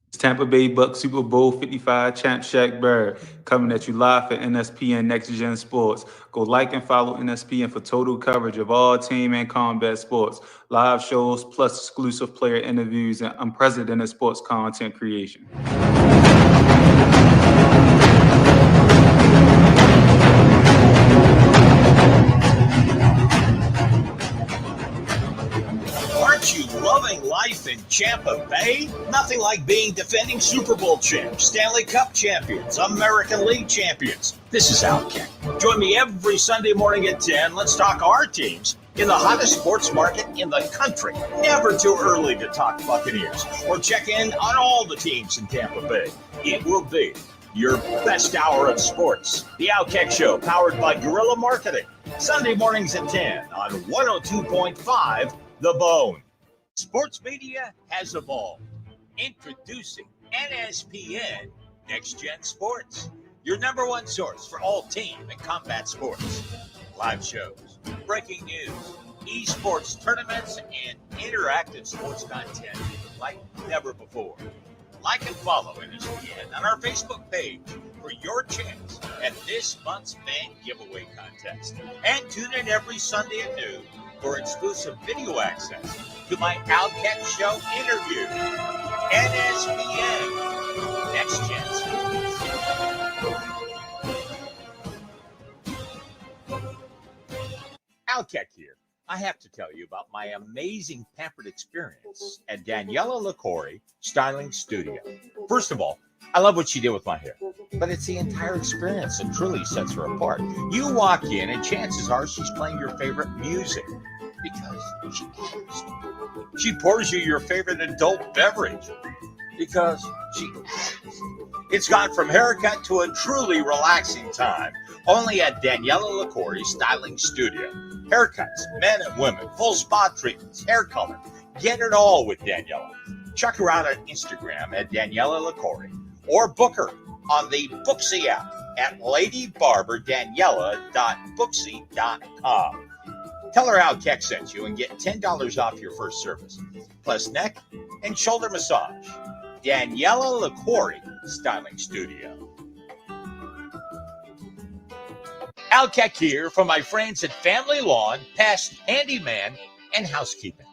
It's Tampa Bay Bucs Super Bowl 55 champ Shaq Barrett coming at you live for NSPN Next Gen Sports. Go like and follow NSPN for total coverage of all team and combat sports, live shows, plus exclusive player interviews and unprecedented sports content creation. Aren't you loving life in Tampa Bay? Nothing like being defending Super Bowl champs, Stanley Cup champions, American League champions. This is Outkick. Join me every Sunday morning at 10. Let's talk our teams in the hottest sports market in the country. Never too early to talk Buccaneers or check in on all the teams in Tampa Bay. It will be your best hour of sports. The Outkick Show, powered by Guerrilla Marketing. Sunday mornings at 10 on 102.5 The Bone. Sports media has evolved. Introducing NSPN Next Gen Sports, your number one source for all team and combat sports. Live shows, breaking news, esports tournaments, and interactive sports content like never before. Like and follow NSPN on our Facebook page for your chance at this month's fan giveaway contest. And tune in every Sunday at noon for exclusive video access to my Outkick Show interview. NSPN Next Gen Sports. Outkick here. I have to tell you about my amazing pampered experience at Daniela LaCorey Styling Studio. First of all, I love what she did with my hair, but it's the entire experience that truly sets her apart. You walk in and chances are she's playing your favorite music because she is. She pours you your favorite adult beverage because she is. It's gone from haircut to a truly relaxing time only at Daniela LaCorey Styling Studio. Haircuts, men and women, full spa treatments, hair color. Get it all with Daniela. Check her out on Instagram at Daniela LaCorey or book her on the Booksy app at ladybarberdaniela.booksy.com. Tell her how Keck sent you and get $10 off your first service, plus neck and shoulder massage. Daniela LaCorey Styling Studio. Al Keck here for my friends at Family Lawn, Pest, Handyman, and Housekeeping.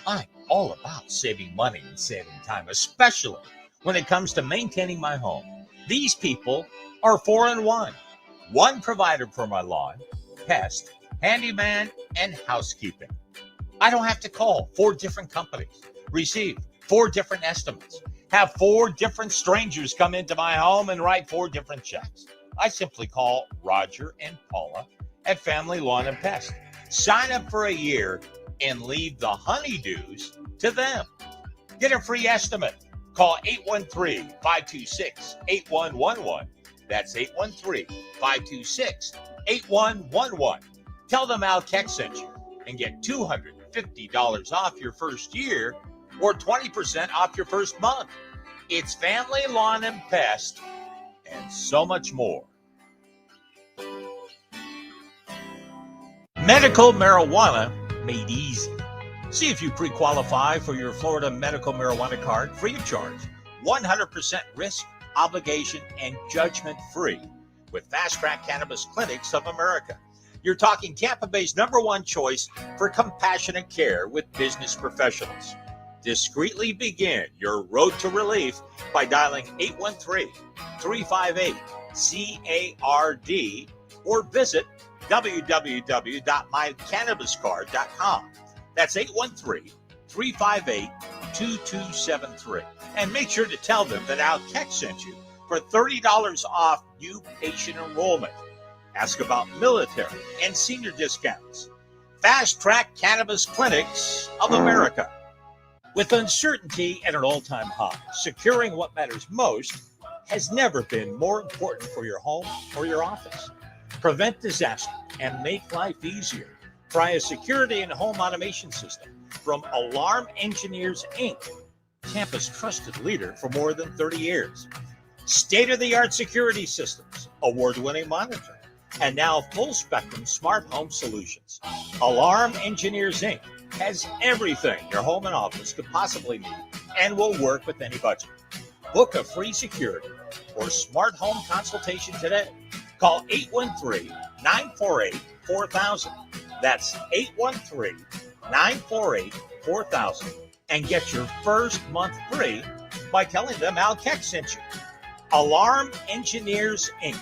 I'm all about saving money and saving time, especially when it comes to maintaining my home. These people are 4-in-1. One provider for my lawn, pest, handyman, and housekeeping. I don't have to call 4 different companies, receive 4 different estimates, have 4 different strangers come into my home and write 4 different checks. I simply call Roger and Paula at Family Lawn and Pest. Sign up for a year and leave the honeydews to them. Get a free estimate. Call 813-526-8111. That's 813-526-8111. Tell them Al Keck sent you and get $250 off your first year or 20% off your first month. It's Family Lawn and Pest and so much more. Medical marijuana made easy. See if you pre-qualify for your Florida medical marijuana card free of charge, 100% risk, obligation, and judgment-free with Fast Track Cannabis Clinics of America. You're talking Tampa Bay's #1 choice for compassionate care with business professionals. Discreetly begin your road to relief by dialing 813-358-CARD or visit www.mycannabiscard.com. That's 813-358-2273. And make sure to tell them that Al Keck sent you for $30 off new patient enrollment. Ask about military and senior discounts. Fast Track Cannabis Clinics of America. With uncertainty at an all-time high, securing what matters most has never been more important for your home or your office. Prevent disaster and make life easier. Try a security and home automation system from Alarm Engineers, Inc., Tampa's trusted leader for more than 30 years. State-of-the-art security systems, award-winning monitoring, and now full-spectrum smart home solutions. Alarm Engineers, Inc. has everything your home and office could possibly need and will work with any budget. Book a free security or smart home consultation today. Call 813-948-4000. That's 813-948-4000. And get your first month free by telling them Al Keck sent you. Alarm Engineers, Inc.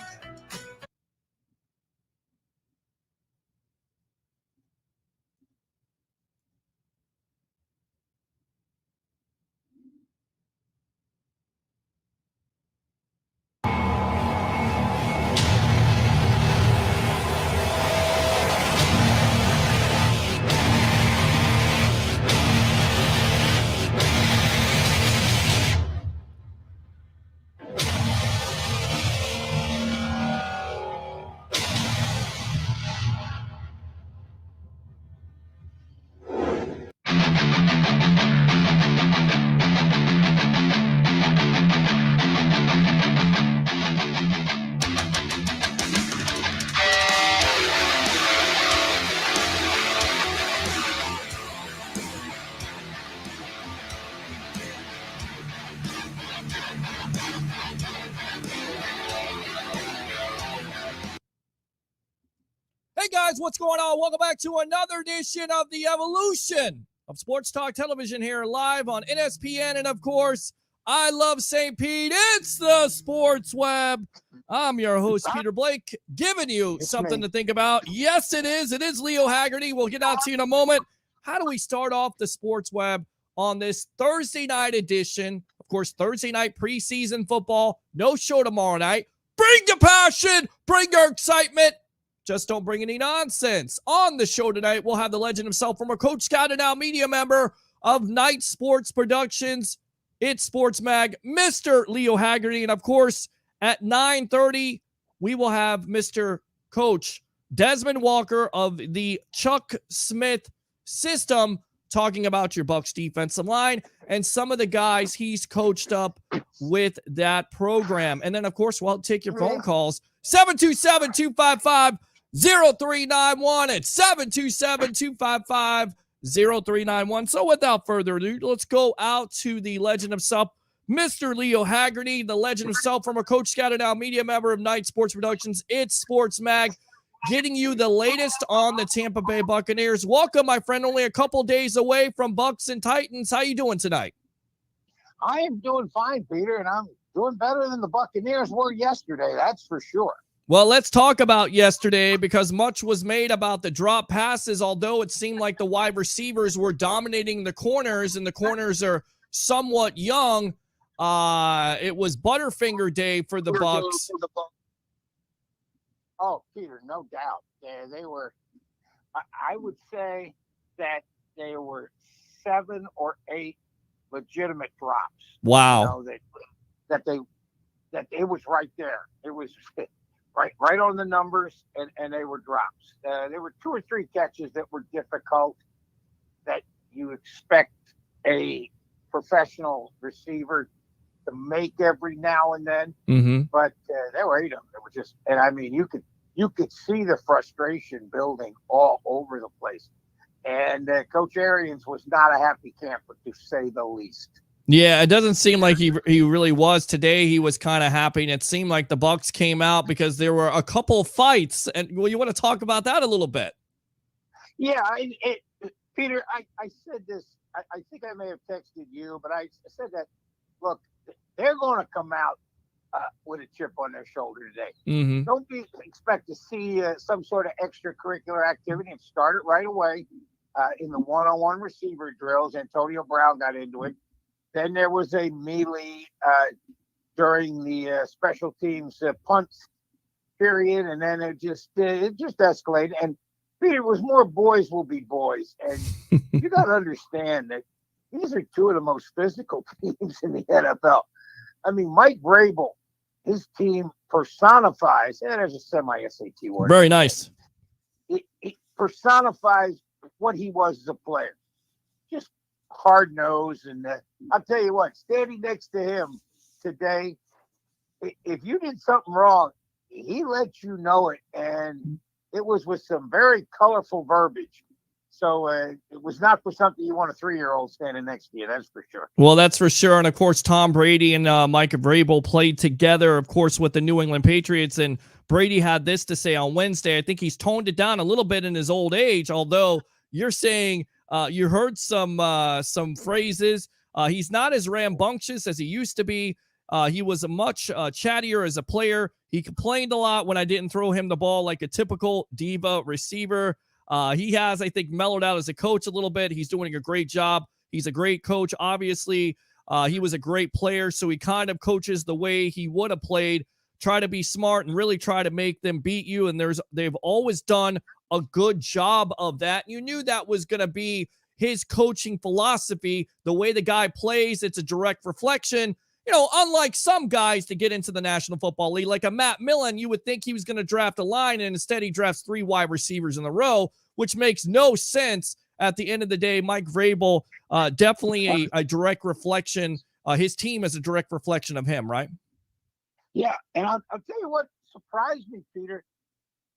Hey guys, what's going on? Welcome back to another edition of the Evolution of Sports Talk Television here live on NSPN. And of course, I love St. Pete. It's the Sports Web. I'm your host, Peter Blake, giving you something to think about. Yes, it is. It is Leo Haggerty. We'll get out to you in a moment. How do we start off the Sports Web on this Thursday night edition? Of course, Thursday night preseason football. No show tomorrow night. Bring the passion. Bring your excitement. Just don't bring any nonsense. On the show tonight, we'll have the legend himself, former Coach Scout and now media member of Night Sports Productions. It's Sports Mag, Mr. Leo Haggerty. And of course, at 9:30, we will have Mr. Coach Dezmon Walker of the Chuck Smith system talking about your Bucs defensive line and some of the guys he's coached up with that program. And then, of course, we'll take your phone calls. 727-255-0391. It's 727-255-0391. So without further ado, let's go out to the legend himself, Mr. Leo Haggerty, the legend himself, former Coach Scout and now media member of Night Sports Productions. It's Sports Mag, getting you the latest on the Tampa Bay Buccaneers. Welcome, my friend. Only a couple days away from Bucs and Titans. How you doing tonight? I am doing fine, Peter, and I'm doing better than the Buccaneers were yesterday, that's for sure. Well, let's talk about yesterday because much was made about the drop passes, although it seemed like the wide receivers were dominating the corners, and the corners are somewhat young. It was Butterfinger Day for the Bucs. Oh, Peter, no doubt. They were, I would say that they were 7 or 8 legitimate drops. Wow. You know, that it was right there. It was right on the numbers, and they were drops. There were 2 or 3 catches that were difficult that you expect a professional receiver to make every now and then. Mm-hmm. But there were 8 of them. It was just, and I mean, you could see the frustration building all over the place. And Coach Arians was not a happy camper, to say the least. Yeah, it doesn't seem like he really was. Today he was kind of happy, and it seemed like the Bucs came out because there were a couple fights. And well, you want to talk about that a little bit? Yeah, Peter, I said this. I think I may have texted you, but I said that, look, they're going to come out with a chip on their shoulder today. Mm-hmm. Don't expect to see some sort of extracurricular activity and start it right away in the one-on-one receiver drills. Antonio Brown got into it. Then there was a melee during the special teams punt period, and then it just escalated. And Peter, was more boys will be boys, and you got to understand that these are 2 of the most physical teams in the NFL. I mean, Mike Vrabel, his team personifies, and there's a semi-SAT word. Very nice. It personifies what he was as a player. Just hard-nosed. And I'll tell you what, standing next to him today, if you did something wrong, he let you know it. And it was with some very colorful verbiage. So it was not for something you want a 3-year-old standing next to you. That's for sure. Well, that's for sure. And of course, Tom Brady and Mike Vrabel played together, of course, with the New England Patriots. And Brady had this to say on Wednesday. I think he's toned it down a little bit in his old age, although you're saying you heard some phrases. He's not as rambunctious as he used to be. He was a much chattier as a player. He complained a lot when I didn't throw him the ball like a typical diva receiver. He has, I think, mellowed out as a coach a little bit. He's doing a great job. He's a great coach. Obviously, he was a great player, so he kind of coaches the way he would have played. Try to be smart and really try to make them beat you. And they've always done a good job of that. You knew that was going to be his coaching philosophy. The way the guy plays, it's a direct reflection. You know, unlike some guys to get into the National Football League, like a Matt Millen, you would think he was going to draft a line, and instead he drafts 3 wide receivers in a row, which makes no sense. At the end of the day, Mike Vrabel, definitely a direct reflection. His team is a direct reflection of him, right? Yeah, and I'll tell you what surprised me, Peter.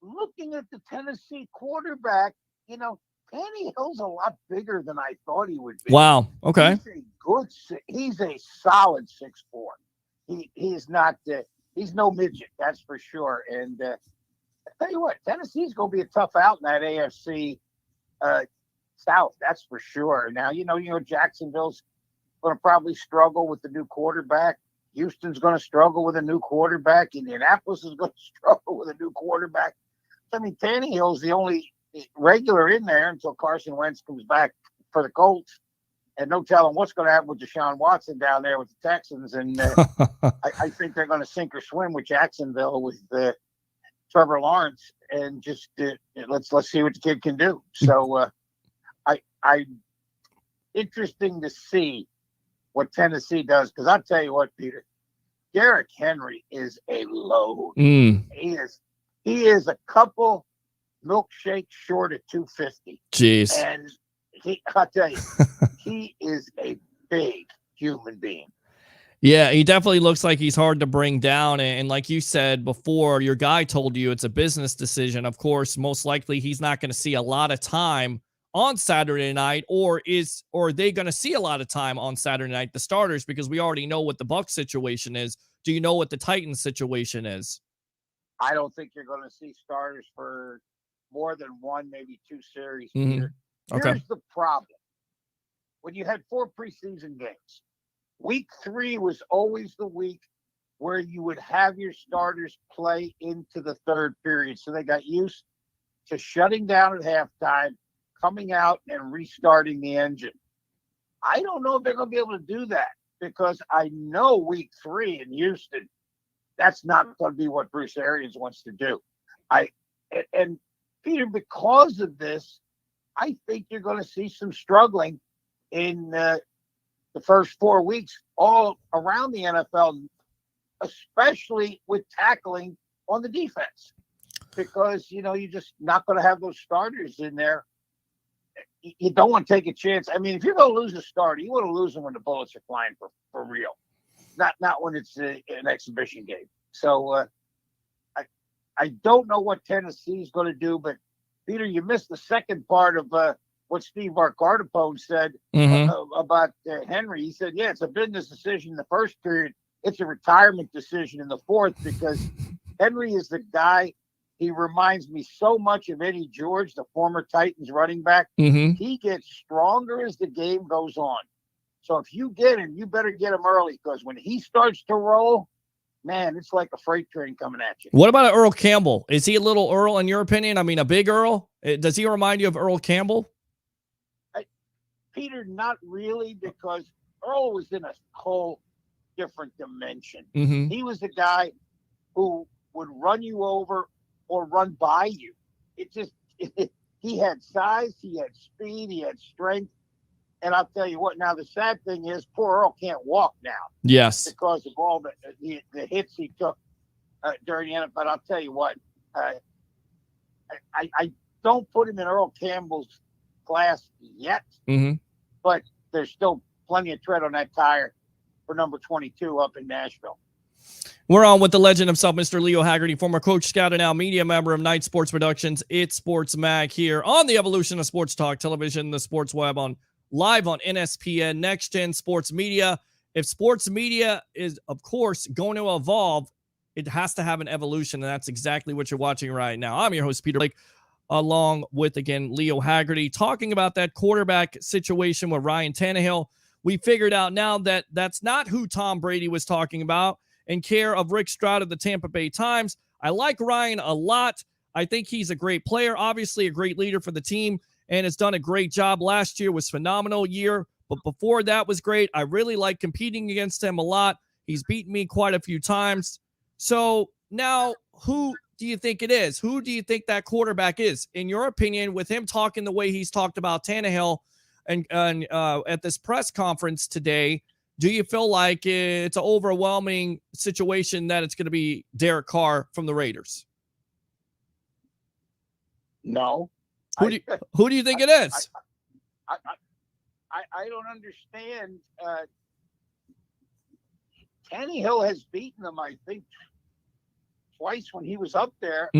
Looking at the Tennessee quarterback, you know, Tannehill's a lot bigger than I thought he would be. Wow. Okay. He's a solid 6'4". He's not. He's no midget, that's for sure. And I tell you what, Tennessee's going to be a tough out in that AFC South. That's for sure. Now you know Jacksonville's going to probably struggle with the new quarterback. Houston's going to struggle with a new quarterback. Indianapolis is going to struggle with a new quarterback. I mean, Tannehill's the only regular in there until Carson Wentz comes back for the Colts, and no telling what's going to happen with Deshaun Watson down there with the Texans. And I think they're going to sink or swim with Jacksonville with Trevor Lawrence, and just let's see what the kid can do. So I interesting to see what Tennessee does, because I'll tell you what, Peter, Derrick Henry is a load. He is a couple milkshakes short of 250. Jeez. And I'll tell you, he is a big human being. Yeah, he definitely looks like he's hard to bring down. And like you said before, your guy told you it's a business decision. Of course, most likely he's not going to see a lot of time on Saturday night, or are they going to see a lot of time on Saturday night, the starters, because we already know what the Bucs situation is. Do you know what the Titans situation is? I don't think you're going to see starters for more than 1, maybe 2 series. Mm-hmm. Here's the problem. When you had 4 preseason games, week 3 was always the week where you would have your starters play into the 3rd period. So they got used to shutting down at halftime, coming out and restarting the engine. I don't know if they're going to be able to do that, because I know week 3 in Houston, that's not going to be what Bruce Arians wants to do. And Peter, because of this, I think you're going to see some struggling in the first 4 weeks all around the NFL, especially with tackling on the defense, because, you're just not going to have those starters in there. You don't want to take a chance. I mean, if you're going to lose a starter, you want to lose them when the bullets are flying for real, not when it's an exhibition game. So I don't know what Tennessee's going to do, but Peter, you missed the second part of what Steve Arcardapone said about Henry. He said, yeah, it's a business decision in the first period. It's a retirement decision in the 4th, because Henry is the guy. He reminds me so much of Eddie George, the former Titans running back. Mm-hmm. He gets stronger as the game goes on. So if you get him, you better get him early, because when he starts to roll, man, it's like a freight train coming at you. What about Earl Campbell? Is he a little Earl in your opinion? I mean, a big Earl? Does he remind you of Earl Campbell? Peter, not really, because Earl was in a whole different dimension. Mm-hmm. He was the guy who would run you over or run by you. He had size, he had speed, he had strength. And I'll tell you what, now the sad thing is poor Earl can't walk now. Yes. Because of all the hits he took during the NFL. But I'll tell you what, I don't put him in Earl Campbell's class yet, but there's still plenty of tread on that tire for number 22 up in Nashville. We're on with the legend himself, Mr. Leo Haggerty, former coach, scout, and now media member of Night Sports Productions. It's Sports Mag here on the evolution of sports talk television, the sports web, on live on NSPN, Next Gen Sports Media. If sports media is, of course, going to evolve, it has to have an evolution, and that's exactly what you're watching right now. I'm your host, Peter Blake, along with, again, Leo Haggerty, talking about that quarterback situation with Ryan Tannehill. We figured out now that that's not who Tom Brady was talking about. In care of Rick Stroud of the Tampa Bay Times. I like Ryan a lot. I think he's a great player, obviously a great leader for the team, and has done a great job. Last year was a phenomenal year, but before that was great. I really like competing against him a lot. He's beaten me quite a few times. So now, who do you think it is? Who do you think that quarterback is? In your opinion, with him talking the way he's talked about Tannehill and at this press conference today, do you feel like it's an overwhelming situation that it's going to be Derek Carr from the Raiders? No. Who do you think it is? I don't understand. Tannehill has beaten them, I think, twice when he was up there.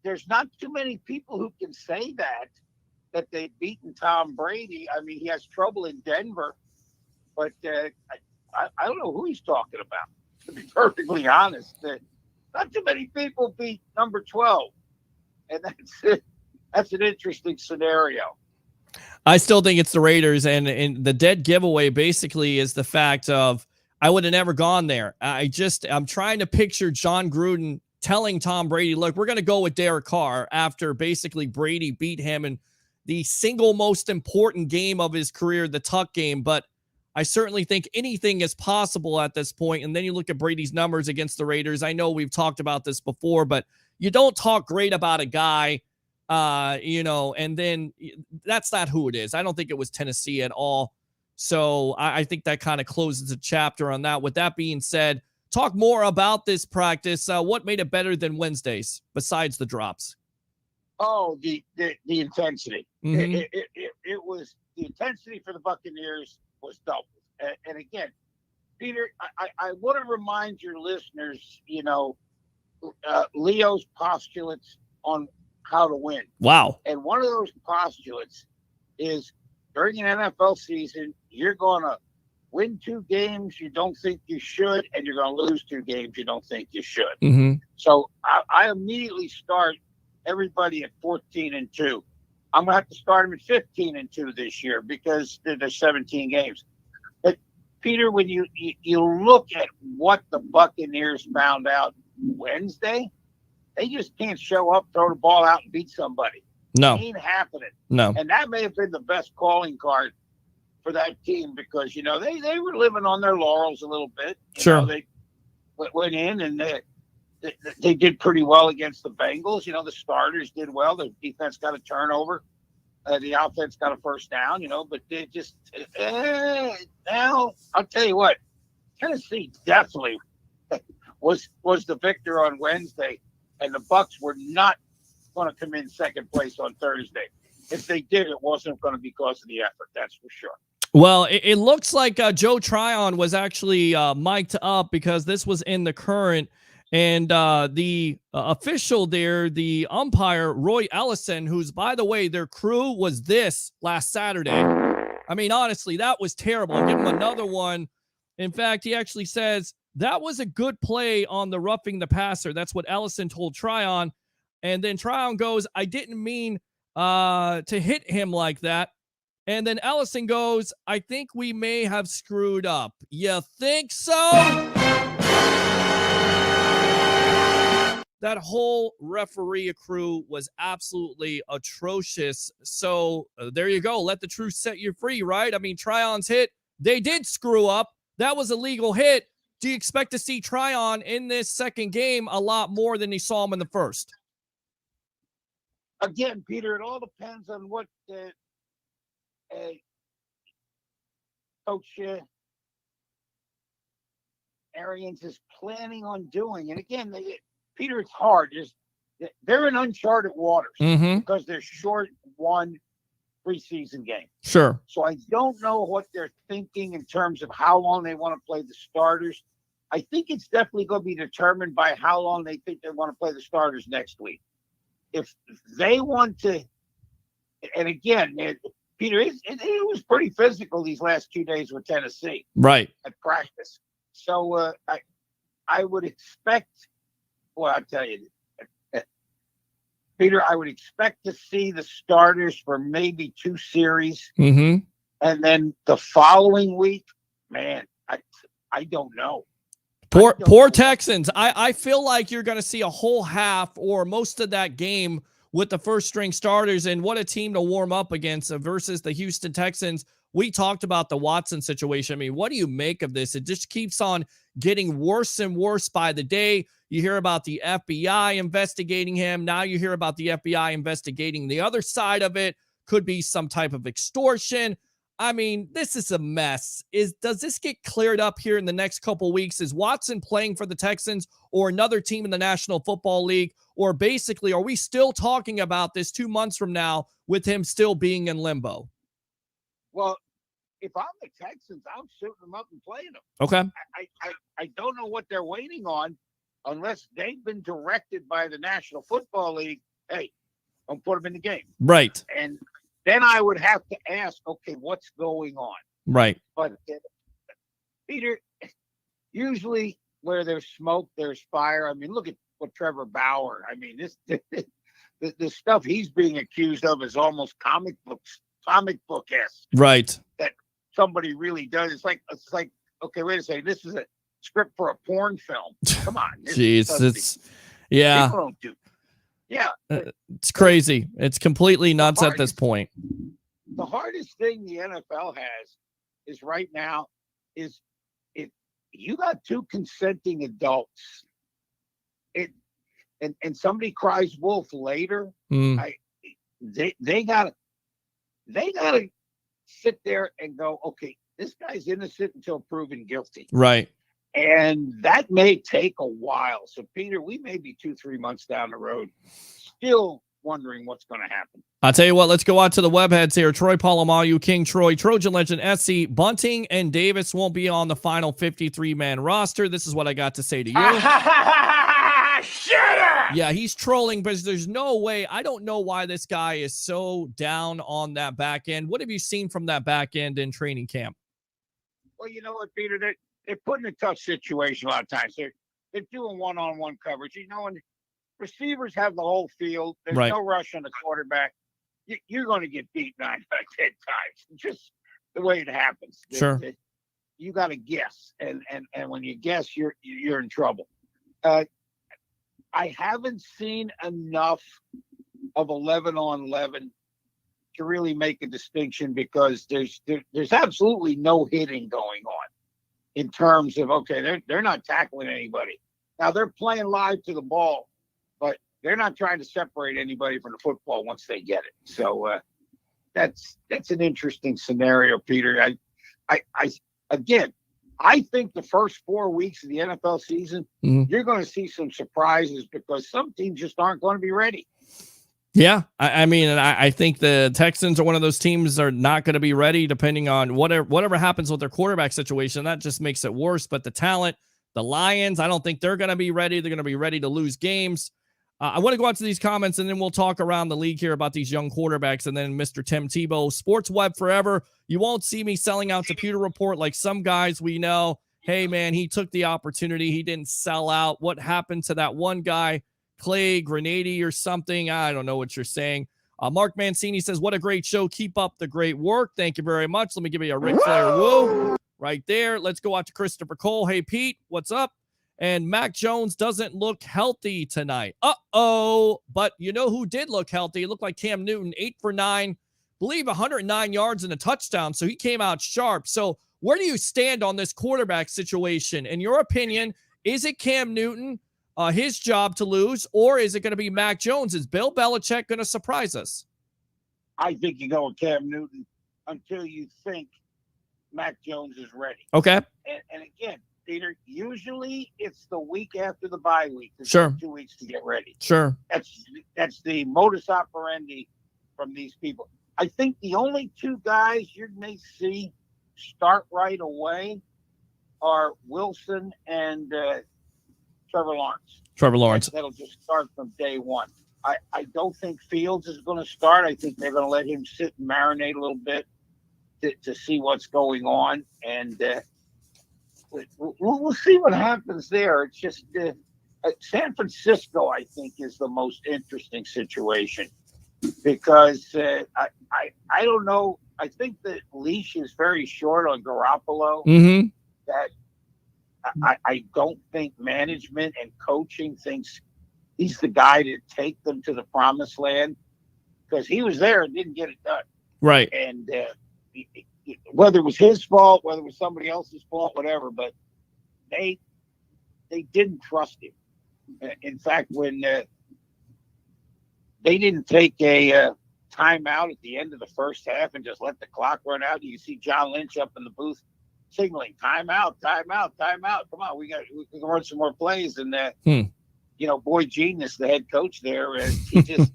There's not too many people who can say that they've beaten Tom Brady. I mean, he has trouble in Denver. But I don't know who he's talking about, to be perfectly honest. Not too many people beat number 12. And that's an interesting scenario. I still think it's the Raiders. And the dead giveaway basically is the fact of I would have never gone there. I'm trying to picture John Gruden telling Tom Brady, look, we're going to go with Derek Carr after basically Brady beat him in the single most important game of his career, the Tuck game. But I certainly think anything is possible at this point. And then you look at Brady's numbers against the Raiders. I know we've talked about this before, but you don't talk great about a guy, and then that's not who it is. I don't think it was Tennessee at all. So I think that kind of closes the chapter on that. With that being said, talk more about this practice. What made it better than Wednesdays besides the drops? Oh, the intensity. Mm-hmm. It was the intensity for the Buccaneers was doubled. And again, Peter, I want to remind your listeners, Leo's postulates on how to win. Wow. And one of those postulates is during an NFL season, you're going to win 2 games you don't think you should, and you're going to lose 2 games you don't think you should. Mm-hmm. So I immediately start everybody at 14-2. I'm going to have to start them at 15-2 this year because there's 17 games. But Peter, when you look at what the Buccaneers found out Wednesday, they just can't show up, throw the ball out, and beat somebody. No. It ain't happening. No. And that may have been the best calling card for that team because, they were living on their laurels a little bit. Sure. They went in and they did pretty well against the Bengals. The starters did well. The defense got a turnover. The offense got a first down, but they just now I'll tell you what, Tennessee definitely was the victor on Wednesday, and the Bucs were not going to come in second place on Thursday. If they did, it wasn't going to be because of the effort. That's for sure. Well, it looks like Joe Tryon was actually mic'd up because this was in the current. And the official there, the umpire, Roy Ellison, who's, by the way, their crew was this last Saturday. I mean, honestly, that was terrible. I'll give him another one. In fact, he actually says that was a good play on the roughing the passer. That's what Ellison told Tryon. And then Tryon goes, I didn't mean to hit him like that. And then Ellison goes, I think we may have screwed up. You think so? That whole referee crew was absolutely atrocious. So there you go. Let the truth set you free, right? I mean, Tryon's hit, they did screw up. That was a legal hit. Do you expect to see Tryon in this second game a lot more than you saw him in the first? Again, Peter, it all depends on what Coach Arians is planning on doing. And again, Peter, it's hard. They're in uncharted waters because they're short one preseason game. Sure. So I don't know what they're thinking in terms of how long they want to play the starters. I think it's definitely going to be determined by how long they think they want to play the starters next week. If they want to, and again, Peter, it was pretty physical these last 2 days with Tennessee, right, at practice. So I would expect. Well, I'll tell you, Peter, I would expect to see the starters for maybe 2 series, mm-hmm. and then the following week, man, I don't know. Poor Texans. I feel like you're going to see a whole half or most of that game with the first string starters, and what a team to warm up against versus the Houston Texans. We talked about the Watson situation. I mean, what do you make of this? It just keeps on getting worse and worse by the day. You hear about the FBI investigating him. Now you hear about the FBI investigating the other side of it. Could be some type of extortion. I mean, this is a mess. Does this get cleared up here in the next couple weeks? Is Watson playing for the Texans or another team in the National Football League? Or basically, are we still talking about this 2 months from now with him still being in limbo? Well, if I'm the Texans, I'm shooting them up and playing them. Okay. I don't know what they're waiting on unless they've been directed by the National Football League. Hey, don't put them in the game. Right. And then I would have to ask, okay, what's going on? Right. But Peter, usually where there's smoke, there's fire. I mean, look at what Trevor Bauer. I mean, the stuff he's being accused of is almost comic book-esque. Right. That somebody really does. It's like, okay, wait a second. This is a script for a porn film. Come on. Jeez, yeah. People don't do. Yeah. It's crazy. It's completely nuts at this point. The hardest thing the NFL has is right now is if you got 2 consenting adults, and somebody cries wolf later, they gotta sit there and go, okay, this guy's innocent until proven guilty. Right. And that may take a while. So, Peter, we may be 2-3 months down the road, still wondering what's going to happen. I'll tell you what, let's go out to the webheads here. Troy Polamalu, King Troy, Trojan Legend SC, Bunting, and Davis won't be on the final 53-man roster. This is what I got to say to you. Shut up! Yeah, he's trolling, but there's no way. I don't know why this guy is so down on that back end. What have you seen from that back end in training camp? Well, you know what, Peter? They're put in a tough situation a lot of times. They're doing one-on-one coverage. You know, and receivers have the whole field. There's right. no rush on the quarterback. You're going to get beat 9 out of 10 times. Just the way it happens. Sure. You got to guess, and when you guess, you're in trouble. I haven't seen enough of 11-on-11 to really make a distinction because there's absolutely no hitting going on in terms of, okay, they're not tackling anybody. Now they're playing live to the ball, but they're not trying to separate anybody from the football once they get it. So that's an interesting scenario, Peter. I think the first 4 weeks of the NFL season, you're going to see some surprises because some teams just aren't going to be ready. Yeah, I mean, I think the Texans are one of those teams that are not going to be ready depending on whatever happens with their quarterback situation. That just makes it worse. But the talent, the Lions, I don't think they're going to be ready. They're going to be ready to lose games. I want to go out to these comments, and then we'll talk around the league here about these young quarterbacks. And then Mr. Tim Tebow, Sports Web forever. You won't see me selling out to Pewter Report like some guys we know. Hey, man, he took the opportunity. He didn't sell out. What happened to that one guy, Clay Grenady or something? I don't know what you're saying. Mark Mancini says, what a great show. Keep up the great work. Thank you very much. Let me give you a Ric Flair woo right there. Let's go out to Christopher Cole. Hey, Pete, what's up? And Mac Jones doesn't look healthy tonight. Uh-oh. But you know who did look healthy? It looked like Cam Newton, 8 for 9, believe 109 yards and a touchdown. So he came out sharp. So where do you stand on this quarterback situation? In your opinion, is it Cam Newton, his job to lose, or is it going to be Mac Jones? Is Bill Belichick going to surprise us? I think you go with Cam Newton until you think Mac Jones is ready. Okay. And again, Peter, usually it's the week after the bye week. Sure. 2 weeks to get ready. Sure. That's the modus operandi from these people. I think the only 2 guys you may see start right away are Wilson and Trevor Lawrence. Trevor Lawrence. That'll just start from day one. I don't think Fields is going to start. I think they're going to let him sit and marinate a little bit to see what's going on. And we'll see what happens there. It's just San Francisco, I think, is the most interesting situation because I don't know. I think the leash is very short on Garoppolo. Mm-hmm. That I don't think management and coaching thinks he's the guy to take them to the promised land because he was there and didn't get it done. Right. And whether it was his fault, whether it was somebody else's fault, whatever, but they didn't trust him. In fact, when they didn't take a timeout at the end of the first half and just let the clock run out, you see John Lynch up in the booth signaling timeout, timeout, timeout. Come on, we can run some more plays. And Boy Genius, the head coach there, he just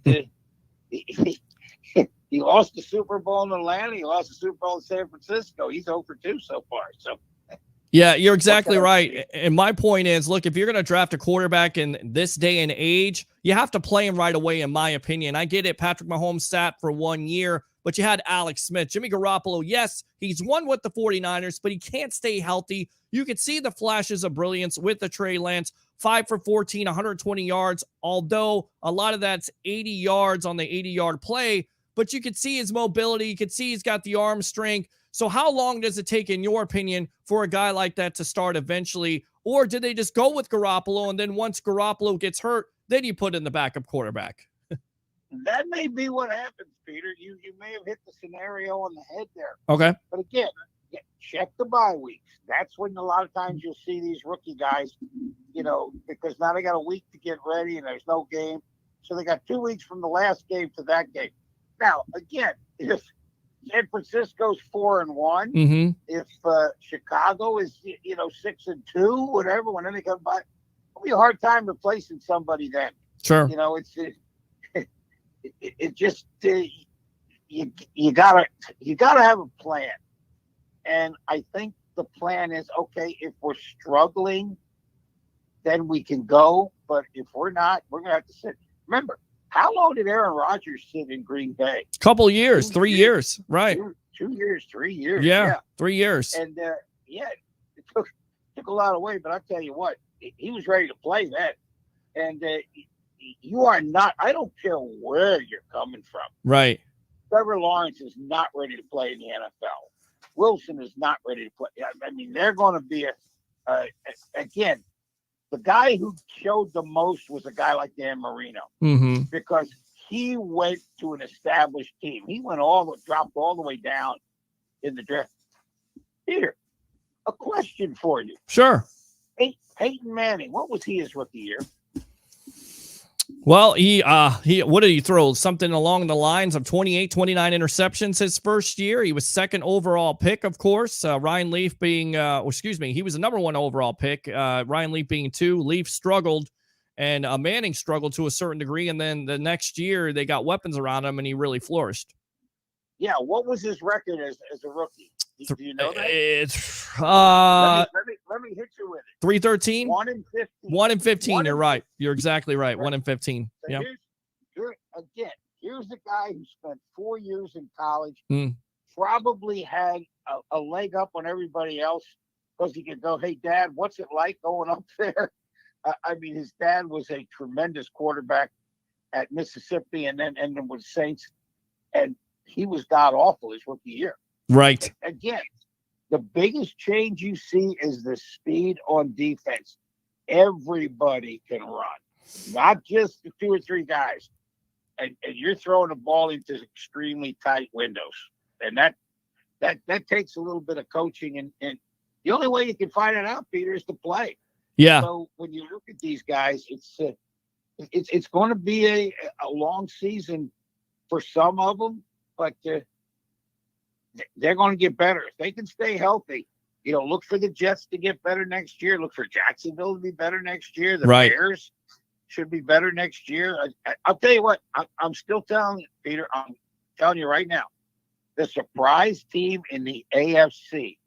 he lost the Super Bowl in Atlanta. He lost the Super Bowl in San Francisco. He's 0 for 2 so far. So. Yeah, you're exactly right. And my point is, look, if you're going to draft a quarterback in this day and age, you have to play him right away, in my opinion. I get it. Patrick Mahomes sat for 1 year, but you had Alex Smith. Jimmy Garoppolo, yes, he's won with the 49ers, but he can't stay healthy. You could see the flashes of brilliance with the Trey Lance, 5 for 14, 120 yards, although a lot of that's 80 yards on the 80-yard play, but you could see his mobility. You could see he's got the arm strength. So how long does it take, in your opinion, for a guy like that to start eventually? Or did they just go with Garoppolo, and then once Garoppolo gets hurt, then you put in the backup quarterback? That may be what happens, Peter. You may have hit the scenario on the head there. Okay. But again, check the bye weeks. That's when a lot of times you'll see these rookie guys, because now they got a week to get ready and there's no game. So they got 2 weeks from the last game to that game. Now, again, if San Francisco's 4-1, mm-hmm. if Chicago is 6-2, whatever, when they come by, it'll be a hard time replacing somebody then. Sure. It just you gotta have a plan, and I think the plan is okay. If we're struggling, then we can go. But if we're not, we're gonna have to sit. Remember, how long did Aaron Rodgers sit in Green Bay? Couple of years, 3 years, right? 2 years, 3 years. Yeah. 3 years. And it took a lot away. But I tell you what, he was ready to play then, and. You are not. I don't care where you're coming from. Right. Trevor Lawrence is not ready to play in the NFL. Wilson is not ready to play. I mean, they're going to be again. The guy who showed the most was a guy like Dan Marino, mm-hmm. because he went to an established team. He went dropped all the way down in the draft. Peter, a question for you. Sure. Peyton Manning, what was he his rookie year? Well, he what did he throw? Something along the lines of 28, 29 interceptions his first year. He was second overall pick, of course. Ryan Leaf being, he was the number 1 overall pick. Ryan Leaf being 2. Leaf struggled, and Manning struggled to a certain degree. And then the next year, they got weapons around him, and he really flourished. Yeah, what was his record as a rookie? Do you know that? It's let me hit you with it. 313. 1-15. 1-15. You're right. You're exactly right. 1-15. So yeah. Here's a guy who spent 4 years in college. Mm. Probably had a leg up on everybody else because he could go, "Hey, Dad, what's it like going up there?" I mean, his dad was a tremendous quarterback at Mississippi, and then with Saints, and he was god awful his rookie year. Right. Again, the biggest change you see is the speed on defense. Everybody can run, not just the 2 or 3 guys. And you're throwing the ball into extremely tight windows. And that takes a little bit of coaching. And the only way you can find it out, Peter, is to play. Yeah. So when you look at these guys, it's going to be a long season for some of them, but they're going to get better. If they can stay healthy, look for the Jets to get better next year. Look for Jacksonville to be better next year. The Bears should be better next year. I'll tell you what, I'm still telling you, Peter, I'm telling you right now, the surprise team in the AFC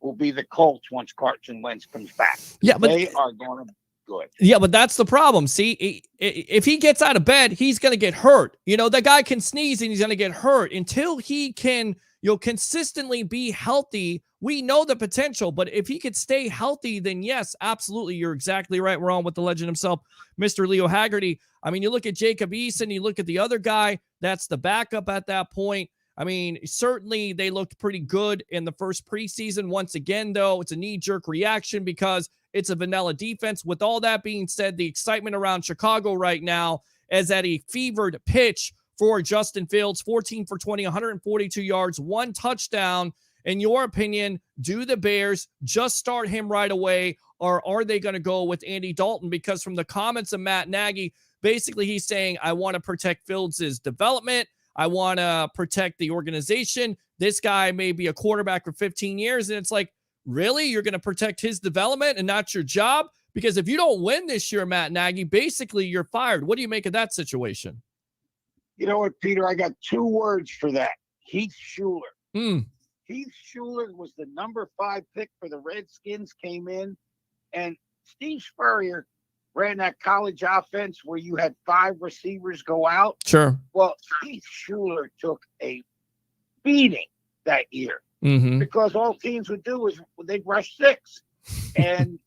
will be the Colts once Carson Wentz comes back. Yeah, but they are going to be good. Yeah, but that's the problem. See, if he gets out of bed, he's going to get hurt. The guy can sneeze and he's going to get hurt. Until he can, consistently be healthy, we know the potential. But if he could stay healthy, then yes, absolutely. You're exactly right. We're on with the legend himself, Mr. Leo Haggerty. I mean, you look at Jacob Eason, you look at the other guy, that's the backup at that point. I mean, certainly they looked pretty good in the first preseason. Once again, though, it's a knee-jerk reaction because it's a vanilla defense. With all that being said, the excitement around Chicago right now is at a fevered pitch for Justin Fields. 14 for 20, 142 yards, 1 touchdown. In your opinion, do the Bears just start him right away, or are they going to go with Andy Dalton? Because from the comments of Matt Nagy, basically he's saying, I want to protect Fields' development. I want to protect the organization. This guy may be a quarterback for 15 years. And it's like, really? You're going to protect his development and not your job? Because if you don't win this year, Matt Nagy, basically you're fired. What do you make of that situation? You know what, Peter? I got 2 words for that. Heath Schuler. Heath Schuler was the number 5 pick for the Redskins, came in, and Steve Spurrier ran that college offense where you had 5 receivers go out. Sure. Well, Heath Schuler took a beating that year because all teams would do is they'd rush 6. And,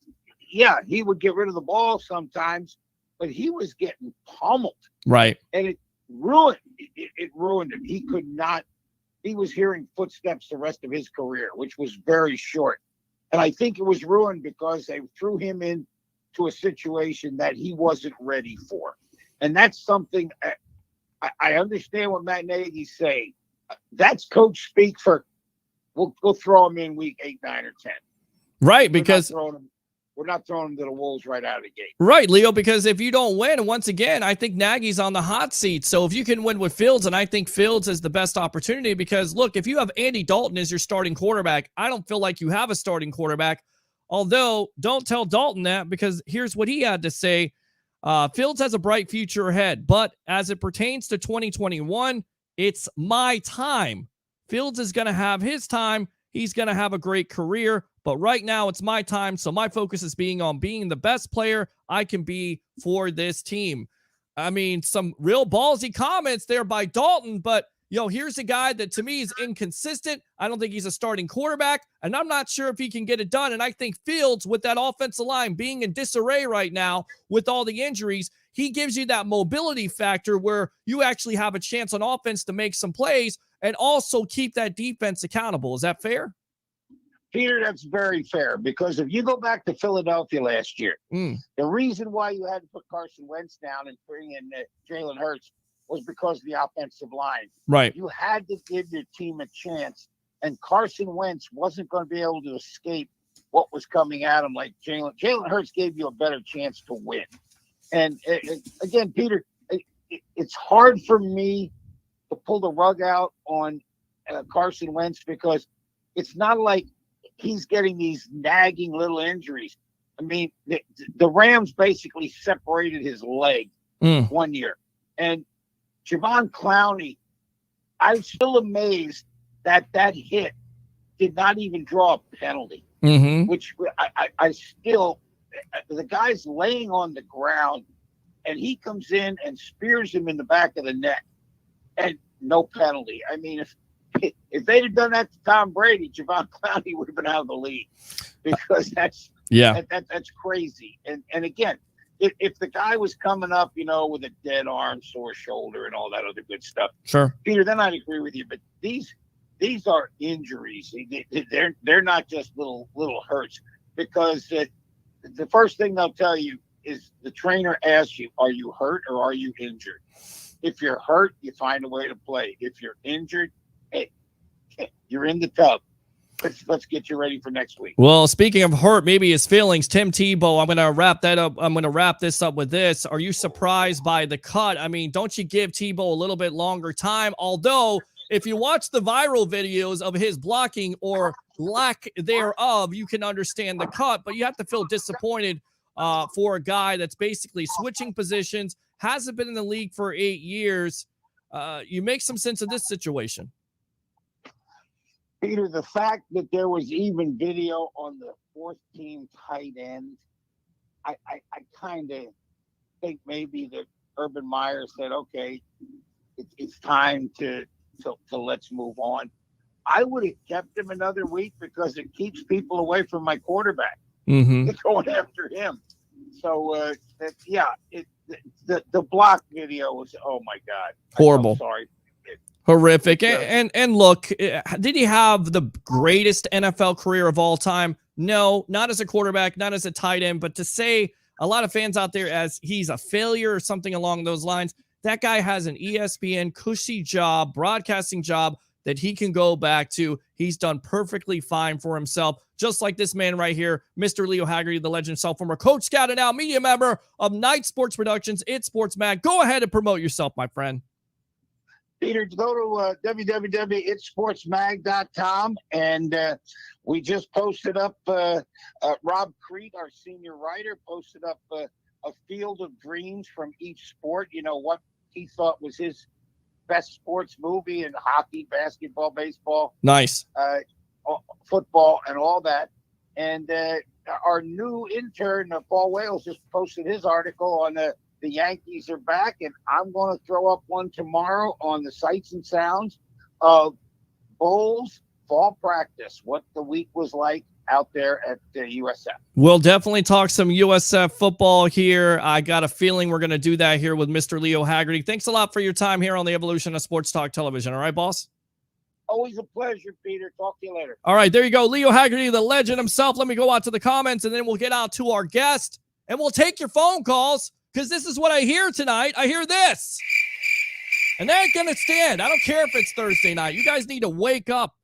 yeah, he would get rid of the ball sometimes, but he was getting pummeled. Right. And it ruined him. He could not – he was hearing footsteps the rest of his career, which was very short. And I think it was ruined because they threw him in to a situation that he wasn't ready for. And that's something I understand what Matt Nagy's saying. That's coach speak for we'll throw him in week 8, 9, or 10. Right, because we're not throwing him to the wolves right out of the gate. Right, Leo, because if you don't win, and once again, I think Nagy's on the hot seat. So if you can win with Fields, and I think Fields is the best opportunity because, look, if you have Andy Dalton as your starting quarterback, I don't feel like you have a starting quarterback. Although, don't tell Dalton that because here's what he had to say. Fields has a bright future ahead, but as it pertains to 2021, it's my time. Fields is going to have his time. He's going to have a great career, but right now it's my time. So my focus is being the best player I can be for this team. I mean, some real ballsy comments there by Dalton, but here's a guy that to me is inconsistent. I don't think he's a starting quarterback, and I'm not sure if he can get it done. And I think Fields, with that offensive line being in disarray right now with all the injuries, he gives you that mobility factor where you actually have a chance on offense to make some plays and also keep that defense accountable. Is that fair? Peter, that's very fair because if you go back to Philadelphia last year, the reason why you had to put Carson Wentz down and bring in Jalen Hurts was because of the offensive line. Right. You had to give your team a chance, and Carson Wentz wasn't going to be able to escape what was coming at him like Jalen. Jalen Hurts gave you a better chance to win. And again, Peter, it's hard for me to pull the rug out on Carson Wentz because it's not like he's getting these nagging little injuries. I mean, the Rams basically separated his leg one year. And Javon Clowney, I'm still amazed that hit did not even draw a penalty, which I still – the guy's laying on the ground, and he comes in and spears him in the back of the neck, and no penalty. I mean, if they'd have done that to Tom Brady, Javon Clowney would have been out of the league because that's crazy. And again, if the guy was coming up, with a dead arm, sore shoulder, and all that other good stuff, sure, Peter, then I'd agree with you. But these are injuries. They're not just little hurts because the first thing they'll tell you is the trainer asks you, are you hurt or are you injured? If you're hurt, you find a way to play. If you're injured, hey, you're in the tub. Let's get you ready for next week. Well, speaking of hurt, maybe his feelings, Tim Tebow, I'm going to wrap that up. I'm going to wrap this up with this. Are you surprised by the cut? I mean, don't you give Tebow a little bit longer time? Although, if you watch the viral videos of his blocking or lack thereof, you can understand the cut, but you have to feel disappointed for a guy that's basically switching positions, hasn't been in the league for 8 years. You make some sense of this situation. Peter, the fact that there was even video on the fourth team tight end, I kind of think maybe that Urban Meyer said, okay, it's time to let's move on. I would have kept him another week because it keeps people away from my quarterback going after him. So, the block video was, oh my God. Horrible. I'm sorry. Horrific. And look, did he have the greatest NFL career of all time? No, not as a quarterback, not as a tight end, but to say a lot of fans out there as he's a failure or something along those lines, that guy has an ESPN cushy job, broadcasting job that he can go back to. He's done perfectly fine for himself, just like this man right here, Mr. Leo Haggerty, the legend himself, former coach, scout, and now media member of Night Sports Productions, It's Sports Mag. Go ahead and promote yourself, my friend. Peter, go to www.itsportsmag.com, and we just posted up, Rob Crete, our senior writer, posted up a field of dreams from each sport, what he thought was his best sports movie in hockey, basketball, baseball. Nice. Football, and all that. And our new intern, Paul Wales, just posted his article on the Yankees are back, and I'm going to throw up one tomorrow on the sights and sounds of Bulls fall practice, what the week was like out there at the USF. We'll definitely talk some USF football here. I got a feeling we're going to do that here with Mr. Leo Haggerty. Thanks a lot for your time here on the Evolution of Sports Talk Television. All right, boss? Always a pleasure, Peter. Talk to you later. All right, there you go. Leo Haggerty, the legend himself. Let me go out to the comments, and then we'll get out to our guest, and we'll take your phone calls. Because this is what I hear tonight. I hear this. And that ain't going to stand. I don't care if it's Thursday night. You guys need to wake up.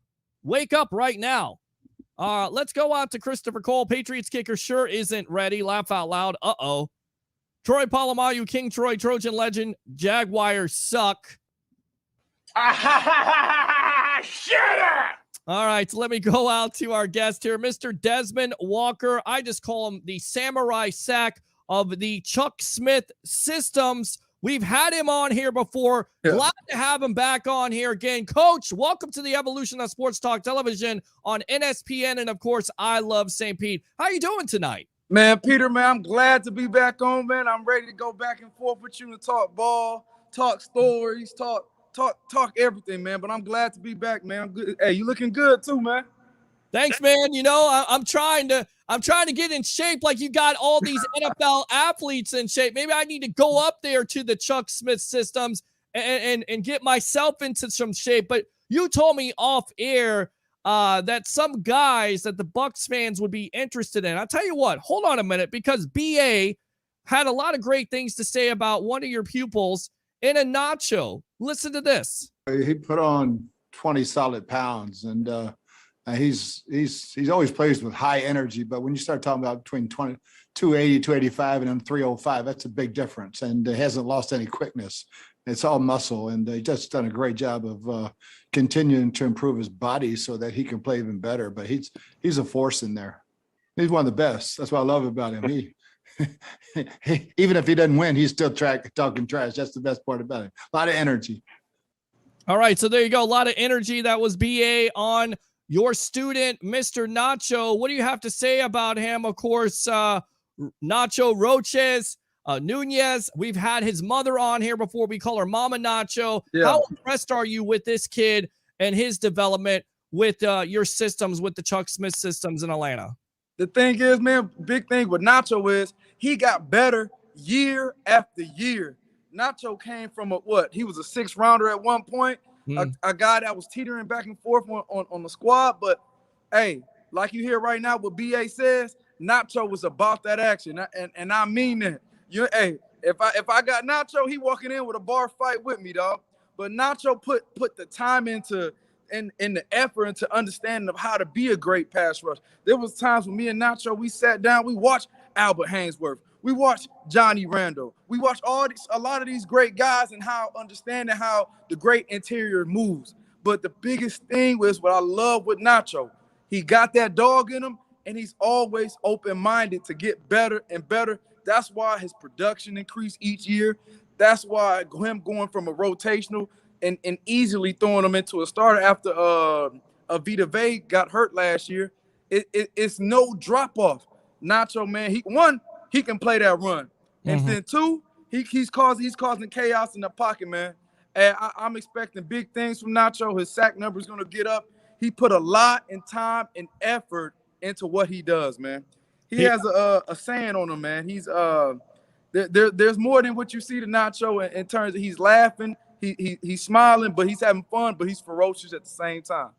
Wake up right now. Let's go out to Christopher Cole. Patriots kicker sure isn't ready. Laugh out loud. Uh-oh. Troy Polamalu, King Troy, Trojan legend. Jaguars suck. Shut up! All right, so let me go out to our guest here. Mr. Dezmon Walker. I just call him the Samurai Sack of the Chuck Smith systems. We've had him on here before. Yeah. Glad to have him back on here again. Coach, welcome to the Evolution of Sports Talk Television on NSPN, and of course, I Love St. Pete. How you doing tonight? Man, Peter, man, I'm glad to be back on, man. I'm ready to go back and forth with you and talk ball, talk stories, talk everything, man. But I'm glad to be back, man. I'm good. Hey, you looking good too, man. Thanks, man. I'm trying to get in shape like you got all these NFL athletes in shape. Maybe I need to go up there to the Chuck Smith systems and get myself into some shape. But you told me off air that some guys that the Bucs fans would be interested in. I'll tell you what, hold on a minute, because BA had a lot of great things to say about one of your pupils in a Nacho. Listen to this. He put on 20 solid pounds, and he's always plays with high energy, but when you start talking about between 280, 285 and then 305, that's a big difference. And he hasn't lost any quickness. It's all muscle, and he just done a great job of continuing to improve his body so that he can play even better. But he's a force in there. He's one of the best. That's what I love about him. He even if he doesn't win, he's still talking trash. That's the best part about it. A lot of energy. All right, so there you go. A lot of energy. That was BA on your student, Mr. Nacho. What do you have to say about him? Of course, Nacho Roches, Nunez. We've had his mother on here before. We call her Mama Nacho. Yeah. How impressed are you with this kid and his development with your systems, with the Chuck Smith systems in Atlanta? The thing is, man, big thing with Nacho is he got better year after year. Nacho came from he was a 6th rounder at one point. A guy that was teetering back and forth on the squad. But, hey, like you hear right now what BA says, Nacho was about that action. And I mean that. Hey, if I got Nacho, he walking in with a bar fight with me, dog. But Nacho put the time into the effort into understanding of how to be a great pass rush. There was times when me and Nacho, we sat down, we watched Albert Haynesworth. We watched Johnny Randall. We watched a lot of these great guys and understanding how the great interior moves. But the biggest thing was what I love with Nacho. He got that dog in him, and he's always open-minded to get better and better. That's why his production increased each year. That's why him going from a rotational and easily throwing him into a starter after Vita Vea got hurt last year. It's no drop off. Nacho, man, he can play that run, and then two, he's causing chaos in the pocket, man. And I'm expecting big things from Nacho. His sack number is gonna get up. He put a lot in time and effort into what he does, man. He has a saying on him, man. He's there's more than what you see to Nacho in terms of he's laughing, he's smiling, but he's having fun, but he's ferocious at the same time.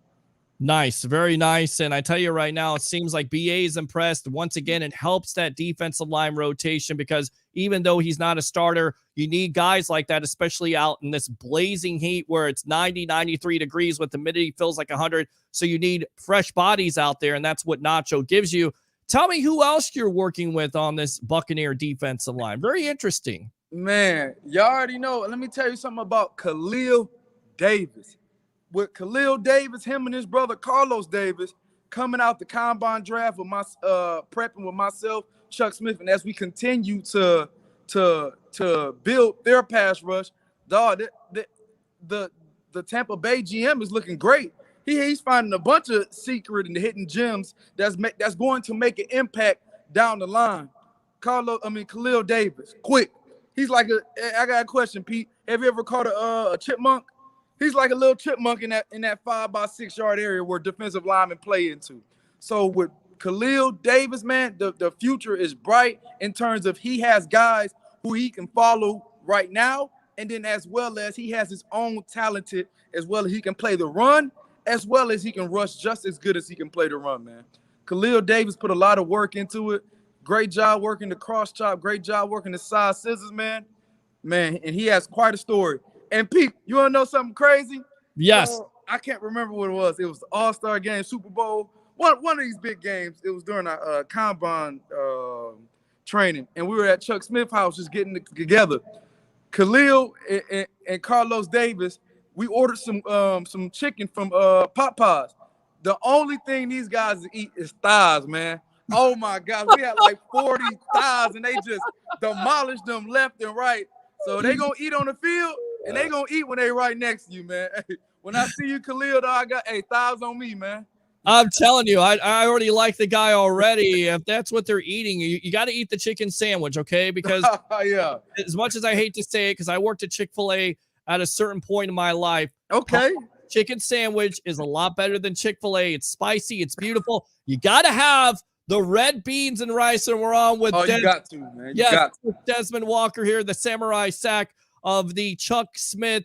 Nice, very nice. And I tell you right now, it seems like BA is impressed. Once again, it helps that defensive line rotation because even though he's not a starter, you need guys like that, especially out in this blazing heat where it's 90, 93 degrees with humidity feels like 100. So you need fresh bodies out there, and that's what Nacho gives you. Tell me who else you're working with on this Buccaneer defensive line. Very interesting. Man, y'all already know. Let me tell you something about Khalil Davis. With Khalil Davis, him and his brother Carlos Davis coming out the combine draft with prepping with myself, Chuck Smith, and as we continue to build their pass rush, dog, the Tampa Bay GM is looking great. He's finding a bunch of secret and hidden gems that's going to make an impact down the line. Khalil Davis, quick. He's like I got a question, Pete. Have you ever caught a chipmunk? He's like a little chipmunk in that 5 by 6 yard area where defensive linemen play into. So with Khalil Davis, man, the future is bright in terms of he has guys who he can follow right now, and then as well as he has his own talented, as well as he can play the run, as well as he can rush just as good as he can play the run, man. Khalil Davis put a lot of work into it. Great job working the cross chop. Great job working the side scissors, man. Man, and he has quite a story. And Pete, you want to know something crazy? Yes. I can't remember what it was. It was the All-Star game, Super Bowl. One of these big games. It was during our combine training, and we were at Chuck Smith's house just getting together. Khalil and Carlos Davis, we ordered some chicken from Popeyes. The only thing these guys eat is thighs, man. Oh, my God. We had like 40 thighs, and they just demolished them left and right. So they going to eat on the field, and they going to eat when they right next to you, man. When I see you, Khalil, though, I got, thighs on me, man. I'm telling you, I already like the guy already. If that's what they're eating, you got to eat the chicken sandwich, okay? Because yeah. As much as I hate to say it, because I worked at Chick-fil-A at a certain point in my life. Okay. Chicken sandwich is a lot better than Chick-fil-A. It's spicy. It's beautiful. You got to have the red beans and rice, and we're on with you got to, man. Dezmon Walker here, the samurai sack of the Chuck Smith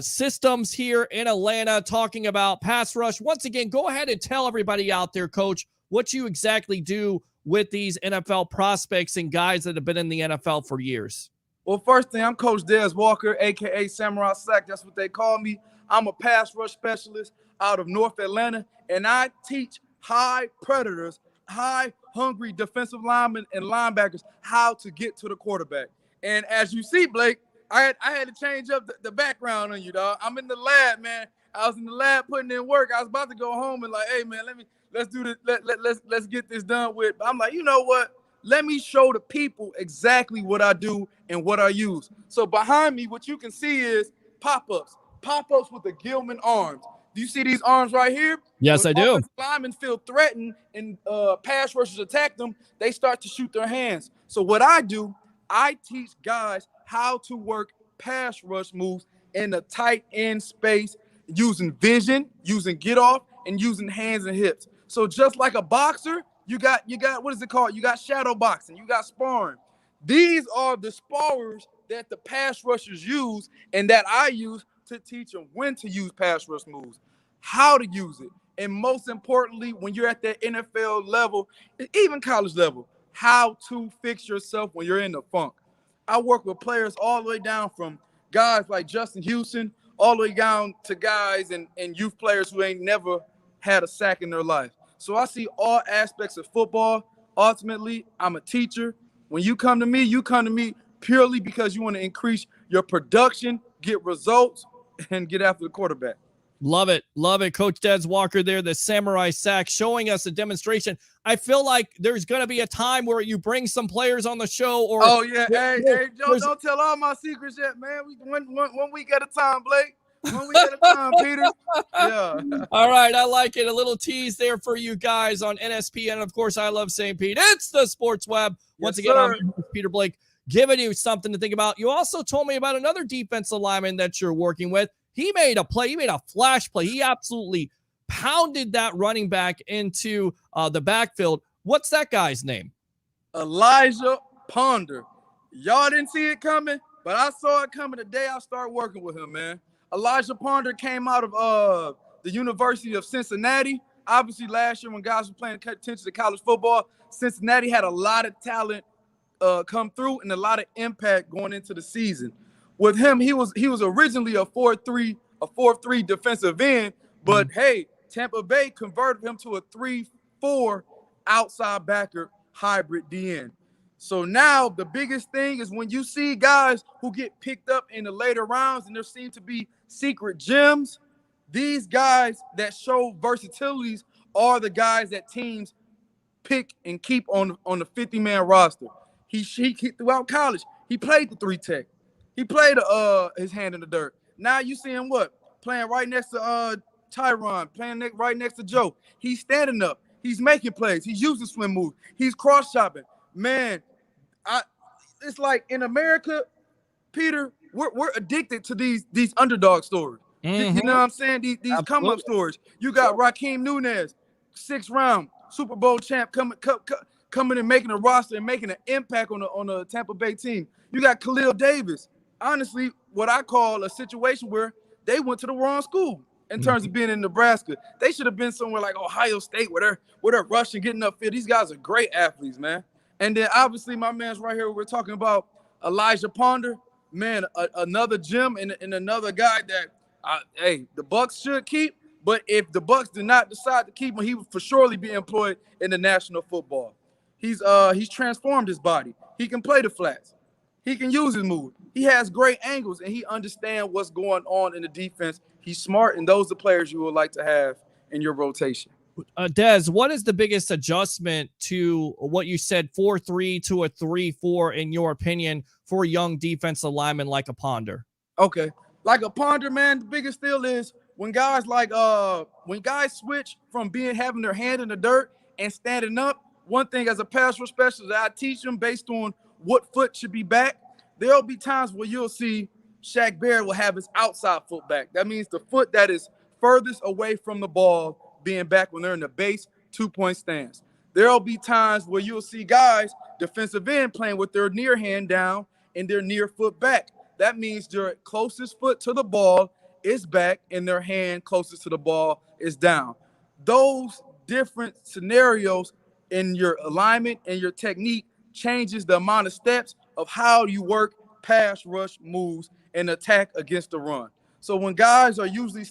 systems here in Atlanta, talking about pass rush. Once again, go ahead and tell everybody out there, Coach, what you exactly do with these NFL prospects and guys that have been in the NFL for years. Well, first thing, I'm Coach Des Walker, a.k.a. Samurai Sack. That's what they call me. I'm a pass rush specialist out of North Atlanta, and I teach high predators, high hungry defensive linemen and linebackers how to get to the quarterback. And as you see, Blake, I had to change up the background on you, dog. I'm in the lab, man. I was in the lab putting in work. I was about to go home and like, hey, man, let's do this. Let's get this done with. But I'm like, you know what? Let me show the people exactly what I do and what I use. So behind me, what you can see is pop-ups with the Gilman arms. Do you see these arms right here? Yes, when I do. Linemen feel threatened and pass rushers attack them, they start to shoot their hands. So what I do, I teach guys how to work pass rush moves in a tight end space using vision, using get off, and using hands and hips. So just like a boxer, you got what is it called? You got shadow boxing, you got sparring. These are the sparrers that the pass rushers use and that I use to teach them when to use pass rush moves, how to use it, and most importantly, when you're at the NFL level, even college level, how to fix yourself when you're in the funk. I work with players all the way down from guys like Justin Houston, all the way down to guys and youth players who ain't never had a sack in their life. So I see all aspects of football. Ultimately, I'm a teacher. When you come to me purely because you want to increase your production, get results, and get after the quarterback. Love it. Love it. Coach Des Walker there, the samurai sack, showing us a demonstration. I feel like there's going to be a time where you bring some players on the show. Oh, yeah. Hey, Joe, don't tell all my secrets yet, man. One week at a time, Blake. One week at a time, Peter. Yeah. All right, I like it. A little tease there for you guys on NSPN. Of course, I love St. Pete. It's the Sports Web. Once again, I'm Peter Blake, giving you something to think about. You also told me about another defensive lineman that you're working with. He made a play. He made a flash play. He absolutely pounded that running back into the backfield. What's that guy's name? Elijah Ponder. Y'all didn't see it coming, but I saw it coming the day I started working with him, man. Elijah Ponder came out of the University of Cincinnati. Obviously, last year when guys were paying attention to college football, Cincinnati had a lot of talent come through and a lot of impact going into the season. With him, he was originally a 4-3 defensive end, but hey, Tampa Bay converted him to a 3-4 outside backer hybrid DN. So now the biggest thing is when you see guys who get picked up in the later rounds and there seem to be secret gems, these guys that show versatilities are the guys that teams pick and keep on the 50-man roster. He throughout college, he played the 3-tech. He played his hand in the dirt. Now you see him playing right next to Tyron, playing right next to Joe. He's standing up. He's making plays. He's using swim moves. He's cross-chopping. Man, it's like in America, Peter, we're addicted to these underdog stories. Mm-hmm. You know what I'm saying? These come-up stories. You got Raheem Nunez, 6th round, Super Bowl champ, coming and making a roster and making an impact on the Tampa Bay team. You got Khalil Davis. Honestly, what I call a situation where they went to the wrong school in terms of being in Nebraska. They should have been somewhere like Ohio State where they're rushing, getting upfield. These guys are great athletes, man. And then obviously my man's right here. We're talking about Elijah Ponder, man, another gem and another guy that, the Bucs should keep. But if the Bucs do not decide to keep him, he would for surely be employed in the National Football. He's transformed his body. He can play the flats. He can use his move. He has great angles, and he understands what's going on in the defense. He's smart, and those are the players you would like to have in your rotation. Dez, what is the biggest adjustment to what you said, 4-3 to a 3-4, in your opinion, for a young defensive lineman like a Ponder? Okay. Like a Ponder, man, the biggest deal is when guys switch from having their hand in the dirt and standing up. One thing as a pass rush specialist, I teach them based on what foot should be back. There'll be times where you'll see Shaq Barrett will have his outside foot back. That means the foot that is furthest away from the ball being back when they're in the base 2-point stance. There'll be times where you'll see guys, defensive end, playing with their near hand down and their near foot back. That means their closest foot to the ball is back and their hand closest to the ball is down. Those different scenarios in your alignment and your technique changes the amount of steps of how you work pass rush moves and attack against the run. So when guys are usually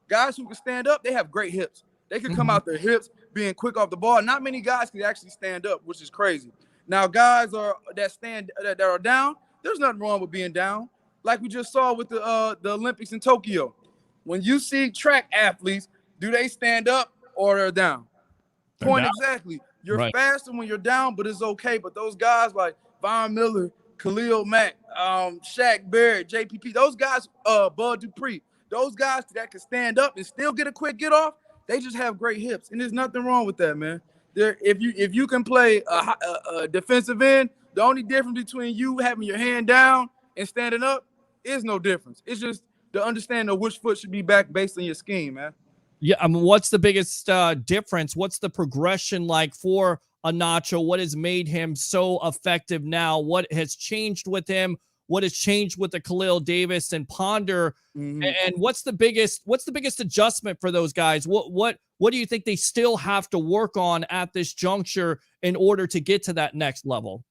guys who can stand up, they have great hips. They can come out their hips being quick off the ball. Not many guys can actually stand up, which is crazy. Now, guys that are down, there's nothing wrong with being down. Like we just saw with the Olympics in Tokyo. When you see track athletes, do they stand up or they're down? Point exactly. You're faster when you're down, but it's okay. But those guys like Von Miller, Khalil Mack, Shaq Barrett, JPP, those guys, Bud Dupree, those guys that can stand up and still get a quick get off, they just have great hips, and there's nothing wrong with that, man. If you can play a defensive end, the only difference between you having your hand down and standing up is no difference. It's just the understanding of which foot should be back based on your scheme, man. Yeah, I mean, what's the biggest difference? What's the progression like for a Nacho? What has made him so effective now? What has changed with him? What has changed with the Khalil Davis and Ponder? Mm-hmm. And what's the biggest adjustment for those guys? What do you think they still have to work on at this juncture in order to get to that next level?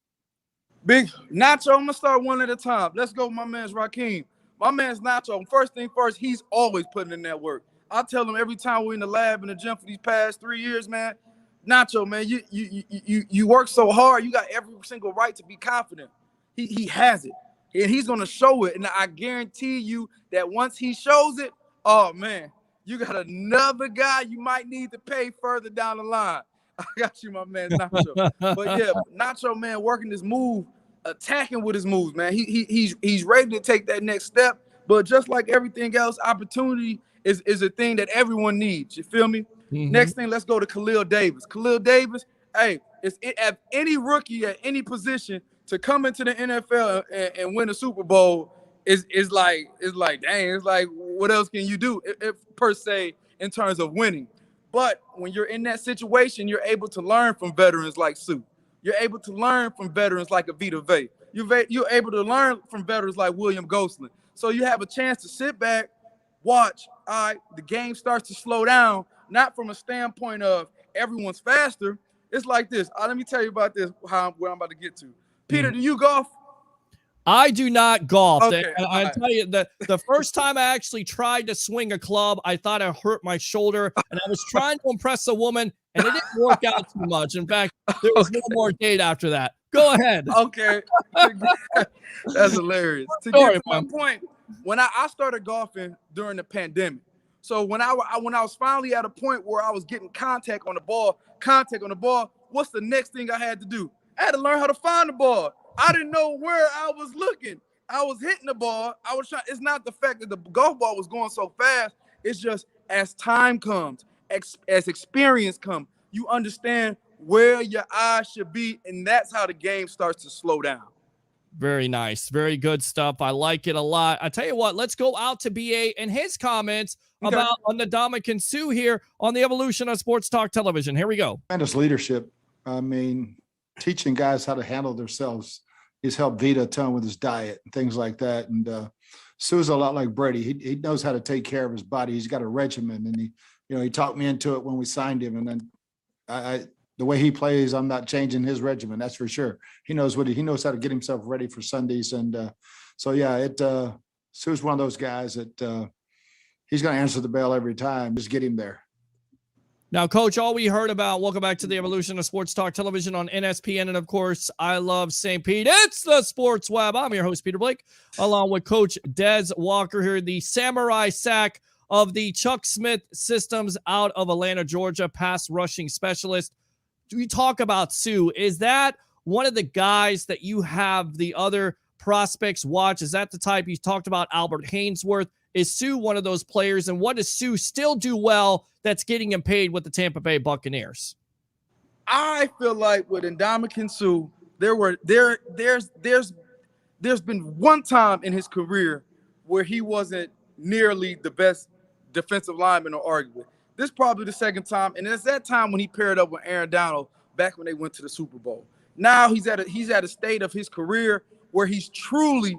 Big Nacho, I'm gonna start one at a time. Let's go, my man's Raheem. My man's Nacho. First thing first, he's always putting in that work. I tell him every time we're in the lab in the gym for these past 3 years, man, Nacho, man, you work so hard. You got every single right to be confident. He has it, and he's gonna show it. And I guarantee you that once he shows it, oh man, you got another guy you might need to pay further down the line. I got you, my man, Nacho. But yeah, Nacho, man, working his move, attacking with his moves, man. He's ready to take that next step, But just like everything else, opportunity is a thing that everyone needs. You feel me? Next thing, let's go to Khalil Davis. Khalil Davis, hey, at any rookie at any position to come into the NFL and win a Super Bowl is like dang, it's like what else can you do if per se in terms of winning? But when you're in that situation, you're able to learn from veterans like Sue. You're able to learn from veterans like Avita Vea. You're able to learn from veterans like William Gosselin. So you have a chance to sit back, watch. All right, the game starts to slow down, not from a standpoint of everyone's faster. It's like this. Let me tell you about this, where I'm about to get to. Peter, do you golf? I do not golf. Okay, I tell you, the first time I actually tried to swing a club, I thought I hurt my shoulder, and I was trying to impress a woman, and it didn't work out too much. In fact, there was no more date after that. Go ahead. Okay. That's hilarious. To get to my point, when I started golfing during the pandemic, so when I was finally at a point where I was getting contact on the ball, what's the next thing I had to do? I had to learn how to find the ball. I didn't know where I was looking. I was hitting the ball. I was trying. It's not the fact that the golf ball was going so fast. It's just as time comes, as experience comes, you understand where your eyes should be, and that's how the game starts to slow down. Very nice. Very good stuff. I like it a lot. I tell you what, let's go out to BA and his comments about Ndamukong Suh here on the evolution of Sports Talk Television. Here we go. Tremendous leadership. I mean, teaching guys how to handle themselves. He's helped Vita a ton with his diet and things like that. And Suh's a lot like Brady. He knows how to take care of his body. He's got a regimen, and he talked me into it when we signed him. And then the way he plays, I'm not changing his regimen. That's for sure. He knows how to get himself ready for Sundays. And Suh's one of those guys that he's going to answer the bell every time. Just get him there. Now, Coach, all we heard about, welcome back to the evolution of Sports Talk Television on NSPN. And, of course, I love St. Pete. It's the Sports Web. I'm your host, Peter Blake, along with Coach Des Walker here, the samurai sack of the Chuck Smith Systems out of Atlanta, Georgia, pass rushing specialist. We talk about Suh. Is that one of the guys that you have the other prospects watch? Is that the type you talked about, Albert Hainsworth? Is Suh one of those players? And what does Suh still do well that's getting him paid with the Tampa Bay Buccaneers? I feel like with Ndamukong Suh, there's been one time in his career where he wasn't nearly the best defensive lineman or arguably. This is probably the second time, and it's that time when he paired up with Aaron Donald back when they went to the Super Bowl. Now he's at a state of his career where he's truly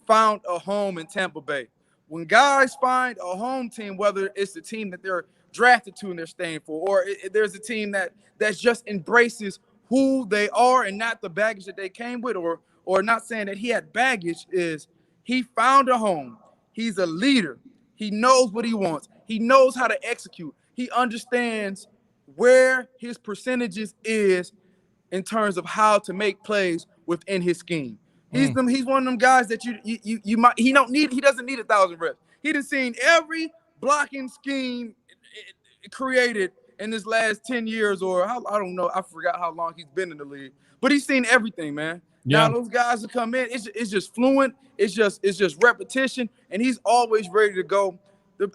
found a home in Tampa Bay. When guys find a home team, whether it's the team that they're drafted to and they're staying for, or there's a team that just embraces who they are and not the baggage that they came with, or not saying that he had baggage, is he found a home. He's a leader. He knows what he wants. He knows how to execute. He understands where his percentages is in terms of how to make plays within his scheme. He's one of them guys that he doesn't need 1,000 reps. He done seen every blocking scheme created in this last 10 years, or I don't know. I forgot how long he's been in the league, but he's seen everything, man. Yeah. Now those guys that come in, it's just fluent. It's just repetition, and he's always ready to go.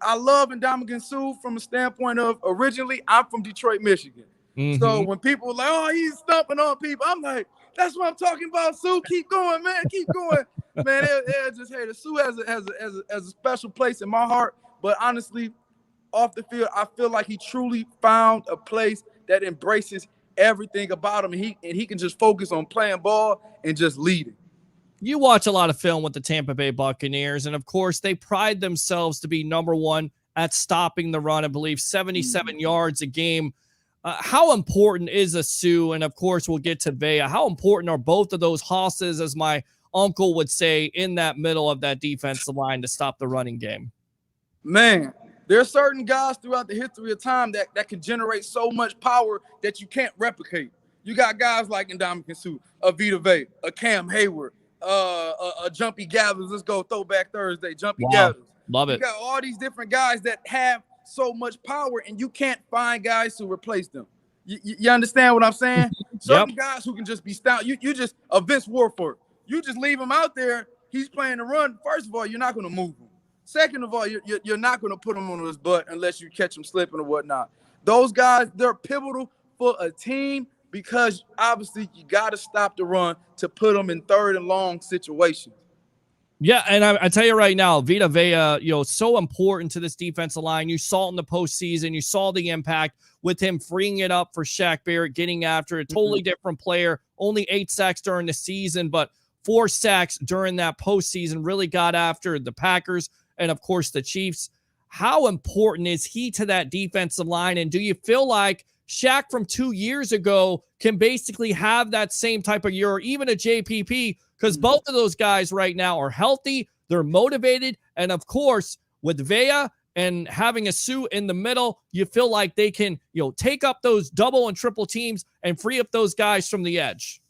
I love Ndamukong Suh from a standpoint of, originally, I'm from Detroit, Michigan. So when people are like, oh, he's stomping on people, I'm like, that's what I'm talking about, Suh. Keep going, man. Keep going. Man, the Suh has a special place in my heart. But honestly, off the field, I feel like he truly found a place that embraces everything about him. And he can just focus on playing ball and just leading. You watch a lot of film with the Tampa Bay Buccaneers, and of course, they pride themselves to be number one at stopping the run. I believe 77 yards a game. How important is a Suh? And of course, we'll get to Vea. How important are both of those hosses, as my uncle would say, in that middle of that defensive line to stop the running game? Man, there are certain guys throughout the history of time that can generate so much power that you can't replicate. You got guys like Ndamukong Suh, a Vita Vea, a Cam Hayward, a Jumpy Gathers. Let's go Throwback Thursday, Jumpy Gathers. Love it. You got all these different guys that have so much power, and you can't find guys to replace them. You understand what I'm saying? Certain guys who can just be stout. You just a Vince Warford. You just leave him out there. he's playing the run, first of all, you're not going to move him. Second of all, you're not going to put him on his butt unless you catch him slipping or whatnot. Those guys, they're pivotal for a team because obviously you got to stop the run to put them in third and long situations. Yeah, and I tell you right now, Vita Vea, so important to this defensive line. You saw it in the postseason. You saw the impact with him freeing it up for Shaq Barrett, getting after a totally different player. Only 8 sacks during the season, but 4 sacks during that postseason. Really got after the Packers and, of course, the Chiefs. How important is he to that defensive line? And do you feel like Shaq from 2 years ago can basically have that same type of year, or even a JPP? Because both of those guys right now are healthy, they're motivated, and of course, with Vea and having a Sue in the middle, you feel like they can, take up those double and triple teams and free up those guys from the edge.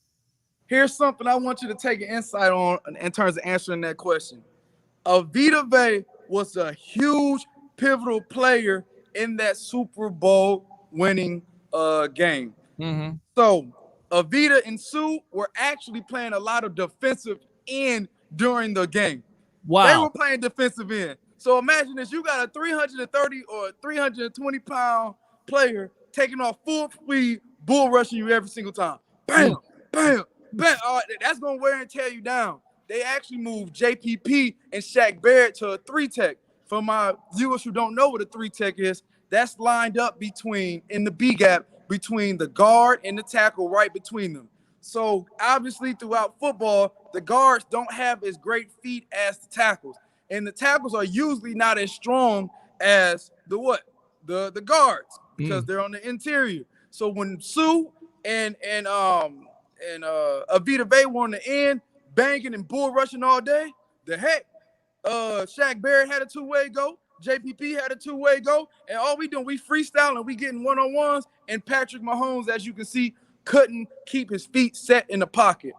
Here's something I want you to take an insight on in terms of answering that question. Vita Vea was a huge pivotal player in that Super Bowl winning game. Mm-hmm. So Vita and Sue were actually playing a lot of defensive end during the game. Wow. They were playing defensive end. So imagine this, you got a 330 or 320 pound player taking off full speed, bull rushing you every single time. Bam, bam, bam. That's going to wear and tear you down. They actually moved JPP and Shaq Barrett to a 3-tech. For my viewers who don't know what a 3-tech is, that's lined up in the B gap between the guard and the tackle, right between them. So obviously throughout football, the guards don't have as great feet as the tackles. And the tackles are usually not as strong as the guards, because they're on the interior. So when Sue and Vita Vea were on the end, banging and bull rushing all day, the heck, Shaq Barrett had a 2-way go. JPP had a 2-way go, and all we doing, we freestyling, we getting one-on-ones, and Patrick Mahomes, as you can see, couldn't keep his feet set in the pocket.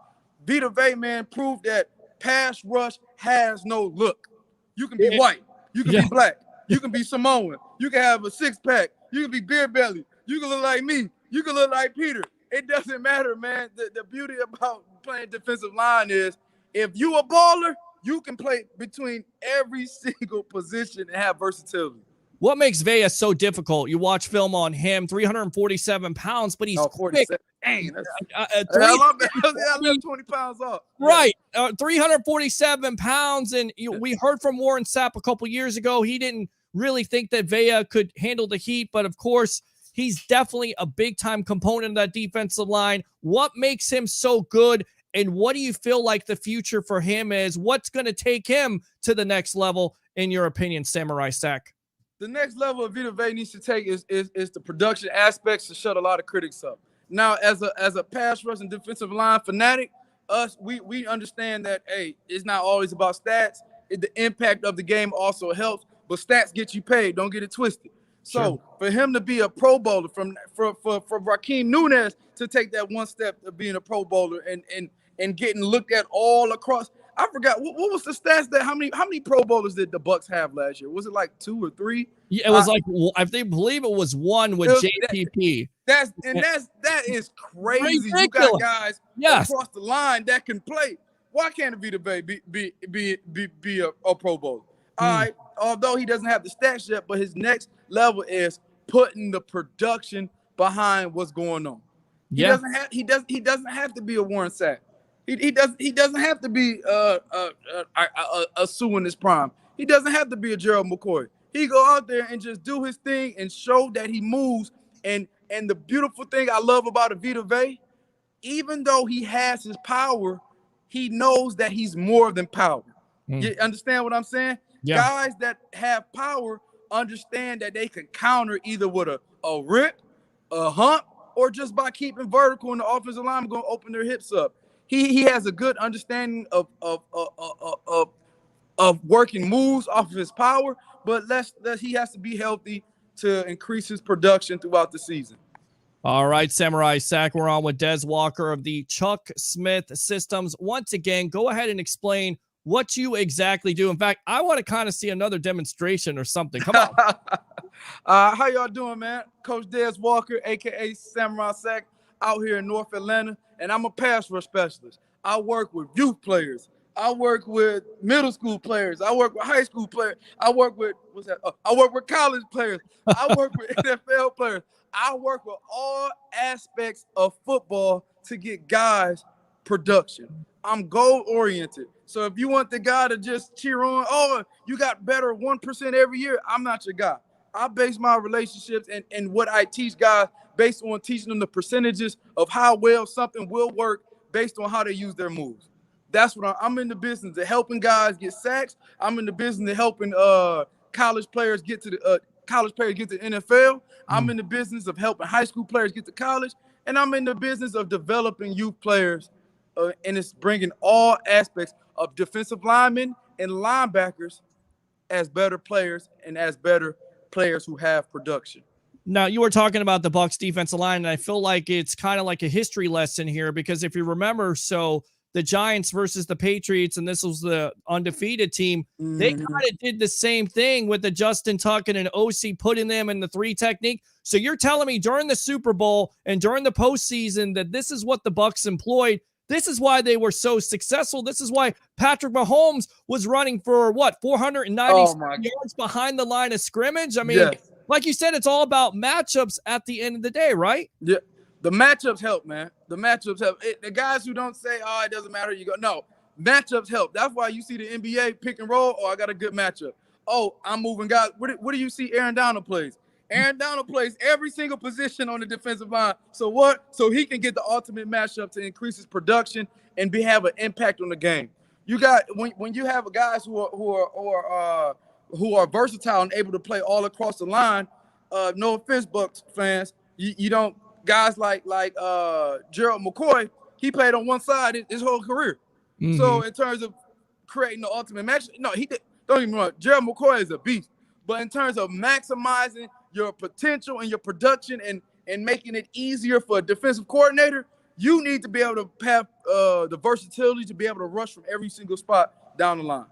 Vita Vea, man, proved that pass rush has no look. You can be white, you can be black, you can be Samoan, you can have a 6-pack, you can be beer belly, you can look like me, you can look like Peter. It doesn't matter, man. The beauty about playing defensive line is if you a baller, you can play between every single position and have versatility. What makes Vea so difficult? You watch film on him, 347 pounds, but he's quick. Dang, I left 20 pounds off. Right, 347 pounds, and we heard from Warren Sapp a couple years ago. He didn't really think that Vea could handle the heat, but of course, he's definitely a big-time component of that defensive line. What makes him so good? And what do you feel like the future for him is? What's going to take him to the next level, in your opinion, Samurai Sack? The next level of Vita Vea needs to take is the production aspects to shut a lot of critics up. Now, as a pass rush and defensive line fanatic, we understand that, hey, it's not always about stats. The impact of the game also helps, but stats get you paid. Don't get it twisted. So for him to be a Pro Bowler, for Raheem Nunez to take that one step of being a Pro Bowler and getting looked at all across. I forgot what was the stats that how many Pro Bowlers did the Bucs have last year? Was it like 2 or 3? Yeah, it was believe it was 1 with JPP. That is crazy. Ridiculous. You got guys across the line that can play. Why can't Vita Vea be a Pro Bowler? All right, although he doesn't have the stats yet, but his next level is putting the production behind what's going on. He doesn't have to be a Warren Sapp. He doesn't have to be a Sue in his prime. He doesn't have to be a Gerald McCoy. He go out there and just do his thing and show that he moves. And the beautiful thing I love about Vita Vea, even though he has his power, he knows that he's more than power. You understand what I'm saying? Yeah. Guys that have power understand that they can counter either with a rip, a hump, or just by keeping vertical, and the offensive line going to open their hips up. He has a good understanding of working moves off of his power, but he has to be healthy to increase his production throughout the season. All right, Samurai Sack, we're on with Des Walker of the Chuck Smith Systems. Once again, go ahead and explain what you exactly do. In fact, I want to kind of see another demonstration or something. Come on. How y'all doing, man? Coach Des Walker, a.k.a. Samurai Sack, out here in North Atlanta, and I'm a pass rush specialist. I work with youth players, I work with middle school players. I work with high school players. I work with I work with college players. I work with NFL players. I work with all aspects of football to get guys production. I'm goal oriented. So if you want the guy to just cheer on, oh, you got better 1% every year, I'm not your guy. I base my relationships and what I teach guys based on teaching them the percentages of how well something will work based on how they use their moves. That's what I'm in the business of helping guys get sacks. I'm in the business of helping college players get to the NFL. I'm in the business of helping high school players get to college, and I'm in the business of developing youth players. And it's bringing all aspects of defensive linemen and linebackers as better players and as better players who have production. Now, you were talking about the Bucs defensive line, and I feel like it's kind of like a history lesson here because if you remember, so the Giants versus the Patriots, and this was the undefeated team, they kind of did the same thing with the Justin Tuckett and OC putting them in the 3 technique. So you're telling me during the Super Bowl and during the postseason that this is what the Bucs employed. This is why they were so successful. This is why Patrick Mahomes was running for 490 yards behind the line of scrimmage. I mean, like you said, it's all about matchups at the end of the day, right? Yeah. The matchups help, man. The matchups help. The guys who don't say, oh, it doesn't matter, you go, no, matchups help. That's why you see the NBA pick and roll. Oh, I got a good matchup. Oh, I'm moving guys. What do you see Aaron Donald plays? Aaron Donald plays every single position on the defensive line. So what? So he can get the ultimate matchup to increase his production and have an impact on the game. You got when you have guys who are versatile and able to play all across the line. No offense, Bucs fans, you don't. Guys like Gerald McCoy, he played on one side his whole career. Mm-hmm. So in terms of creating the ultimate match, no, he did. Don't get me wrong. Gerald McCoy is a beast. But in terms of maximizing your potential and your production and making it easier for a defensive coordinator, you need to be able to have the versatility to be able to rush from every single spot down the line.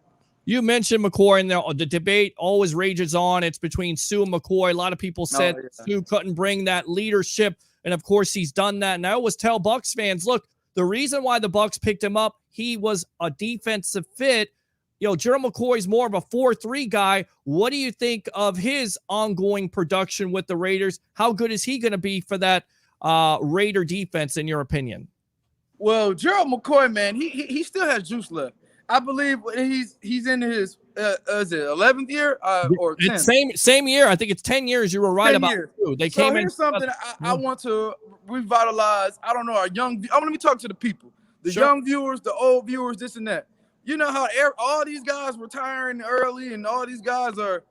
You mentioned McCoy, and the debate always rages on. It's between Sue and McCoy. A lot of people said Sue couldn't bring that leadership, and of course he's done that. And I always tell Bucs fans, look, the reason why the Bucs picked him up, he was a defensive fit. Gerald McCoy's more of a 4-3 guy. What do you think of his ongoing production with the Raiders? How good is he going to be for that Raider defense, in your opinion? Well, Gerald McCoy, man, he still has juice left. I believe he's in his is it 11th year or 10th? Same year. I think it's 10 years. You were right about it. They came in. Here's something I want to revitalize. I don't know, our young. Let me talk to the people, the young viewers, the old viewers, this and that. You know how all these guys retiring early, and all these guys are,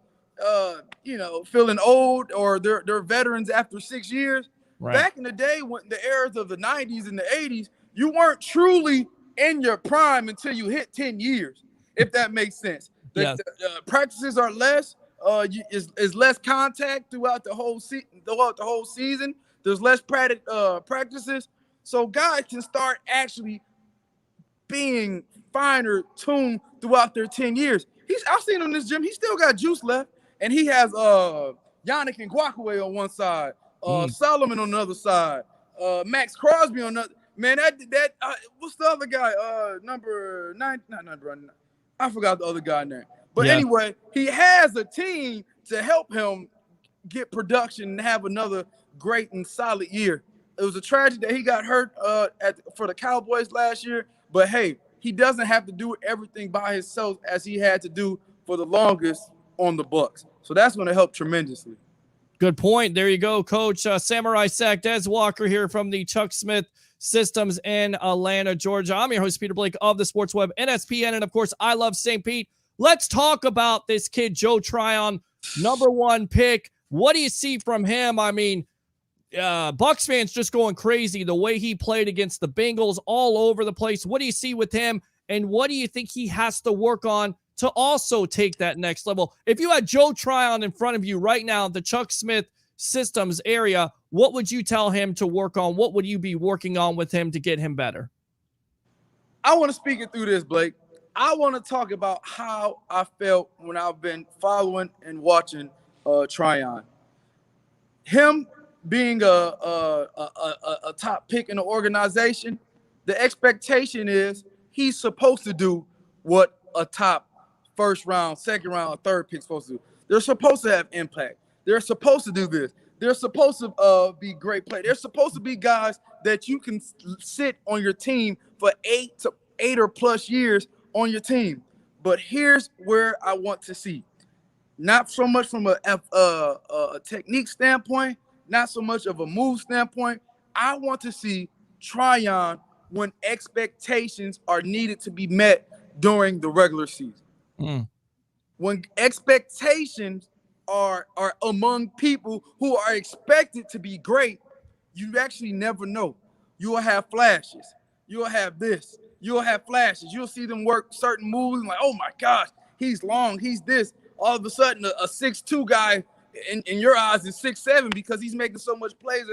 feeling old, or they're veterans after 6 years. Right. Back in the day, when the eras of the 90s and the 80s, you weren't truly in your prime until you hit 10 years, if that makes sense. The practices are less. Is less contact throughout the whole season. There's less practices, so guys can start actually being finer tuned throughout their 10 years. I've seen him in this gym. He still got juice left, and he has Yannick Ngakoue on one side, Solomon on the other side, Max Crosby on the other. Man, that what's the other guy? Number 9, not number 9. I forgot the other guy's name. But anyway, he has a team to help him get production and have another great and solid year. It was a tragedy that he got hurt for the Cowboys last year. But hey, he doesn't have to do everything by himself as he had to do for the longest on the Bucs. So that's going to help tremendously. Good point. There you go, Coach. Samurai Sack, Des Walker here from the Chuck Smith Systems in Atlanta, Georgia. I'm your host, Peter Blake of the Sports Web, NSPN, and of course, I Love St. Pete. Let's talk about this kid, Joe Tryon, #1 pick. What do you see from him? I mean, Bucs fans just going crazy the way he played against the Bengals, all over the place. What do you see with him, and what do you think he has to work on to also take that next level? If you had Joe Tryon in front of you right now, the Chuck Smith Systems area, what would you tell him to work on? What would you be working on with him to get him better? I want to speak it through this, Blake. I want to talk about how I felt when I've been following and watching Tryon. Him being a top pick in the organization, the expectation is he's supposed to do what a top first round, second round, or third pick supposed to do. They're supposed to have impact. They're supposed to do this. They're supposed to be great players. They're supposed to be guys that you can sit on your team for 8 or plus years on your team. But here's where I want to see. Not so much from a technique standpoint, not so much of a move standpoint. I want to see Tryon when expectations are needed to be met during the regular season. When expectations are among people who are expected to be great, you actually never know. You will have flashes. You will have this. You will have flashes. You'll see them work certain moves and like, oh my gosh, he's long, he's this. All of a sudden, a 6'2" guy in your eyes is 6'7" because he's making so much plays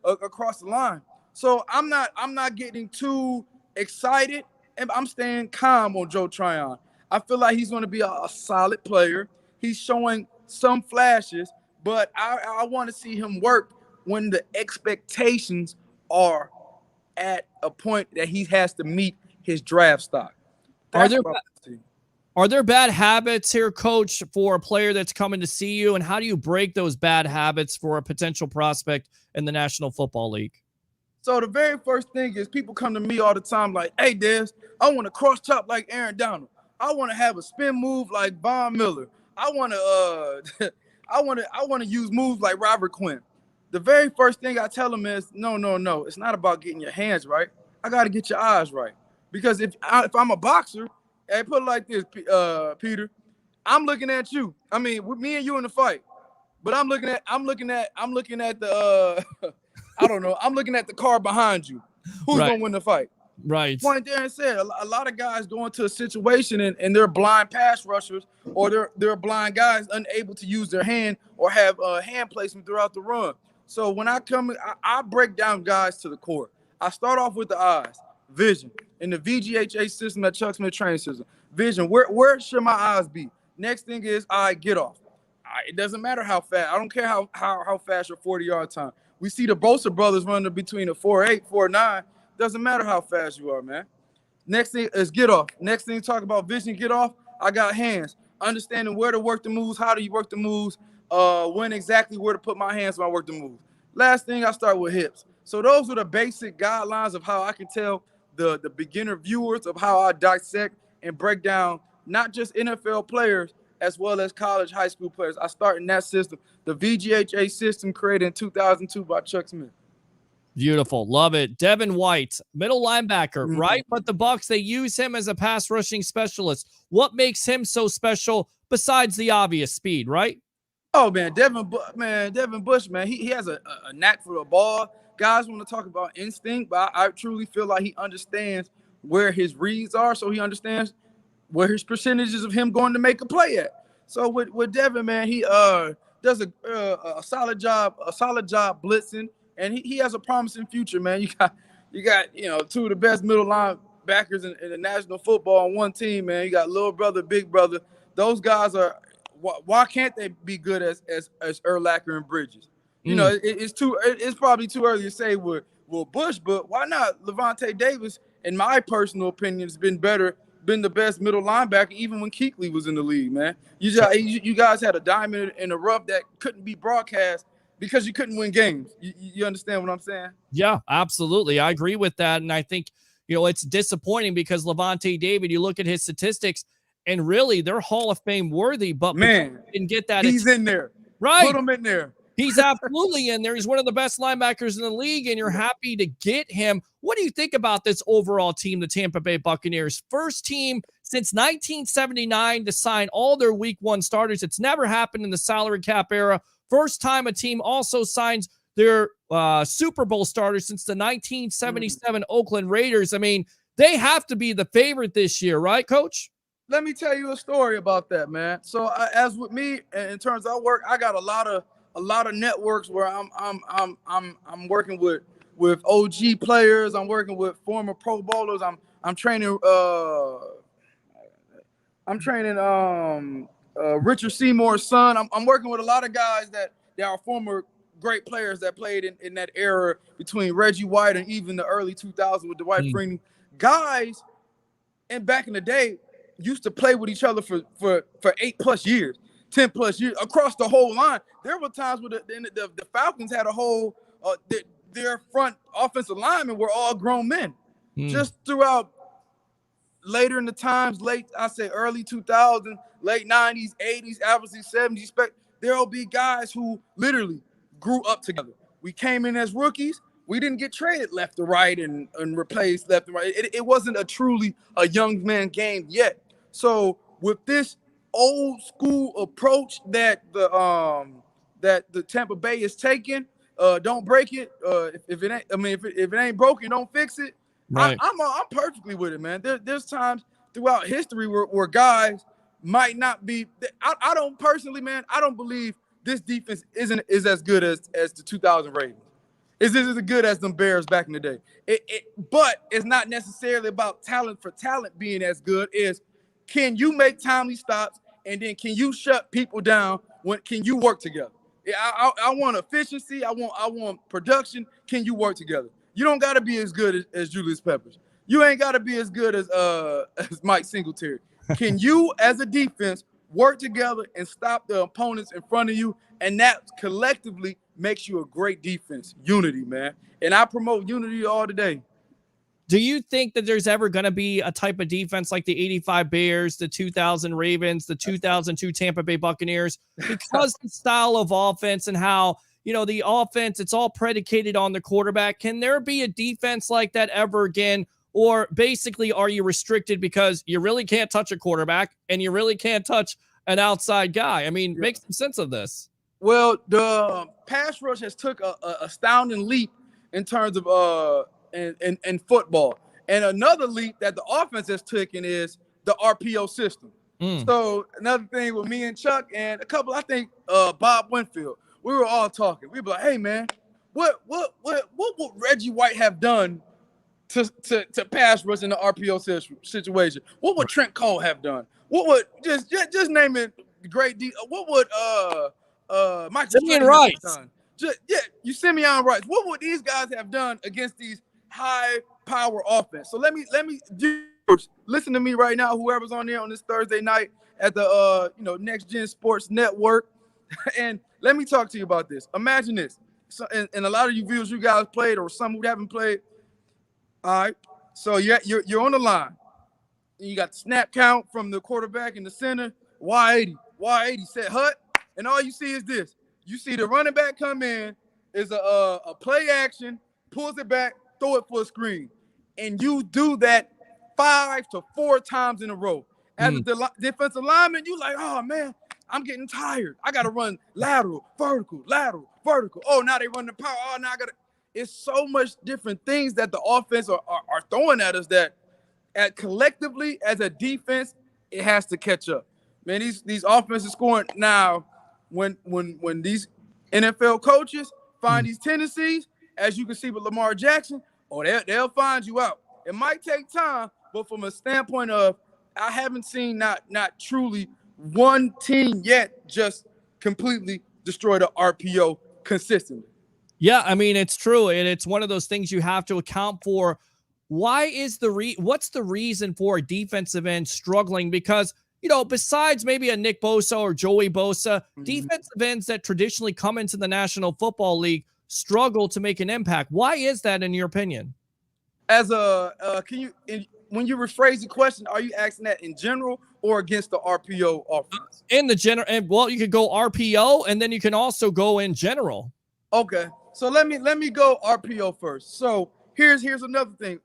across the line. So I'm not getting too excited, and I'm staying calm on Joe Tryon. I feel like he's going to be a solid player. He's showing some flashes, but I want to see him work when the expectations are at a point that he has to meet his draft stock. Are there bad habits here, Coach, for a player that's coming to see you, and how do you break those bad habits for a potential prospect in the National Football League? So the very first thing is people come to me all the time like, hey, Des, I want to cross chop like Aaron Donald. I want to have a spin move like Von Miller. I want to I want to use moves like Robert Quinn. The very first thing I tell them is, no. It's not about getting your hands right. I got to get your eyes right. Because if I'm a boxer, hey, put it like this, Peter. I'm looking at you. I mean, with me and you in the fight, but I'm looking at the I don't know. I'm looking at the car behind you. Who's gonna win the fight? Right. Point there and said a lot of guys go into a situation and they're blind pass rushers, or they're blind guys unable to use their hand or have hand placement throughout the run. So when I come, I break down guys to the core. I start off with the eyes, vision. In the VGHA system, that Chuck Smith training system, vision, where should my eyes be? Next thing is, get off. It doesn't matter how fast. I don't care how fast your 40-yard time. We see the Bosa brothers running between a 4.8, 4.9. Doesn't matter how fast you are, man. Next thing is get off. Next thing, talk about vision, get off. I got hands. Understanding where to work the moves, how do you work the moves, when exactly where to put my hands when I work the moves. Last thing, I start with hips. So those are the basic guidelines of how I can tell the beginner viewers of how I dissect and break down not just NFL players as well as college, high school players. I start in that system, the VGHA system created in 2002 by Chuck Smith. Beautiful. Love it. Devin White, middle linebacker, right? But the Bucs, they use him as a pass rushing specialist. What makes him so special besides the obvious speed, right? Oh, man, Devin Bush, man, he has a knack for the ball. Guys want to talk about instinct, but I truly feel like he understands where his reads are, so he understands where his percentages of him going to make a play at. So with Devin, man, he does a solid job blitzing, and he has a promising future, man. You got two of the best middle linebackers in the National Football on one team, man. You got little brother, big brother. Those guys are. Why can't they be good as Urlacher and Bridges? You know, it's probably too early to say with Bush, but why not? Levante Davis, in my personal opinion, has been the best middle linebacker even when Kuechly was in the league, man. You guys had a diamond in the rough that couldn't be broadcast because you couldn't win games. You understand what I'm saying? Yeah, absolutely. I agree with that. And I think, it's disappointing because Levante David, you look at his statistics, and really they're Hall of Fame worthy, but man, didn't get that. He's in there. Right. Put him in there. He's absolutely in there. He's one of the best linebackers in the league, and you're happy to get him. What do you think about this overall team, the Tampa Bay Buccaneers? First team since 1979 to sign all their week one starters. It's never happened in the salary cap era. First time a team also signs their Super Bowl starters since the 1977 Oakland Raiders. I mean, they have to be the favorite this year, right, Coach? Let me tell you a story about that, man. So as with me, in terms of work, I got a lot of networks where I'm working with OG players. I'm working with former Pro Bowlers. I'm training Richard Seymour's son. I'm working with a lot of guys that are former great players that played in that era between Reggie White and even the early 2000s with Dwight Freeney. Guys, and back in the day, used to play with each other for 8+ years, 10+ years across the whole line. There were times where the Falcons had a whole their front offensive linemen were all grown men. Just throughout later in the times, early 2000s, late 90s, 80s, obviously 70s, there'll be guys who literally grew up together. We came in as rookies. We didn't get traded left to right and replaced left to right. It wasn't truly a young man game yet. So with this old school approach that the Tampa Bay is taking, don't break it. If it ain't broken, don't fix it. Right. I'm perfectly with it, man. There's times throughout history where guys might not be. I don't personally, man. I don't believe this defense is as good as the 2000 Ravens. Is as good as them Bears back in the day. But it's not necessarily about talent for talent being as good. Is can you make timely stops, and then can you shut people down? Can you work together? I want efficiency. I want production. Can you work together? You don't got to be as good as Julius Peppers. You ain't got to be as good as Mike Singletary. Can you, as a defense, work together and stop the opponents in front of you? And that collectively makes you a great defense. Unity, man. And I promote unity all the day. Do you think that there's ever going to be a type of defense like the 85 Bears, the 2000 Ravens, the 2002 Tampa Bay Buccaneers, because the style of offense and how, the offense, it's all predicated on the quarterback? Can there be a defense like that ever again? Or basically, are you restricted because you really can't touch a quarterback and you really can't touch an outside guy? I mean, make some sense of this. Well, the pass rush has took a astounding leap in terms of in football. And another leap that the offense has taken is the RPO system. So another thing with me and Chuck and a couple, I think Bob Winfield, we were all talking. We were like, hey man, what would Reggie White have done to pass rush in the RPO situation? What would Trent Cole have done? What would just name it great what would Michael Simeon Rice have done? Simeon Rice. What would these guys have done against these high power offense? So let me listen to me right now, whoever's on there on this Thursday night at the Next Gen Sports Network, and let me talk to you about this. Imagine this. So, and a lot of you viewers, you guys played, or some who haven't played. All right. So you're on the line. You got the snap count from the quarterback in the center, Y80 set hut, and all you see is this. You see the running back come in, is a play action, pulls it back, throw it for a screen. And you do that 5 to 4 times in a row. As a defensive lineman, you like, oh man, I'm getting tired. I got to run lateral, vertical. Oh, now they run the power. Oh, now I got to. It's so much different things that the offense are throwing at us that collectively as a defense, it has to catch up. Man, these offenses scoring now. When these NFL coaches find these tendencies, as you can see with Lamar Jackson, they'll find you out. It might take time, but from a standpoint of, I haven't seen not truly one team yet just completely destroy the RPO consistently. Yeah, I mean, it's true, and it's one of those things you have to account for. Why is what's the reason for a defensive end struggling? Because besides maybe a Nick Bosa or Joey Bosa, defensive ends that traditionally come into the National Football League struggle to make an impact. Why is that, in your opinion? When you rephrase the question, are you asking that in general or against the RPO offense? In the general, well, you could go RPO, and then you can also go in general. Okay, so let me go RPO first. So here's another thing.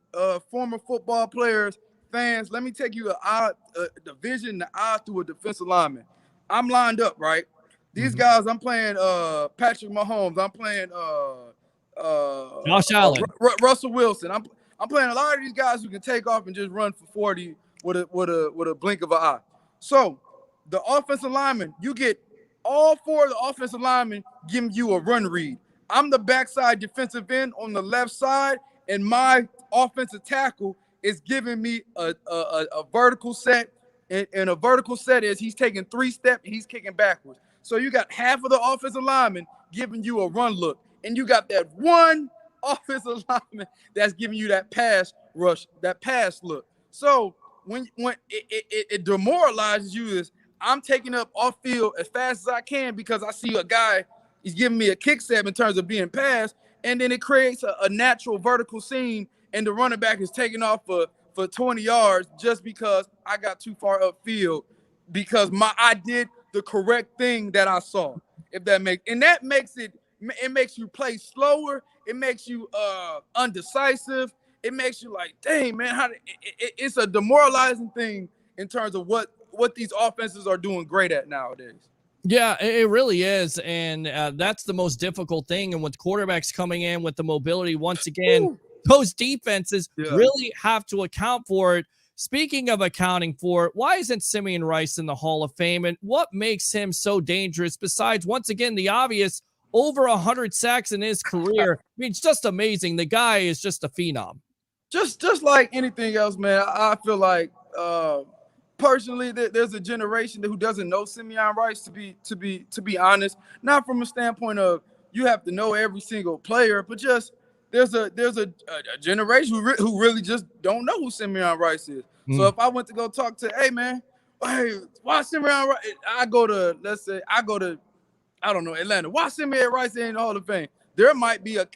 Former football players, fans, let me take you the vision, the eye through a defensive lineman. I'm lined up, right? These guys, I'm playing Patrick Mahomes. I'm playing Josh Allen, Russell Wilson. I'm playing a lot of these guys who can take off and just run for 40 with a blink of an eye. So the offensive lineman, you get all 4 of the offensive linemen giving you a run read. I'm the backside defensive end on the left side, and my offensive tackle is giving me a vertical set, and a vertical set is he's taking 3 steps and he's kicking backwards. So you got half of the offensive lineman giving you a run look, and you got that one offensive lineman that's giving you that pass rush, that pass look. So when it demoralizes you is I'm taking up off field as fast as I can because I see a guy, he's giving me a kick step in terms of being passed, and then it creates a natural vertical seam, and the running back is taking off for 20 yards just because I got too far upfield because I did the correct thing that I saw. If that makes it makes you play slower. It makes you undecisive. It makes you like, dang, man, it's a demoralizing thing in terms of what these offenses are doing great at nowadays. Yeah, it really is. And that's the most difficult thing. And with quarterbacks coming in with the mobility, once again, those defenses really have to account for it. Speaking of accounting for it, why isn't Simeon Rice in the Hall of Fame? And what makes him so dangerous besides, once again, the obvious, over 100 sacks in his career? I mean, it's just amazing. The guy is just a phenom. Just like anything else, man, I feel like personally there's a generation who doesn't know Simeon Rice, to be honest. Not from a standpoint of you have to know every single player, but just there's a generation who really just don't know who Simeon Rice is. So if I went to go talk to, hey man, why Simeon Rice? I go to I don't know, Atlanta. Why Simeon Rice in the Hall of Fame? There might be a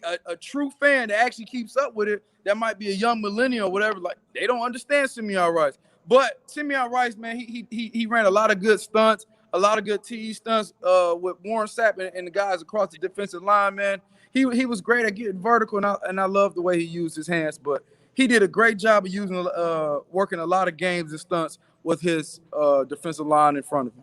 true fan that actually keeps up with it. That might be a young millennial or whatever. Like, they don't understand Simeon Rice. But Simeon Rice, man, he ran a lot of good stunts, a lot of good TE stunts with Warren Sapp and the guys across the defensive line, man. He was great at getting vertical, and I love the way he used his hands. But he did a great job of working a lot of games and stunts with his defensive line in front of him.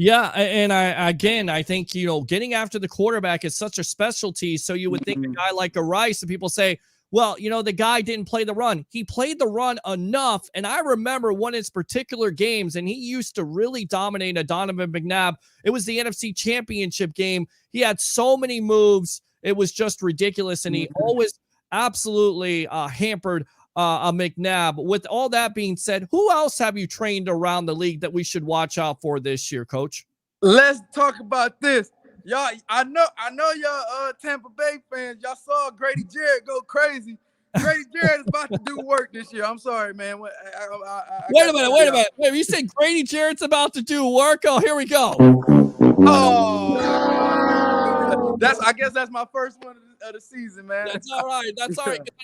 Yeah, and I think, getting after the quarterback is such a specialty. So you would think a guy like a Rice, and people say, well, the guy didn't play the run. He played the run enough. And I remember one of his particular games, and he used to really dominate a Donovan McNabb. It was the NFC Championship game. He had so many moves. It was just ridiculous. And he always absolutely hampered a McNabb. With all that being said, who else have you trained around the league that we should watch out for this year, Coach? Let's talk about this. Y'all, I know y'all Tampa Bay fans. Y'all saw Grady Jarrett go crazy. Grady Jarrett is about to do work this year. I'm sorry, man. Wait a minute. Wait, you said Grady Jarrett's about to do work? Oh, here we go. Oh, I guess that's my first one of the season, man. That's all right. I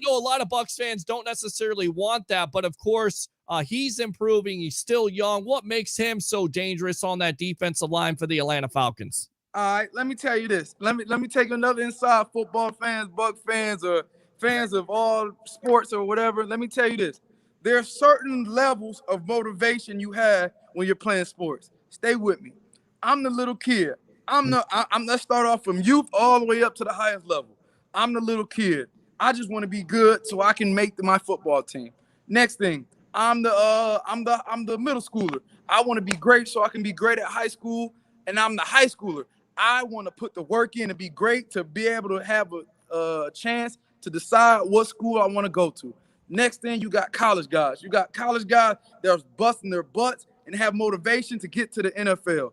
know a lot of Bucs fans don't necessarily want that, but of course, he's improving. He's still young. What makes him so dangerous on that defensive line for the Atlanta Falcons? All right, let me tell you this. Let me take another inside football fans, Bucs fans, or fans of all sports or whatever. Let me tell you this. There are certain levels of motivation you have when you're playing sports. Stay with me. I'm the little kid. Let's start off from youth all the way up to the highest level. I'm the little kid. I just want to be good so I can make my football team. Next thing, I'm the middle schooler. I want to be great so I can be great at high school, and I'm the high schooler. I want to put the work in and be great to be able to have a chance to decide what school I want to go to. Next thing, you got college guys. You got college guys that are busting their butts and have motivation to get to the NFL.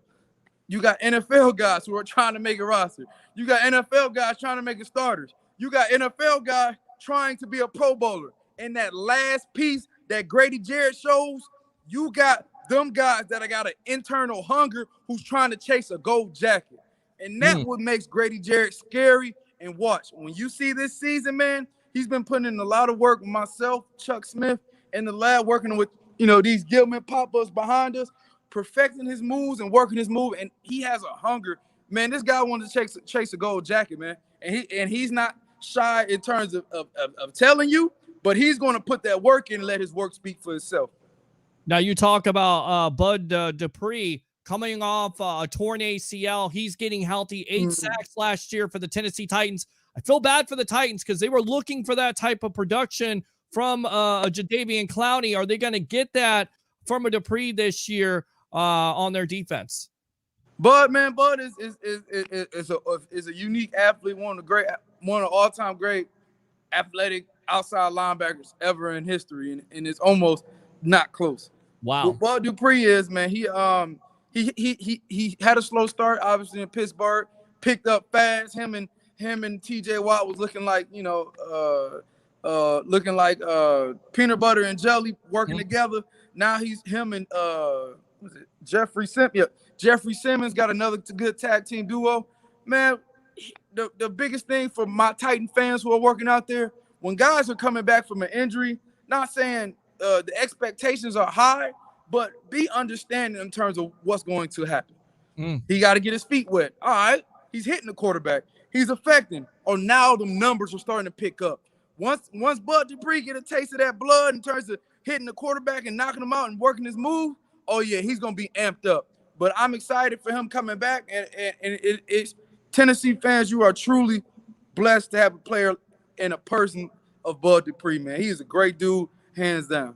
You got NFL guys who are trying to make a roster. You got NFL guys trying to make it starters. You got NFL guys trying to be a Pro Bowler. And that last piece that Grady Jarrett shows, you got them guys that got an internal hunger who's trying to chase a gold jacket. And that's what makes Grady Jarrett scary. And watch, when you see this season, man, he's been putting in a lot of work with myself, Chuck Smith, in the lab, working with, these Gilman pop-ups behind us, perfecting his moves and working his move. And he has a hunger. Man, this guy wanted to chase a gold jacket, man. And he's not shy in terms of telling you, but he's going to put that work in and let his work speak for itself. Now, you talk about Bud Dupree coming off a torn ACL. He's getting healthy. 8 sacks last year for the Tennessee Titans. I feel bad for the Titans because they were looking for that type of production from Jadeveon Clowney. Are they going to get that from a Dupree this year on their defense? Bud is a unique athlete, one of the all-time great athletic outside linebackers ever in history, and it's almost not close. Wow. What Bud Dupree is, man, he had a slow start, obviously in Pittsburgh, picked up fast. Him and TJ Watt was looking like looking like peanut butter and jelly working together. Now him and Jeffrey Simmons. Yeah, Jeffrey Simmons got another good tag team duo. Man, the biggest thing for my Titan fans who are working out there, when guys are coming back from an injury, not saying the expectations are high, but be understanding in terms of what's going to happen. He got to get his feet wet. All right, he's hitting the quarterback. He's affecting. Oh, now the numbers are starting to pick up. Once Bud Dupree get a taste of that blood in terms of hitting the quarterback and knocking him out and working his move, oh yeah, he's gonna be amped up. But I'm excited for him coming back, and it's Tennessee fans, you are truly blessed to have a player and a person of Bud Dupree, man. He is a great dude, hands down.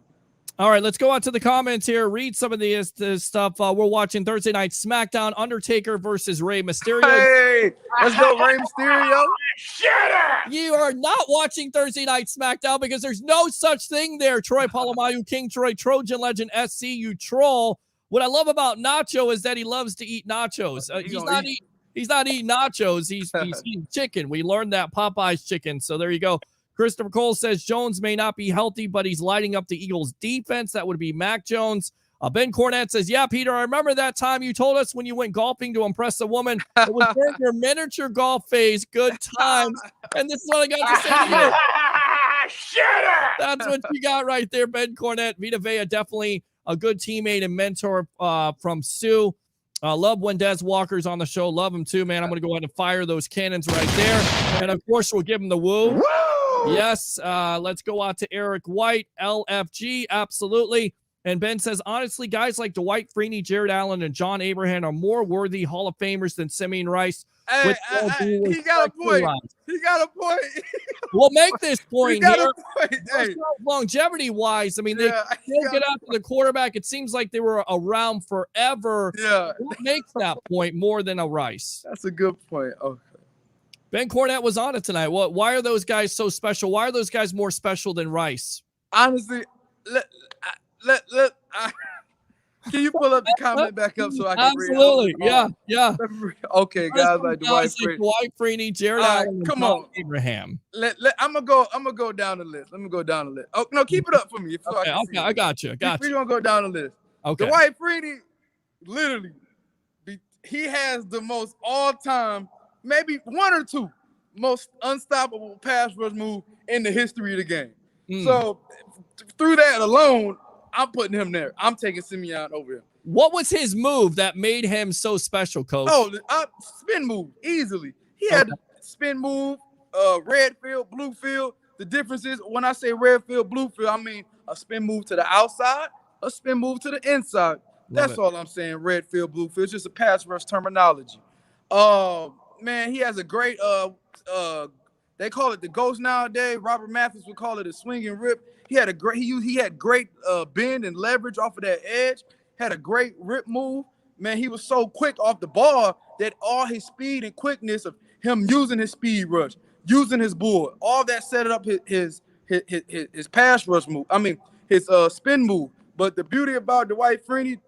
All right, let's go on to the comments here. Read some of this stuff. We're watching Thursday Night SmackDown, Undertaker versus Rey Mysterio. Hey, let's go, Rey Mysterio. Shut up! You are not watching Thursday Night SmackDown because there's no such thing there. Troy Polamalu, King Troy, Trojan Legend, SC, you troll. What I love about Nacho is that he loves to eat nachos. He's not eating nachos. He's eating chicken. We learned that Popeye's chicken. So there you go. Christopher Cole says Jones may not be healthy, but he's lighting up the Eagles' defense. That would be Mac Jones. Ben Cornett says, yeah, Peter, I remember that time you told us when you went golfing to impress a woman. It was during your miniature golf phase. Good times. And this is what I got to say to you. Shut up! That's what you got right there, Ben Cornett. Vita Vea, definitely a good teammate and mentor from Sue. Love when Des Walker's on the show. Love him too, man. I'm going to go ahead and fire those cannons right there. And, of course, we'll give him the woo. Yes, let's go out to Eric White, LFG, absolutely. And Ben says, honestly, guys like Dwight Freeney, Jared Allen, and John Abraham are more worthy Hall of Famers than Simeon Rice. Hey, he got a point. He got a point. We'll make this point here. Hey. Longevity-wise, I mean, they still get after the quarterback. It seems like they were around forever. Yeah. What makes that point more than a Rice? That's a good point. Okay. Ben Cornett was on it tonight. Why are those guys so special? Why are those guys more special than Rice? Honestly, can you pull up the comment back up so I can read it? Absolutely. Yeah. Okay, guys like Dwight Freeney, Jared Allen, come on, Abraham. I'm gonna go down the list. Let me go down the list. Oh no, keep it up for me. Okay, I got you. We're gonna go down the list. Okay. Dwight Freeney, literally, he has the most all-time, maybe one or two most unstoppable pass rush move in the history of the game. So through that alone, I'm putting him there. I'm taking Simeon over him. What was his move that made him so special, Coach? Oh, spin move, easily. He had the spin move, red field, blue field. The difference is when I say red field, blue field, I mean a spin move to the outside, a spin move to the inside. That's all I'm saying, red field, blue field. It's just a pass rush terminology. Man, he has a great, they call it the ghost nowadays. Robert Mathis would call it a swing and rip. He had great bend and leverage off of that edge. Had a great rip move. Man, he was so quick off the ball that all his speed and quickness of him using his speed rush, using his board, all that set up his pass rush move. I mean, his spin move. But the beauty about Dwight Freeney,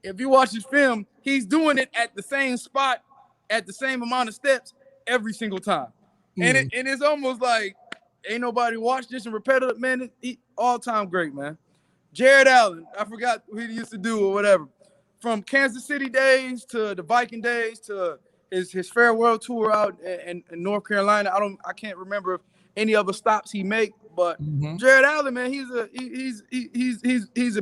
if you watch his film, he's doing it at the same spot, at the same amount of steps every single time. And it's almost like ain't nobody watched this and repetitive, man. He all-time great, man. Jared Allen, I forgot what he used to do or whatever. From Kansas City days to the Viking days to his farewell tour out in North Carolina. I can't remember any other stops he made, but Jared Allen, man, he's a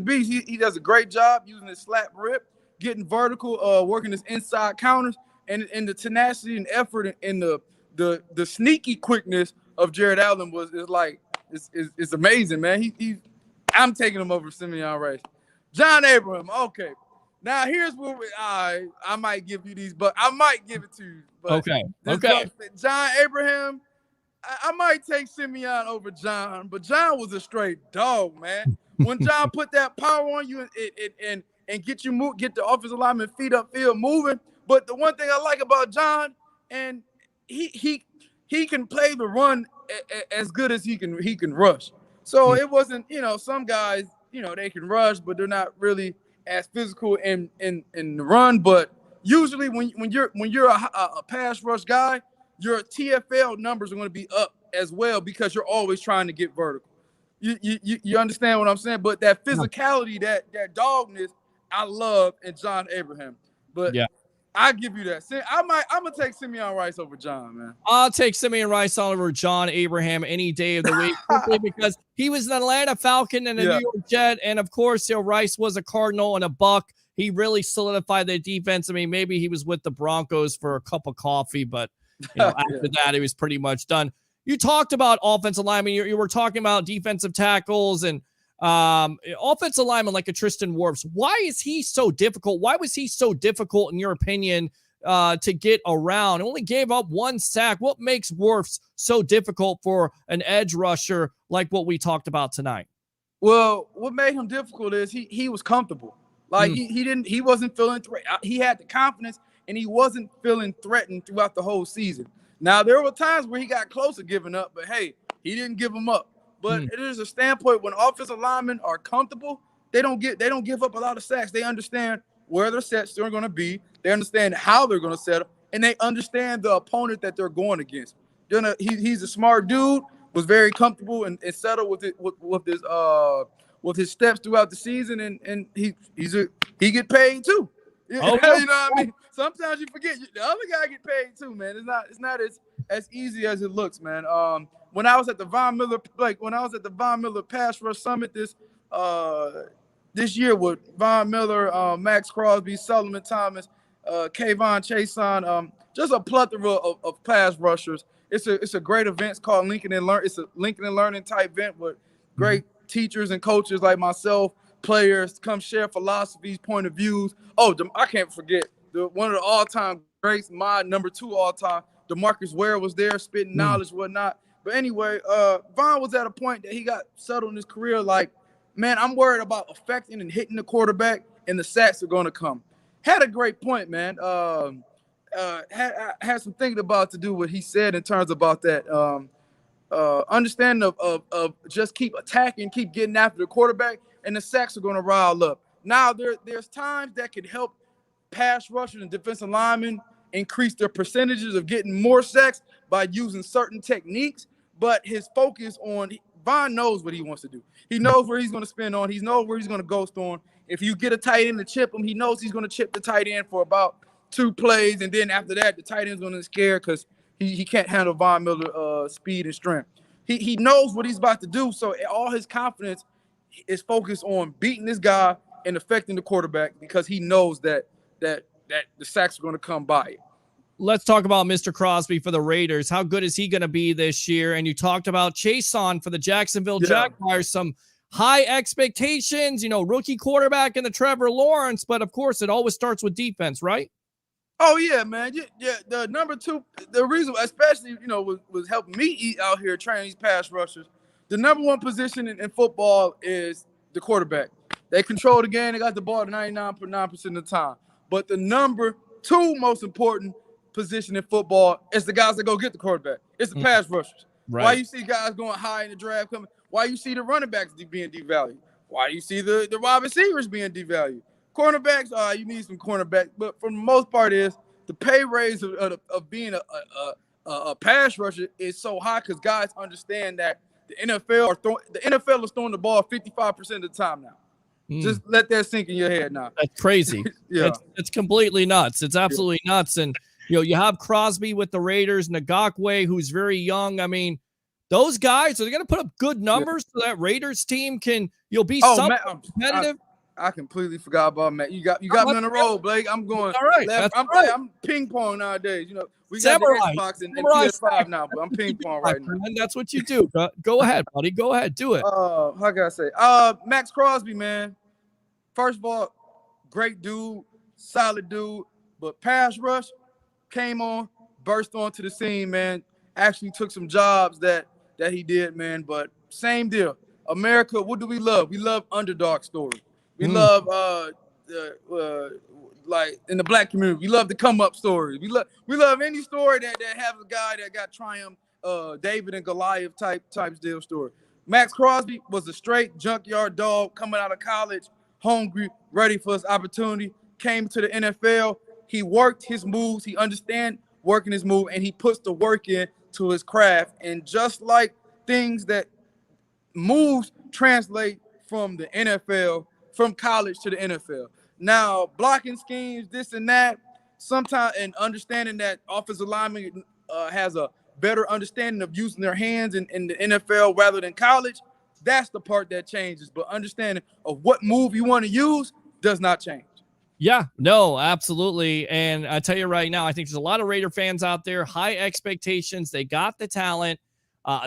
beast. He does a great job using his slap rip, getting vertical, working his inside counters, and the tenacity and effort and the sneaky quickness of Jared Allen is amazing, man. I'm taking him over Simeon Rice. John Abraham, okay. Now here's where I might give you these, but I might give it to you. But okay. John Abraham, I might take Simeon over John, but John was a straight dog, man. When John put that power on you and get the offensive lineman feet upfield moving. But the one thing I like about John, and he can play the run as good as he can rush. So it wasn't, some guys, they can rush, but they're not really as physical in the run. But usually when you're a pass rush guy, your TFL numbers are going to be up as well because you're always trying to get vertical. You understand what I'm saying? But that physicality, that dogness, I love in John Abraham. But yeah, I give you that. I'm gonna take Simeon Rice over John, man. I'll take Simeon Rice over John Abraham any day of the week simply because he was an Atlanta Falcon and a New York Jet, and of course, Rice was a Cardinal and a Buck. He really solidified the defense. I mean, maybe he was with the Broncos for a cup of coffee, but after that, he was pretty much done. You talked about offensive linemen. You were talking about defensive tackles and offensive linemen like a Tristan Wirfs. Why is he so difficult? Why was he so difficult, in your opinion, to get around? Only gave up 1 sack. What makes Wirfs so difficult for an edge rusher like what we talked about tonight? Well, what made him difficult is he was comfortable. Like he wasn't feeling he had the confidence and he wasn't feeling threatened throughout the whole season. Now there were times where he got close to giving up, but hey, he didn't give them up. But it is a standpoint when offensive linemen are comfortable, they don't give up a lot of sacks. They understand where their sets are going to be. They understand how they're going to set up, and they understand the opponent that they're going against. He's a smart dude, was very comfortable and settled with his steps throughout the season, and he get paid too. Oh, you know what I mean? Sometimes you forget the other guy get paid too, man. It's not as easy as it looks, man. When I was at the Von Miller Pass Rush Summit this year with Von Miller, Max Crosby, Solomon Thomas, Kayvon Chason, just a plethora of pass rushers. It's a great event. It's called Lincoln and Learn. It's a Lincoln and Learning type event with great teachers and coaches like myself, players come share philosophies, point of views. Oh, I can't forget one of the all-time greats, my number 2 all-time, DeMarcus Ware was there spitting knowledge, whatnot. But anyway, Von was at a point that he got settled in his career. Like, man, I'm worried about affecting and hitting the quarterback, and the sacks are going to come. Had a great point, man. Had some thinking about to do what he said in terms about that. Understanding of just keep attacking, keep getting after the quarterback, and the sacks are going to rile up. Now, there's times that could help pass rushers and defensive linemen increase their percentages of getting more sacks by using certain techniques, but his focus on Von knows what he wants to do. He knows where he's going to spin on. He knows where he's going to ghost on. If you get a tight end to chip him, he knows he's going to chip the tight end for about 2 plays, and then after that, the tight end's going to scare because he can't handle Von Miller's speed and strength. He knows what he's about to do, so all his confidence is focused on beating this guy and affecting the quarterback because he knows that the sacks are going to come by it. Let's talk about Mr. Crosby for the Raiders. How good is he going to be this year? And you talked about Chason for the Jacksonville Jaguars. Some high expectations, rookie quarterback in the Trevor Lawrence, but of course it always starts with defense, right? Oh yeah, man. Yeah. The number 2, the reason, especially, was helping me eat out here training these pass rushers. The number 1 position in football is the quarterback. They control the game. They got the ball 99.9% of the time. But the number 2 most important position in football is the guys that go get the quarterback. It's the pass rushers. Right. Why you see guys going high in the draft coming? Why you see the running backs being devalued? Why you see the wide receivers being devalued? Cornerbacks, you need some cornerbacks, but for the most part is the pay raise of being a pass rusher is so high because guys understand that the NFL is throwing the ball 55% of the time now. Just let that sink in your head now. That's crazy. It's completely nuts. It's absolutely nuts. And you have Crosby with the Raiders, Ngakwe, who's very young. I mean, those guys, are they going to put up good numbers so that Raiders team can be somewhat competitive? I completely forgot about Matt. You got me on the road, Blake. I'm going. All right. Left. I'm ping pong nowadays. We got the Xbox and PS5 now, but I'm ping pong right now. And that's what you do. Go ahead, buddy. Go ahead. Do it. How can I say? Max Crosby, man. First of all, great dude, solid dude, but pass rush came on, burst onto the scene, man. Actually took some jobs that he did, man. But same deal. America, what do we love? We love underdog stories. We love like in the black community, we love the come up stories. We love any story that has a guy that got triumph, David and Goliath type deal story. Max Crosby was a straight junkyard dog coming out of college, hungry, ready for his opportunity, came to the NFL. He worked his moves. He understand working his move, and he puts the work in to his craft. And just like things that moves translate from the NFL, from college to the NFL. Now, blocking schemes, this and that, sometimes, and understanding that offensive lineman has a better understanding of using their hands in the NFL rather than college, that's the part that changes. But understanding of what move you want to use does not change. Yeah, no, absolutely. And I tell you right now, I think there's a lot of Raider fans out there, high expectations. They got the talent.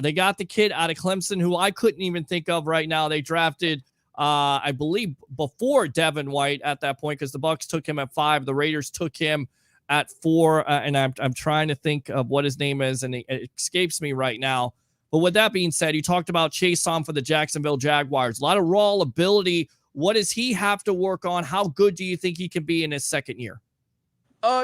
They got the kid out of Clemson who I couldn't even think of right now. They drafted, I believe, before Devin White at that point, because the Bucs took him at 5. The Raiders took him at 4. And I'm trying to think of what his name is, and it escapes me right now. But with that being said, you talked about Chase on for the Jacksonville Jaguars. A lot of raw we What does he have to work on? How good do you think he can be in his second year?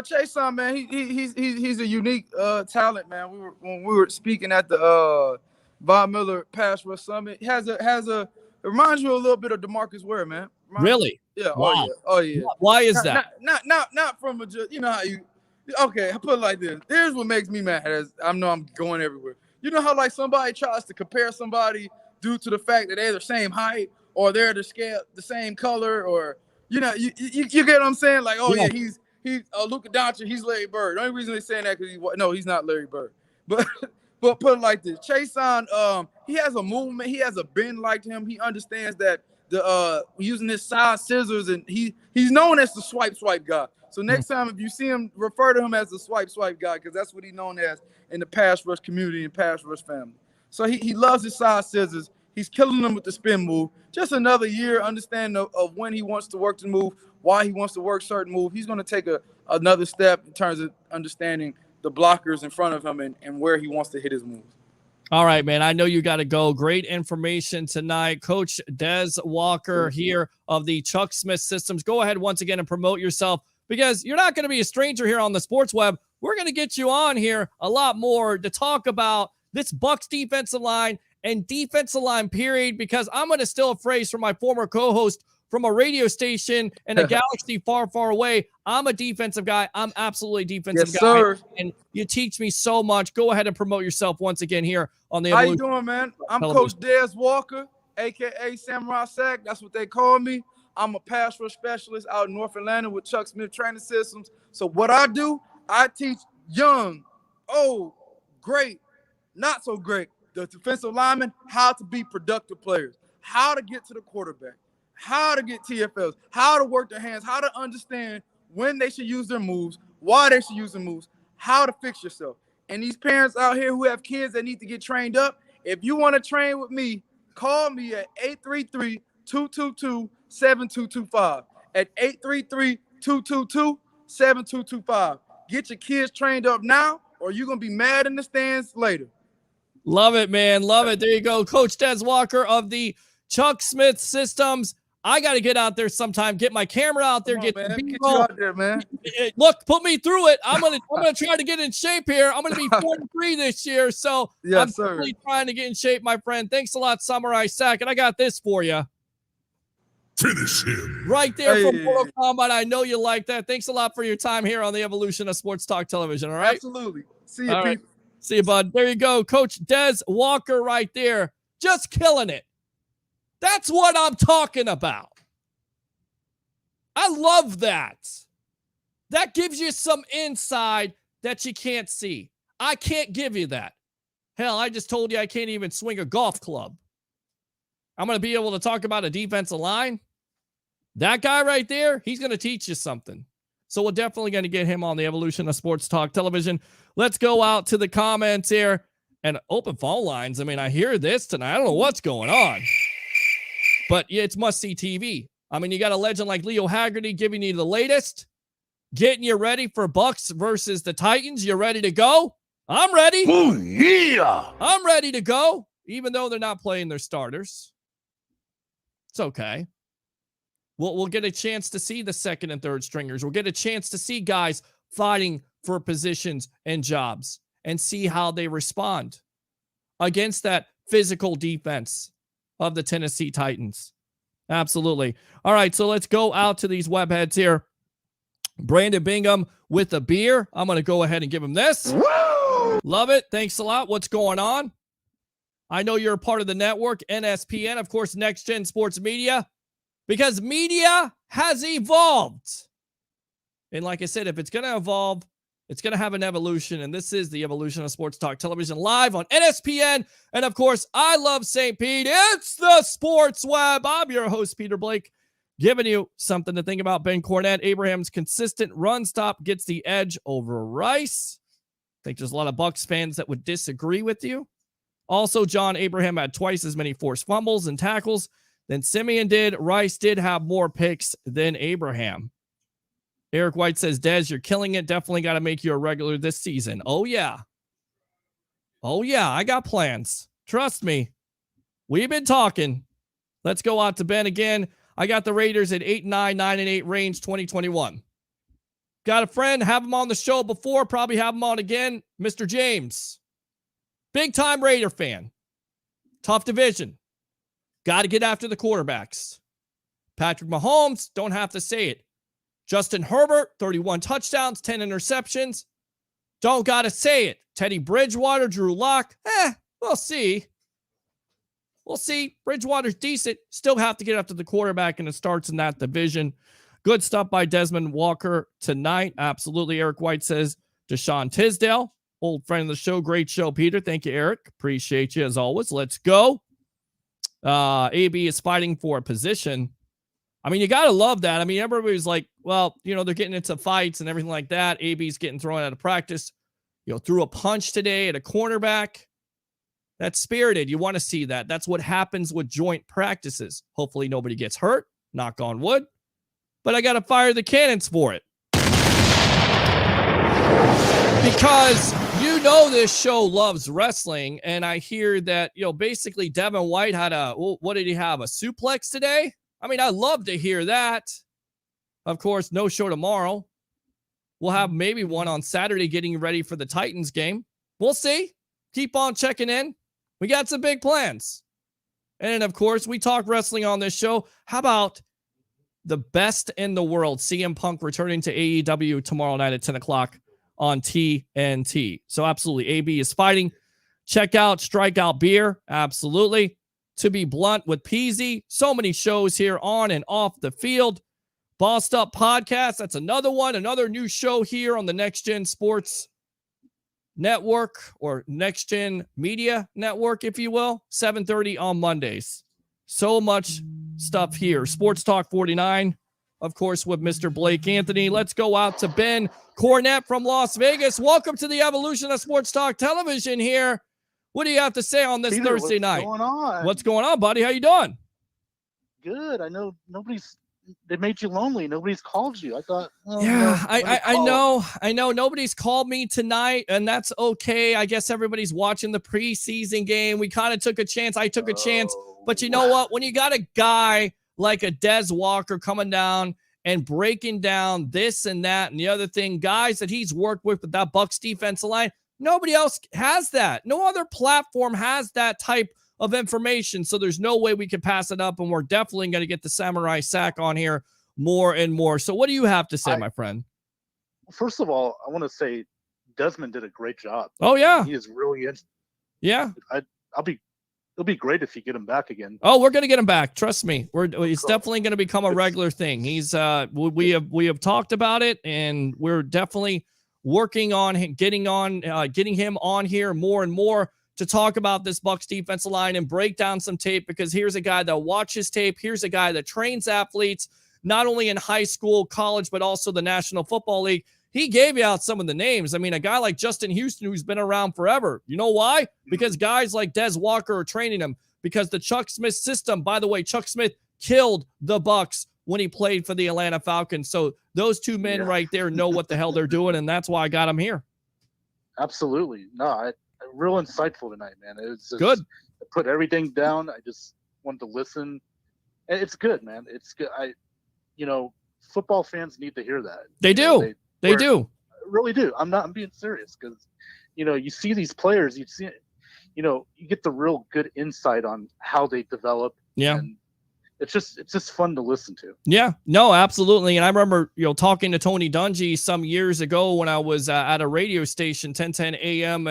Chase on, man, he's a unique talent, man. When we were speaking at the Von Miller Pass Rush Summit, it reminds you a little bit of DeMarcus Ware, man. Really? Yeah. Wow. Oh yeah. Why is that? Not from you know how you. Okay, I put it like this. Here's what makes me mad. I know I'm going everywhere. You know how like somebody tries to compare somebody due to the fact that they're the same height or they're the same color, or you know you get what I'm saying? Like, oh yeah, he's Luka Doncic, he's Larry Bird. The only reason they're saying that because he's not Larry Bird. But put it like this: Chase on, he has a movement, he has a bend like him. He understands that the using his size scissors, and he's known as the swipe guy. So next time if you see him, refer to him as the swipe guy, because that's what he's known as in the pass rush community and pass rush family. So he loves his size scissors. He's killing them with the spin move. Just another year understanding of when he wants to work the move, why he wants to work certain move. He's going to take another step in terms of understanding the blockers in front of him and where he wants to hit his moves. All right, man. I know you got to go. Great information tonight. Coach Des Walker here of the Chuck Smith Systems. Go ahead once again and promote yourself, because you're not going to be a stranger here on the Sports Web. We're going to get you on here a lot more to talk about this Bucs defensive line and defensive line period, because I'm going to steal a phrase from my former co-host from a radio station in a galaxy far, far away. I'm a defensive guy. I'm absolutely a defensive guy. Sir. And you teach me so much. Go ahead and promote yourself once again here on the How Evolution. you doing, man? I'm Coach Des Walker, a.k.a. Samurai Sack. That's what they call me. I'm a pass rush specialist out in North Atlanta with Chuck Smith Training Systems. So what I do, I teach young, old, great, not so great, the defensive linemen how to be productive players, how to get to the quarterback, how to get TFLs, how to work their hands, how to understand when they should use their moves, why they should use their moves, how to fix yourself. And these parents out here who have kids that need to get trained up, if you want to train with me, call me at 833-222-7225. At 833-222-7225. Get your kids trained up now, or you're going to be mad in the stands later. Love it, man. Love it. There you go. Coach Des Walker of the Chuck Smith Systems. I got to get out there sometime, get my camera out there, get you out there, man. Look, put me through it. I'm gonna try to get in shape here. I'm gonna be 43 this year, so yes, I'm really trying to get in shape, my friend. Thanks a lot, Samurai Sack, and I got this for you. Finish him. Right there from Mortal Kombat. I know you like that. Thanks a lot for your time here on the Evolution of Sports Talk Television. All right. Absolutely. See you, people. Right. See you, bud. There you go, Coach Des Walker, right there, just killing it. That's what I'm talking about. I love that. That gives you some insight that you can't see. I can't give you that. Hell, I just told you I can't even swing a golf club. I'm going to be able to talk about a defensive line. That guy right there, he's going to teach you something. So we're definitely going to get him on the Evolution of Sports Talk Television. Let's go out to the comments here and open phone lines. I mean, I hear this tonight. I don't know what's going on. But yeah, it's must-see TV. I mean, you got a legend like Leo Haggerty giving you the latest, getting you ready for Bucs versus the Titans. You ready to go? I'm ready. Oh, yeah. I'm ready to go, even though they're not playing their starters. It's okay. We'll get a chance to see the second and third stringers. We'll get a chance to see guys fighting for positions and jobs and see how they respond against that physical defense of the Tennessee Titans. Absolutely. All right, so let's go out to these webheads here. Brandon Bingham with a beer. I'm going to go ahead and give him this. Woo! Love it. Thanks a lot. What's going on? I know you're a part of the network, NSPN, of course, Next Gen Sports Media, because media has evolved. And like I said, if it's going to evolve, it's going to have an evolution. And this is the evolution of Sports Talk Television live on NSPN. And of course, I love St. Pete. It's the Sports Web. I'm your host, Peter Blake, giving you something to think about. Ben Cornett, Abraham's consistent run stop gets the edge over Rice. I think there's a lot of Bucs fans that would disagree with you. Also, John Abraham had twice as many forced fumbles and tackles than Simeon did. Rice did have more picks than Abraham. Eric White says, Dez, you're killing it. Definitely got to make you a regular this season. Oh, yeah. Oh, yeah. I got plans. Trust me. We've been talking. Let's go out to Ben again. I got the Raiders at 8-9, 9-8 range 2021. Got a friend, have him on the show before, probably have him on again, Mr. James. Big-time Raider fan. Tough division. Got to get after the quarterbacks. Patrick Mahomes, don't have to say it. Justin Herbert, 31 touchdowns, 10 interceptions. Don't got to say it. Teddy Bridgewater, Drew Lock. We'll see. We'll see. Bridgewater's decent. Still have to get after the quarterback, and it starts in that division. Good stuff by Dezmon Walker tonight. Absolutely. Eric White says, Deshaun Tisdale, old friend of the show. Great show, Peter. Thank you, Eric. Appreciate you as always. Let's go. AB is fighting for a position. I mean, you got to love that. I mean, everybody's like, well, you know, they're getting into fights and everything like that. AB's getting thrown out of practice. You know, threw a punch today at a cornerback. That's spirited. You want to see that. That's what happens with joint practices. Hopefully nobody gets hurt. Knock on wood. But I got to fire the cannons for it. Because you know this show loves wrestling, and I hear that, you know, basically Devin White had what did he have, a suplex today? I mean, I love to hear that. Of course, no show tomorrow. We'll have maybe one on Saturday getting ready for the Titans game. We'll see. Keep on checking in. We got some big plans. And, of course, we talk wrestling on this show. How about the best in the world, CM Punk returning to AEW tomorrow night at 10 o'clock on TNT. So, absolutely, AB is fighting. Check out Strikeout Beer. Absolutely. To Be Blunt with Peasy. So many shows here on and off the field. Bossed Up Podcast. That's another one. Another new show here on the Next Gen Sports Network, or Next Gen Media Network, if you will. 7:30 on Mondays. So much stuff here. Sports Talk 49, of course, with Mr. Blake Anthony. Let's go out to Ben Cornett from Las Vegas. Welcome to the evolution of Sports Talk Television here. What do you have to say on this Peter, Thursday night? What's going on? What's going on, buddy? How you doing? Good. I know they made you lonely. Nobody's called you. I thought, I know nobody's called me tonight, and that's okay. I guess everybody's watching the preseason game. We kind of took a chance. I took a chance, but you know what? When you got a guy like a Des Walker coming down and breaking down this and that and the other thing, guys that he's worked with that Bucs defensive line, nobody else has that. No other platform has that type of information. So there's no way we can pass it up. And we're definitely going to get the Samurai Sack on here more and more. So what do you have to say, my friend? First of all, I want to say Dezmon did a great job. Oh, yeah. He is really in. Yeah. It'll be great if you get him back again. Oh, we're going to get him back. Trust me. He's definitely going to become a regular thing. He's we have talked about it, and we're definitely working on getting him on here more and more to talk about this Bucs defensive line and break down some tape, because here's a guy that watches tape. Here's a guy that trains athletes, not only in high school, college, but also the National Football League. He gave you out some of the names. I mean, a guy like Justin Houston, who's been around forever. You know why? Because guys like Des Walker are training him, because the Chuck Smith system, by the way, Chuck Smith killed the Bucs when he played for the Atlanta Falcons. So those two men right there know what the hell they're doing, and that's why I got him here. Absolutely. No, real insightful tonight, man. It's just, good. I put everything down. I just wanted to listen. It's good, man. It's good. Football fans need to hear that. They do. They do. Really do. I'm being serious, because, you see these players, you get the real good insight on how they develop. Yeah. And, it's just fun to listen to. Yeah, no, absolutely. And I remember, talking to Tony Dungy some years ago when I was at a radio station, 1010 AM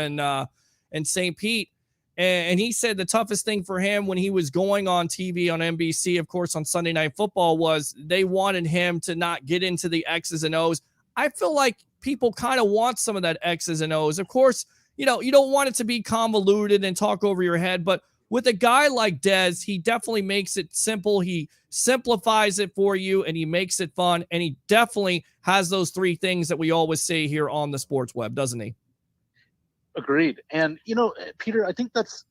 in St. Pete. And he said the toughest thing for him when he was going on TV on NBC, of course, on Sunday Night Football, was they wanted him to not get into the X's and O's. I feel like people kind of want some of that X's and O's. Of course, you don't want it to be convoluted and talk over your head, but with a guy like Dez, he definitely makes it simple. He simplifies it for you, and he makes it fun, and he definitely has those three things that we always say here on the sports web, doesn't he? Agreed. And, Peter, I think that's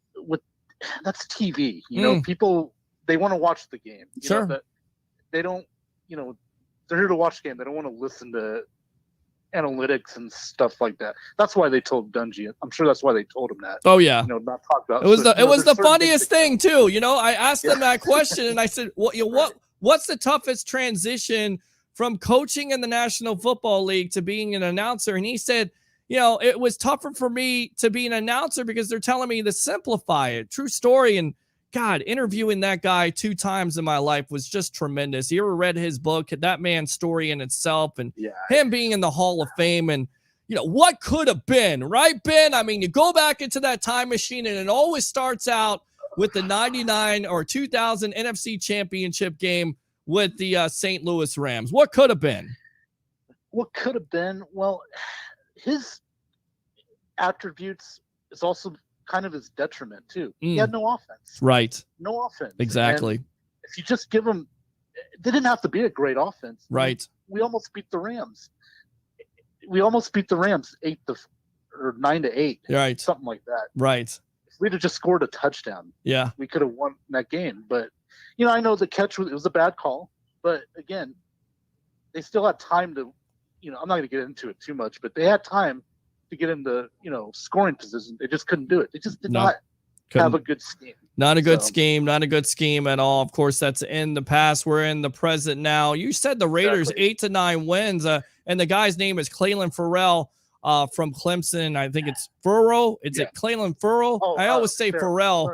TV. People, they want to watch the game. Sure. But they don't, they're here to watch the game. They don't want to listen to analytics and stuff like that. That's why they told Dungy. I'm sure that's why they told him that. Oh yeah. Not talk about it. Was the funniest thing too. I asked them that question and I said, what's the toughest transition from coaching in the National Football League to being an announcer? And he said, it was tougher for me to be an announcer because they're telling me to simplify it. True story. And God, interviewing that guy 2 times in my life was just tremendous. You ever read his book? That man's story in itself, and him being in the Hall of Fame, and what could have been, right, Ben? I mean, you go back into that time machine, and it always starts out with the 99 or 2000 NFC Championship game with the St. Louis Rams. What could have been? What could have been? Well, his attributes is also kind of his detriment too. He had no offense. Right. No offense. Exactly. And if you just give him, they didn't have to be a great offense. Right. We almost beat the Rams. We almost beat the Rams 9-8. Right. Something like that. Right. If we'd have just scored a touchdown, we could have won that game. But I know the catch was a bad call, but again, they still had time to, I'm not going to get into it too much, but they had time to get into, scoring position. They just couldn't do it. They just did not have a good scheme. Not a good scheme at all. Of course, that's in the past. We're in the present now. You said the Raiders 8 to 9 wins, and the guy's name is Clelin Ferrell from Clemson. I think it's Furrow. Is it Clelin Ferrell? I always say Ferrell.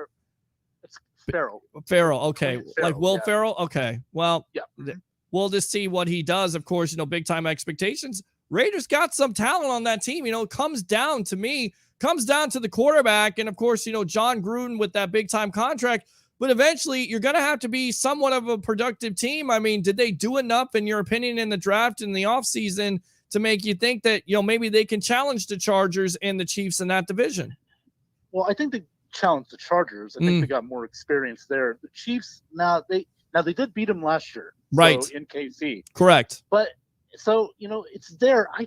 It's Ferrell. Ferrell. Okay. Ferrell, like Will Ferrell. Okay. Well, yeah. We'll just see what he does. Of course, big time expectations. Raiders got some talent on that team. Comes down to the quarterback. And of course, John Gruden with that big time contract, but eventually you're going to have to be somewhat of a productive team. I mean, did they do enough in your opinion in the draft in the offseason to make you think that, maybe they can challenge the Chargers and the Chiefs in that division? Well, I think they challenged the Chargers. I think they got more experience there. The Chiefs, now they did beat them last year. Right. So in KC. Correct. But so, it's there. I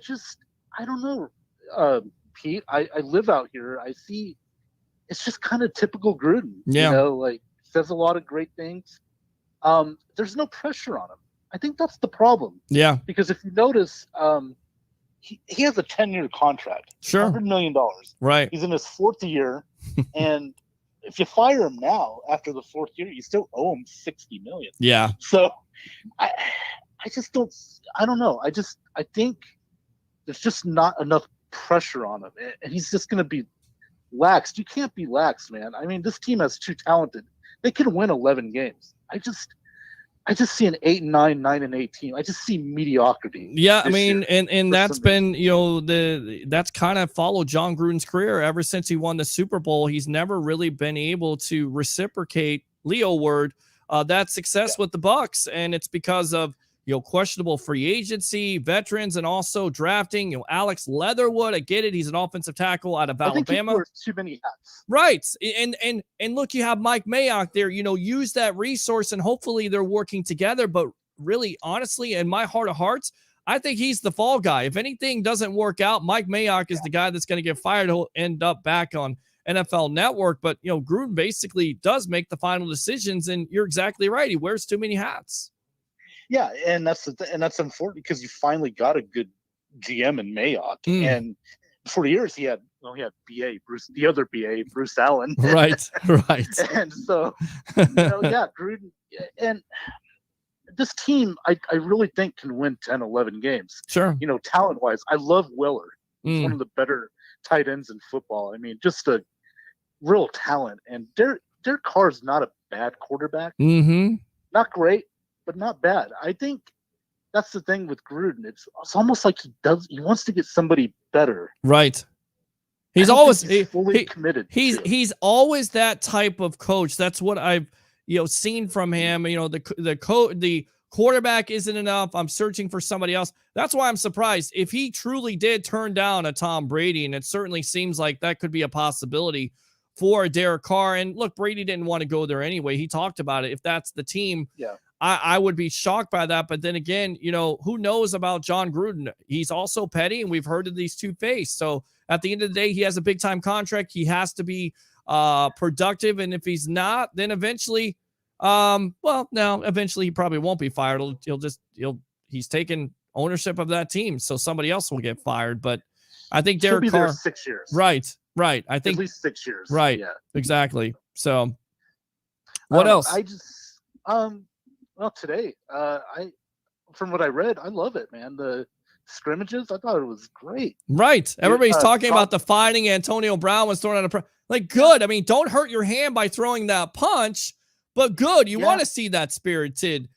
don't know, Pete. I live out here. I see it's just kind of typical Gruden. Yeah. Says a lot of great things. There's no pressure on him. I think that's the problem. Yeah. Because if you notice, he has a 10-year contract. Sure. $100 million. Right. He's in his 4th year. And if you fire him now after the 4th year, you still owe him $60 million. Yeah. So I just don't. I don't know. I think there's just not enough pressure on him, and he's just going to be laxed. You can't be lax, man. I mean, this team has too talented. They can win 11 games. I just see an 8-9, 9-8 team. I just see mediocrity. Yeah, I mean, and that's been that's kind of followed John Gruden's career ever since he won the Super Bowl. He's never really been able to reciprocate Leo word that success with the Bucs, and it's because of questionable free agency, veterans, and also drafting. Alex Leatherwood, I get it. He's an offensive tackle out of Alabama. I think he wears too many hats. Right. And look, you have Mike Mayock there, use that resource, and hopefully they're working together. But really, honestly, in my heart of hearts, I think he's the fall guy. If anything doesn't work out, Mike Mayock is the guy that's going to get fired. He'll end up back on NFL Network. But, Gruden basically does make the final decisions, and you're exactly right. He wears too many hats. Yeah, and that's unfortunate because you finally got a good GM in Mayock, and for years he had the other BA, Bruce Allen, right, and so Gruden, and this team I really think can win 10, 11 games. Sure, talent wise, I love Willard. He's one of the better tight ends in football. I mean, just a real talent, and Derek Carr's not a bad quarterback. not great, but not bad. I think that's the thing with Gruden. It's almost like he wants to get somebody better. Right. He's fully committed. He's always that type of coach. That's what I've seen from him. The quarterback isn't enough. I'm searching for somebody else. That's why I'm surprised if he truly did turn down a Tom Brady, and it certainly seems like that could be a possibility for Derek Carr. And look, Brady didn't want to go there anyway. He talked about it. If that's the team, I would be shocked by that. But then again, who knows about John Gruden? He's also petty, and we've heard of these two-faced. So at the end of the day, he has a big-time contract. He has to be productive. And if he's not, then eventually, eventually he probably won't be fired. He's taken ownership of that team, so somebody else will get fired. But I think Derek He'll be Carr, there 6 years. Right. I think at least 6 years. Right. Yeah. Exactly. So what else? Well, today, from what I read, I love it, man. The scrimmages, I thought it was great. Right. Everybody's talking about the fighting. Antonio Brown was throwing out good. I mean, don't hurt your hand by throwing that punch, but good. You want to see that spirited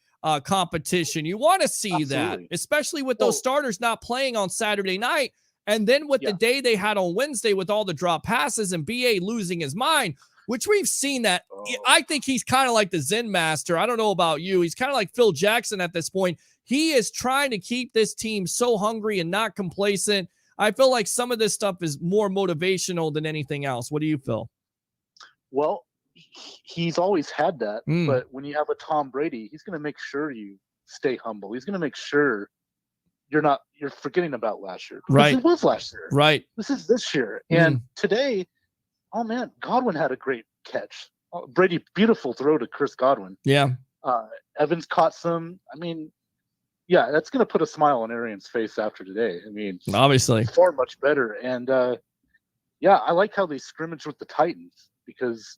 competition. You want to see that, especially with those starters not playing on Saturday night. And then with the day they had on Wednesday with all the drop passes and BA losing his mind, which we've seen that. I think he's kind of like the Zen master. I don't know about you. He's kind of like Phil Jackson at this point. He is trying to keep this team so hungry and not complacent. I feel like some of this stuff is more motivational than anything else. What do you feel? Well, he's always had that. But when you have a Tom Brady, he's going to make sure you stay humble. He's going to make sure you're forgetting about last year. Right. It was last year. Right. This is this year. And today, oh man, Godwin had a great catch. Brady, beautiful throw to Chris Godwin. Yeah. Evans caught some. I mean, yeah, that's going to put a smile on Arian's face after today. I mean, obviously, far much better. And I like how they scrimmage with the Titans because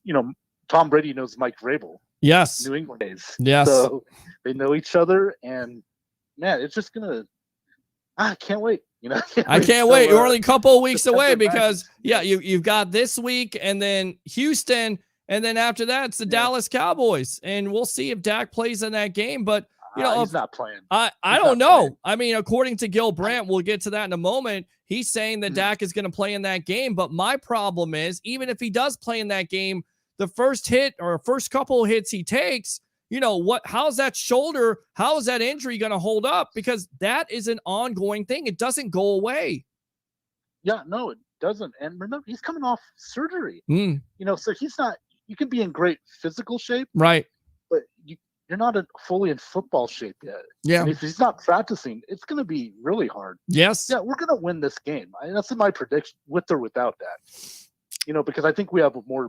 Tom Brady knows Mike Vrabel. Yes. New England days. Yes. So they know each other, and man, it's just gonna. I can't wait. I can't wait. You're only a couple of weeks away because you've got this week and then Houston, and then after that it's the Dallas Cowboys, and we'll see if Dak plays in that game. But he's not playing. I don't know. I mean, according to Gil Brandt, we'll get to that in a moment. He's saying that Dak is going to play in that game. But my problem is, even if he does play in that game, the first hit or first couple of hits he takes, how's that shoulder, how is that injury going to hold up? Because that is an ongoing thing. It doesn't go away. Yeah, no, it doesn't. And remember, he's coming off surgery. So he's not, you can be in great physical shape. Right. But you're not fully in football shape yet. Yeah. And if he's not practicing, it's going to be really hard. Yes. Yeah, we're going to win this game. That's my prediction, with or without that. Because I think we have a more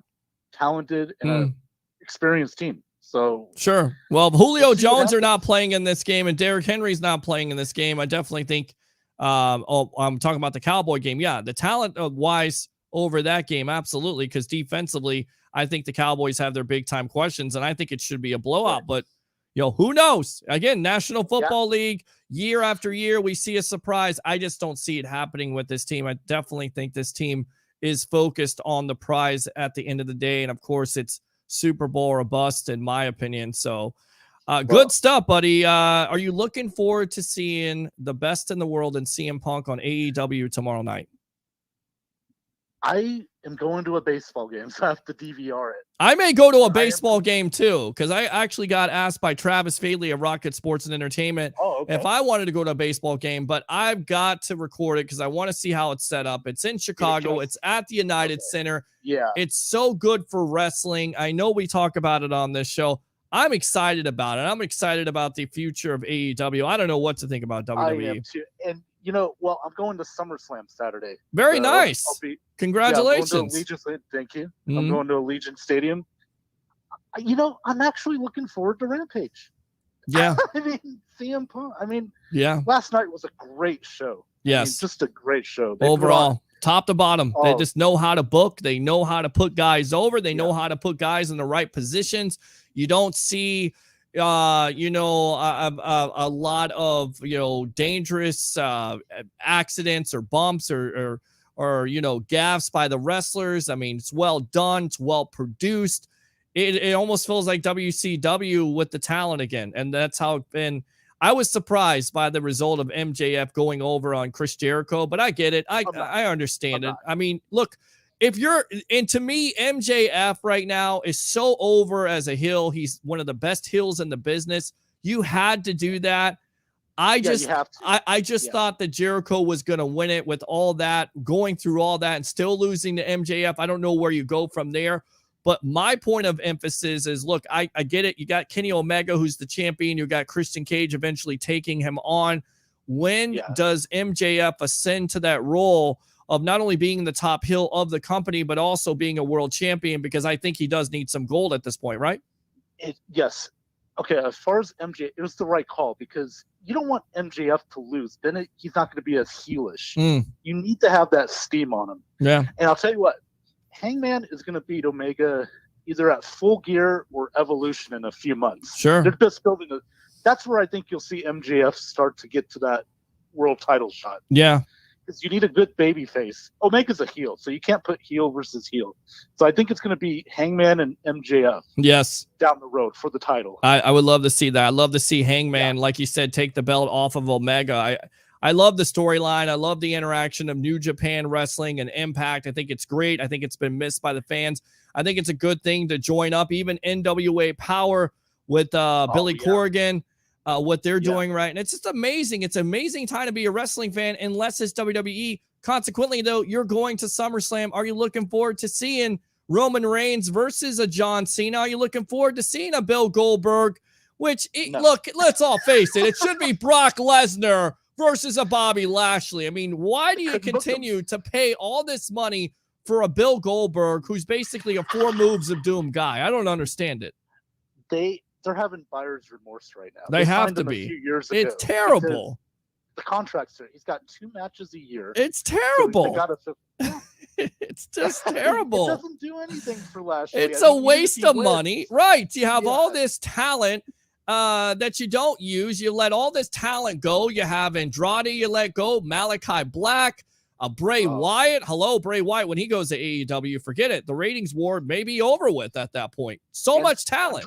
talented and experienced team. So sure. Well, Julio Jones are not playing in this game, and Derrick Henry's not playing in this game. I definitely think. I'm talking about the Cowboy game. Yeah, the talent wise over that game, absolutely. Because defensively, I think the Cowboys have their big time questions, and I think it should be a blowout. But who knows? Again, National Football League, year after year, we see a surprise. I just don't see it happening with this team. I definitely think this team is focused on the prize at the end of the day, and of course, it's Super Bowl or bust, in my opinion. So good stuff, buddy. Are you looking forward to seeing the best in the world in CM Punk on AEW tomorrow night? I am going to a baseball game, so I have to DVR it. I may go to a baseball game too, because I actually got asked by Travis Fadley of Rocket Sports and Entertainment if I wanted to go to a baseball game, but I've got to record it because I want to see how it's set up. It's in Chicago. It's at the United Center. Yeah. It's so good for wrestling. I know we talk about it on this show. I'm excited about it. I'm excited about the future of AEW. I don't know what to think about WWE. I am too. And I'm going to SummerSlam Saturday. Very nice. Congratulations. I'm going to Allegiant. Thank you. I'm going to Allegiant Stadium. I'm actually looking forward to Rampage. Yeah. I mean, CM Punk. Yeah. Last night was a great show. Yes. Just a great show. Overall, top to bottom. They just know how to book. They know how to put guys over. They know how to put guys in the right positions. You don't see a lot of dangerous accidents or bumps or gaffes by the wrestlers. I mean, it's well done, it's well produced. it almost feels like WCW with the talent again. And that's how it's been. I was surprised by the result of MJF going over on Chris Jericho, but I get it. I understand it. I mean, look, and to me, MJF right now is so over as a heel. He's one of the best heels in the business. You had to do that. I just thought that Jericho was going to win it with all that, going through all that and still losing to MJF. I don't know where you go from there. But my point of emphasis is, look, I get it. You got Kenny Omega, who's the champion. You got Christian Cage eventually taking him on. When does MJF ascend to that role of not only being the top heel of the company, but also being a world champion? Because I think he does need some gold at this point, right? Yes. Okay, as far as MJF, it was the right call because you don't want MJF to lose. Then he's not going to be as heelish. You need to have that steam on him. Yeah. And I'll tell you what. Hangman is going to beat Omega either at Full Gear or Evolution in a few months. Sure. They're just building that's where I think you'll see MJF start to get to that world title shot. Yeah. Because you need a good baby face. Omega's a heel, so you can't put heel versus heel. So I think it's going to be Hangman and MJF. Yes. Down the road for the title. I would love to see that. I'd love to see Hangman, like you said, take the belt off of Omega. I love the storyline. I love the interaction of New Japan Wrestling and Impact. I think it's great. I think it's been missed by the fans. I think it's a good thing to join up. Even NWA Power with Billy Corgan, what they're doing right. And it's just amazing. It's an amazing time to be a wrestling fan unless it's WWE. Consequently, though, you're going to SummerSlam. Are you looking forward to seeing Roman Reigns versus a John Cena? Are you looking forward to seeing a Bill Goldberg? Look, let's all face it. It should be Brock Lesnar versus a Bobby Lashley. I mean, why do you continue to pay all this money for a Bill Goldberg who's basically a 4 moves of doom guy? I don't understand it. They're having buyer's remorse right now. They have to be. A few years ago. It's terrible. The contracts are. He's got 2 matches a year. It's terrible. So it's just terrible. It doesn't do anything for Lashley. It's a waste of money. Right. You have all this talent that you don't use. You let all this talent go. You have Andrade, you let go. Malachi Black, Bray Wyatt. Hello, Bray Wyatt. When he goes to AEW, forget it. The ratings war may be over with at that point. Much talent.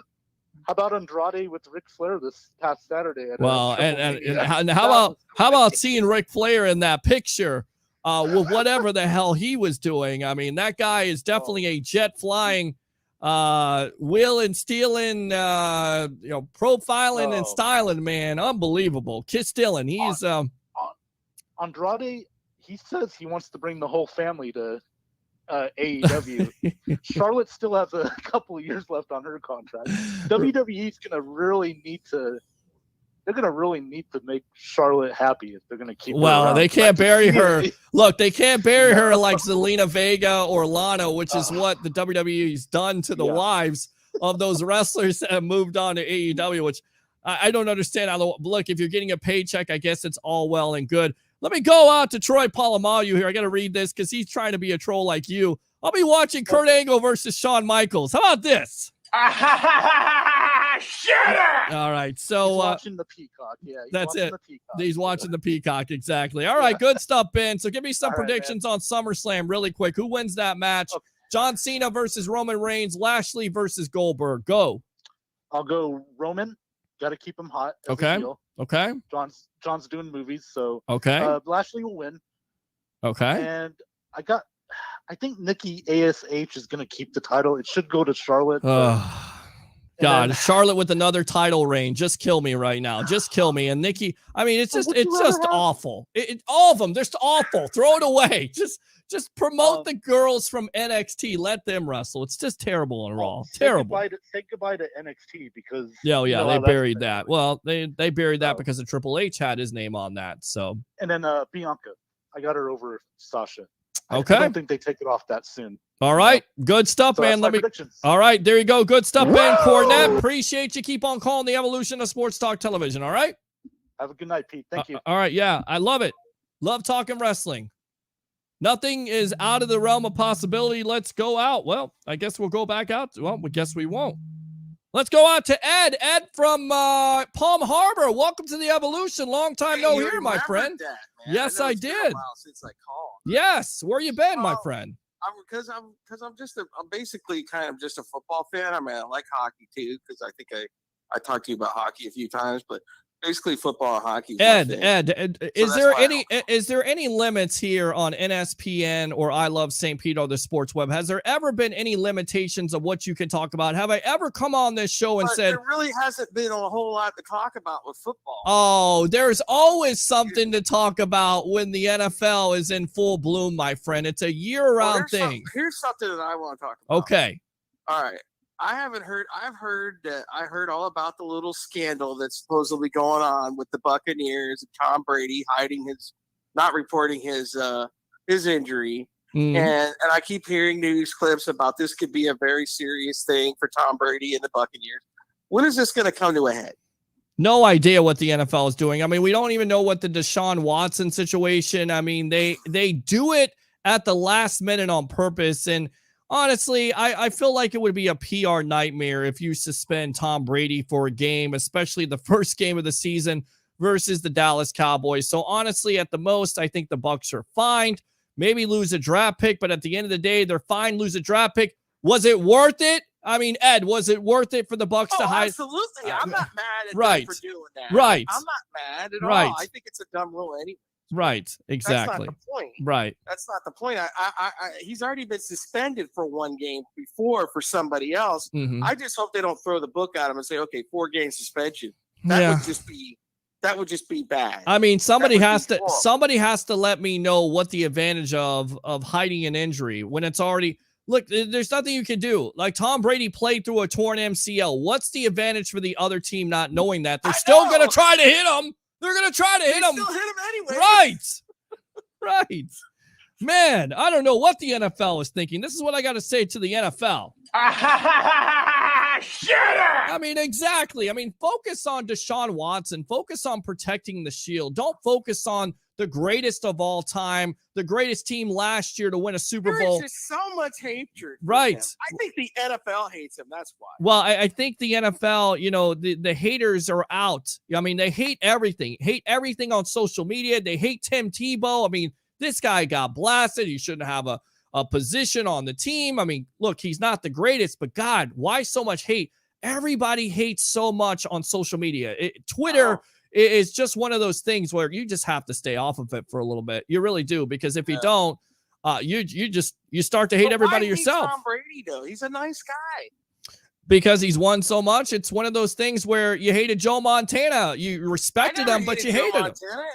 How about Andrade with Ric Flair this past Saturday? And how about seeing Ric Flair in that picture with whatever the hell he was doing? I mean, that guy is definitely a jet flying, wheeling, stealing, profiling and styling man. Unbelievable. Kiss Dillon. He's Andrade. He says he wants to bring the whole family to AEW. Charlotte still has a couple of years left on her contract. WWE's gonna really need to. They're gonna really need to make Charlotte happy if they're gonna keep. Well, they can't bury her. Look, they can't bury her like Zelina Vega or Lana, which is what the WWE's done to the wives of those wrestlers that have moved on to AEW. Which I don't understand. Look, if you're getting a paycheck, I guess it's all well and good. Let me go out to Troy Polamalu here. I got to read this because he's trying to be a troll like you. I'll be watching Kurt Angle versus Shawn Michaels. How about this? Shut up! All right, so he's watching the Peacock. Yeah, that's it. He's watching the Peacock, exactly. All right, good stuff, Ben. So give me some predictions on SummerSlam really quick. Who wins that match? Okay. John Cena versus Roman Reigns, Lashley versus Goldberg. Go. I'll go Roman. Got to keep him hot. Okay. Okay. John's doing movies, so Lashley will win. Okay. And I think Nikki ASH is going to keep the title. It should go to Charlotte. God, Charlotte with another title reign. Just kill me right now. Just kill me. And Nikki, I mean, it's just awful. All of them, they're just awful. Throw it away. Just promote the girls from NXT. Let them wrestle. It's just terrible on Raw. Terrible. Say goodbye to NXT because they buried that. Well, they buried that because of Triple H had his name on that. So and then Bianca, I got her over Sasha. Okay. I don't think they take it off that soon. All right. Good stuff, man. All right. There you go. Good stuff, Ben Cornett. Appreciate you. Keep on calling the evolution of sports talk television. All right. Have a good night, Pete. Thank you. All right. Yeah. I love it. Love talking wrestling. Nothing is out of the realm of possibility. Let's go out. Well, I guess we'll go back out. Well, we guess we won't. Let's go out to Ed. Ed from Palm Harbor. Welcome to the evolution. Long time no hear, my friend. That, yes, I did. Been a while since I called. Yes. Where you been, my friend? I'm basically kind of just a football fan. I mean, I like hockey too because I think I talked to you about hockey a few times, but basically football and hockey. Ed, is there any limits here on NSPN or I Love St. Pete or the Sports Web? Has there ever been any limitations of what you can talk about? Have I ever come on this show and said there really hasn't been a whole lot to talk about with football? Oh, there's always something to talk about when the NFL is in full bloom, my friend. It's a year-round thing. Here's something that I want to talk about. Okay. All right. I heard all about the little scandal that's supposedly going on with the Buccaneers and Tom Brady not reporting his injury. Mm-hmm. And I keep hearing news clips about this could be a very serious thing for Tom Brady and the Buccaneers. When is this going to come to a head? No idea what the NFL is doing. I mean, we don't even know what the Deshaun Watson situation. I mean, they do it at the last minute on purpose. And honestly, I feel like it would be a PR nightmare if you suspend Tom Brady for a game, especially the first game of the season versus the Dallas Cowboys. So honestly, at the most, I think the Bucs are fined, maybe lose a draft pick, but at the end of the day, they're fine, lose a draft pick. Was it worth it? I mean, Ed, was it worth it for the Bucs to hide? Absolutely. I'm not mad at right. them for doing that. Right. I'm not mad at right. all. I think it's a dumb rule anyway. Right. Exactly. That's not the point. Right. That's not the point. He's already been suspended for one game before for somebody else. Mm-hmm. I just hope they don't throw the book at him and say, okay, 4-game suspension. That would just be bad. I mean, somebody has to let me know what the advantage of hiding an injury when it's already. Look, there's nothing you can do. Like Tom Brady played through a torn MCL. What's the advantage for the other team not knowing that? They're still going to try to hit him. They're going to try to hit him. Still hit him anyway. Right. Right. Man, I don't know what the NFL is thinking. This is what I got to say to the NFL. I mean, exactly. I mean, focus on Deshaun Watson. Focus on protecting the shield. Don't focus on the greatest of all time, the greatest team last year to win a Super Bowl. There's just so much hatred. Right. I think the NFL hates him. That's why. Well, I think the NFL, the haters are out. I mean, they hate everything on social media. They hate Tim Tebow. I mean, this guy got blasted. He shouldn't have a position on the team. I mean, look, he's not the greatest, but God, why so much hate? Everybody hates so much on social media. Twitter is just one of those things where you just have to stay off of it for a little bit. You really do, because if you don't, you start to hate everybody yourself. Tom Brady, though, he's a nice guy. Because he's won so much. It's one of those things where you hated Joe Montana. You respected him, but you hated him.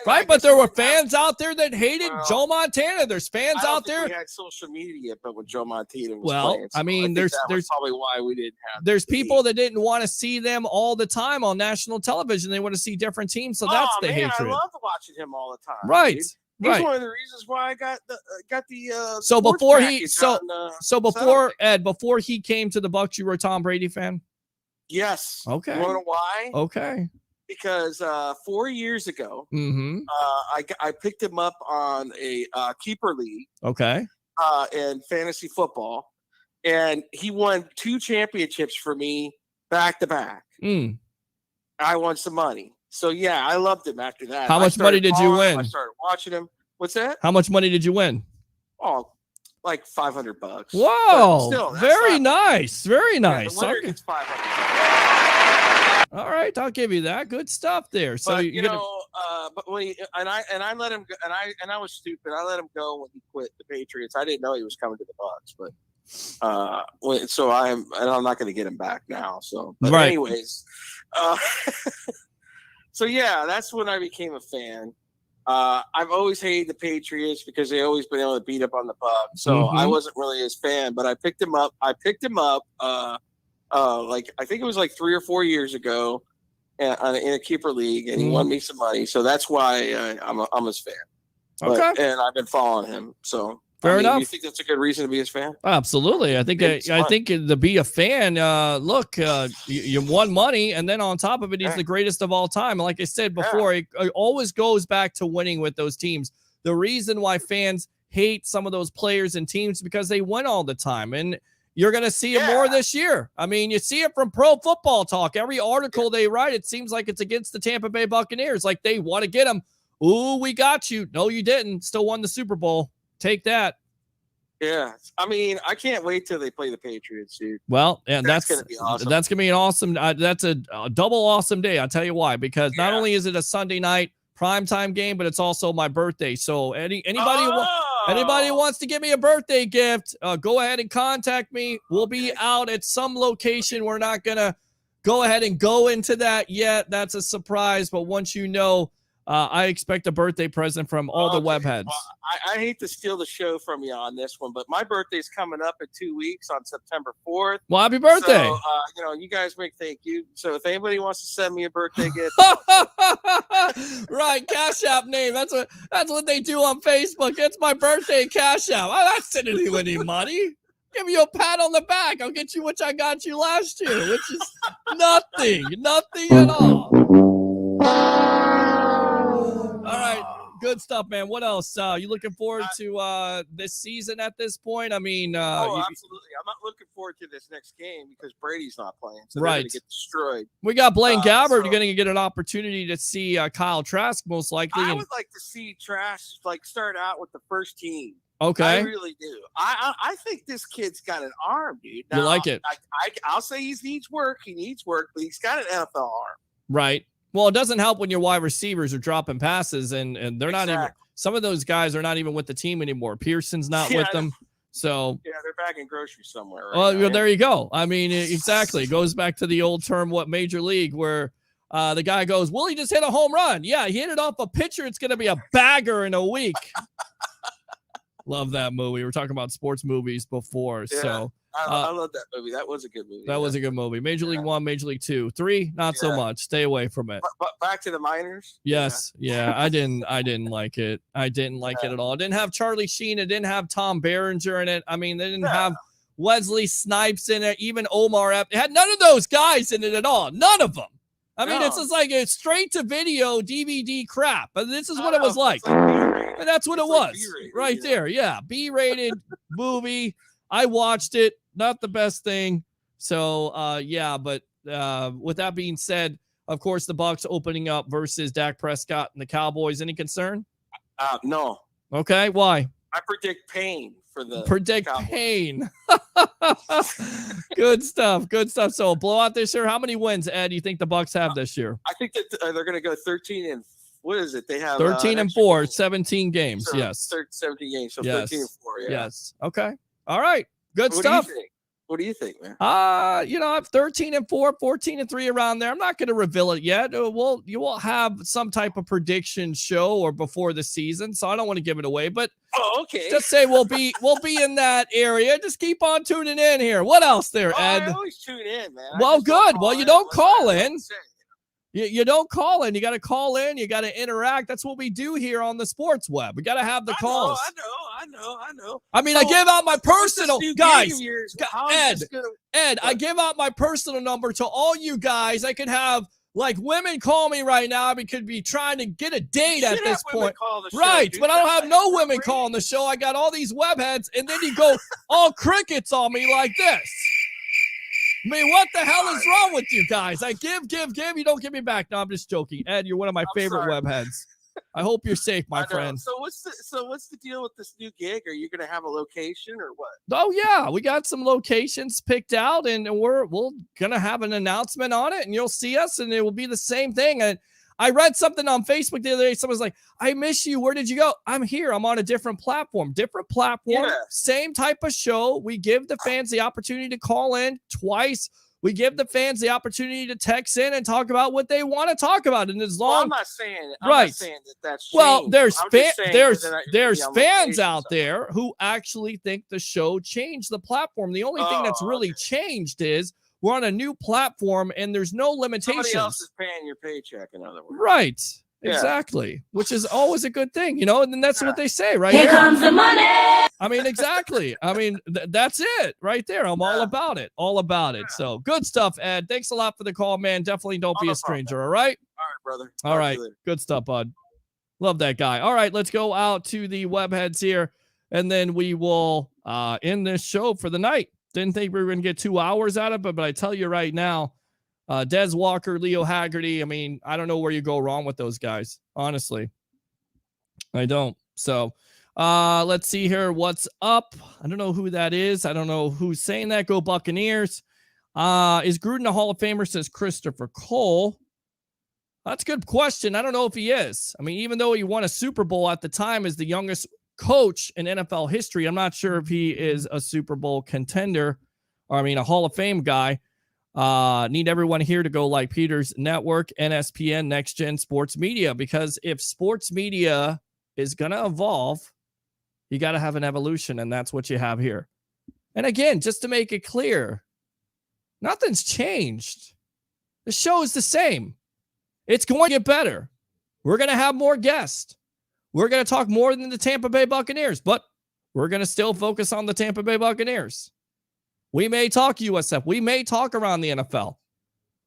Right? But there were fans out there that hated Joe Montana. There's fans out there. We had social media, but when Joe Montana was playing, I mean, there's probably why we didn't have. There's people that didn't want to see them all the time on national television. They want to see different teams. So that's the hatred. I love watching him all the time. Right. Dude. Right. He's one of the reasons why I got the before he came to the Bucs, you were a Tom Brady fan? Yes. Okay. You know why? Okay. Because 4 years ago, mm-hmm. I picked him up on a keeper league. Okay. In fantasy football, and he won 2 championships for me back to back. I won some money. So, yeah, I loved him after that. How much money did you win? I started watching him. What's that? How much money did you win? Oh, like $500. Whoa. Still, very nice. Very nice. Yeah, okay. Gets $500. All right. I'll give you that. Good stuff there. So, but, but when I let him go, and I was stupid. I let him go when he quit the Patriots. I didn't know he was coming to the Bucs, but I'm not going to get him back now. So, but right. anyways, so yeah, that's when I became a fan. I've always hated the Patriots because they always been able to beat up on the Bucs. So I wasn't really his fan, but I picked him up. Like I think it was like 3 or 4 years ago, in a keeper league, and he won me some money. So that's why I'm his fan. Okay. And I've been following him. So fair enough. You think that's a good reason to be his fan? Absolutely. I think to be a fan, look, you won money, and then on top of it, he's the greatest of all time. And like I said before, it always goes back to winning with those teams. The reason why fans hate some of those players and teams because they win all the time. And you're going to see it more this year. I mean, you see it from Pro Football Talk. Every article they write, it seems like it's against the Tampa Bay Buccaneers. Like they want to get them. Ooh, we got you. No, you didn't. Still won the Super Bowl. Take that. Yeah, I mean, I can't wait till they play the Patriots, dude. Well, and that's gonna be awesome. That's gonna be an awesome. That's a double awesome day. I'll tell you why. Because not only is it a Sunday night primetime game, but it's also my birthday. So anybody who wants to give me a birthday gift, go ahead and contact me. We'll be out at some location. We're not gonna go ahead and go into that yet. That's a surprise. But once you know. I expect a birthday present from all the webheads. Well, I hate to steal the show from you on this one, but my birthday's coming up in 2 weeks on September 4th. Well, happy birthday. So, you guys thank you. So if anybody wants to send me a birthday gift. Right, Cash App name. That's what they do on Facebook. It's my birthday Cash App. I'm not sending you any money. Give you a pat on the back. I'll get you what I got you last year, which is nothing at all. All right, good stuff, man. What else? You looking forward to this season at this point? I mean, absolutely. I'm not looking forward to this next game because Brady's not playing, so they're right. going to get destroyed. We got Blaine Gabbert. You're going to get an opportunity to see Kyle Trask most likely. I would like to see Trask start out with the first team. Okay, I really do. I think this kid's got an arm, dude. Now, you like it? I'll say he needs work. He needs work, but he's got an NFL arm. Right. Well, it doesn't help when your wide receivers are dropping passes and they're not even. Some of those guys are not even with the team anymore. Pearson's not with them. So they're bagging groceries somewhere. There you go. I mean, exactly. It goes back to the old term, Major League, where the guy goes, "Well, he just hit a home run. Yeah, he hit it off a pitcher. It's going to be a bagger in a week." Love that movie. We were talking about sports movies before, so. I love that movie. That was a good movie. That was a good movie. Major League 1, Major League 2, 3, not so much. Stay away from it. But back to the minors. Yes, I didn't like it. I didn't like it at all. It didn't have Charlie Sheen. It didn't have Tom Berenger in it. I mean, they didn't have Wesley Snipes in it. Even Omar Epps. It had none of those guys in it at all. None of them. I mean, it's just like a straight to video DVD crap. But this is what it was like. And that's what it was right there. Yeah, B-rated movie. I watched it. Not the best thing. So, but with that being said, of course, the Bucs opening up versus Dak Prescott and the Cowboys. Any concern? No. Okay, why? I predict pain for the Cowboys. Pain. Good stuff. So, blowout this year. How many wins, Ed, do you think the Bucs have this year? I think that they're going to go 13 and what is it? They have 13 and 4, 17 games. So yes. 17 games. So yes. 13 and 4. Yeah. Yes. Okay. All right. Good stuff. What do you think, man? I'm 13 and 4, 14 and 3 around there. I'm not going to reveal it yet. You will have some type of prediction show or before the season, so I don't want to give it away. But okay, just say we'll be in that area. Just keep on tuning in here. What else there, Ed? I always tune in, man. Well, good. Well, you don't call in. You don't call in. You got to call in. You got to interact. That's what we do here on the Sports Web. We got to have the calls. I know. I mean, I give out my personal guys. Ed, I give out my personal number to all you guys. I could have like women call me right now. I could be trying to get a date at this point. Right, but I don't have no women calling the show. I got all these webheads, and then you go all crickets on me like this. I mean, what the hell is wrong with you guys? I give. You don't give me back. No, I'm just joking. Ed, you're one of my favorite webheads. I hope you're safe, my friend. So what's the deal with this new gig? Are you going to have a location or what? Oh yeah, we got some locations picked out, and we're gonna have an announcement on it, and you'll see us, and it will be the same thing. And I read something on Facebook the other day. Someone's like, "I miss you. Where did you go?" I'm here. I'm on a different platform. Same type of show. We give the fans the opportunity to call in twice. We give the fans the opportunity to text in and talk about what they want to talk about. And as long, I'm not saying that's changed. Well, there's fans out there who actually think the show changed the platform. The only thing that's really changed is we're on a new platform and there's no limitations. Somebody else is paying your paycheck, in other words. Right. Yeah. Exactly. Which is always a good thing, and then that's what they say, right? Here comes the money. I mean, exactly. I mean, that's it right there. I'm all about it. So good stuff, Ed. Thanks a lot for the call, man. Definitely don't be a stranger. All right. All right, brother. All right. Good stuff, bud. Love that guy. All right. Let's go out to the webheads here, and then we will end this show for the night. Didn't think we were going to get 2 hours out of it, but I tell you right now, Des Walker, Leo Haggerty. I mean, I don't know where you go wrong with those guys. Honestly, I don't. So Let's see here. What's up? I don't know who that is. I don't know who's saying that. Go Buccaneers. Is Gruden a Hall of Famer, says Christopher Cole. That's a good question. I don't know if he is. I mean, even though he won a Super Bowl at the time as the youngest coach in NFL history, I'm not sure if he is a Super Bowl contender, or I mean, a Hall of Fame guy. Need everyone here to go like Peter's network, NSPN, Next Gen Sports Media, because if sports media is going to evolve, you got to have an evolution, and that's what you have here. And again, just to make it clear, nothing's changed. The show is the same. It's going to get better. We're going to have more guests. We're going to talk more than the Tampa Bay Buccaneers, but we're going to still focus on the Tampa Bay Buccaneers. We may talk USF. We may talk around the NFL.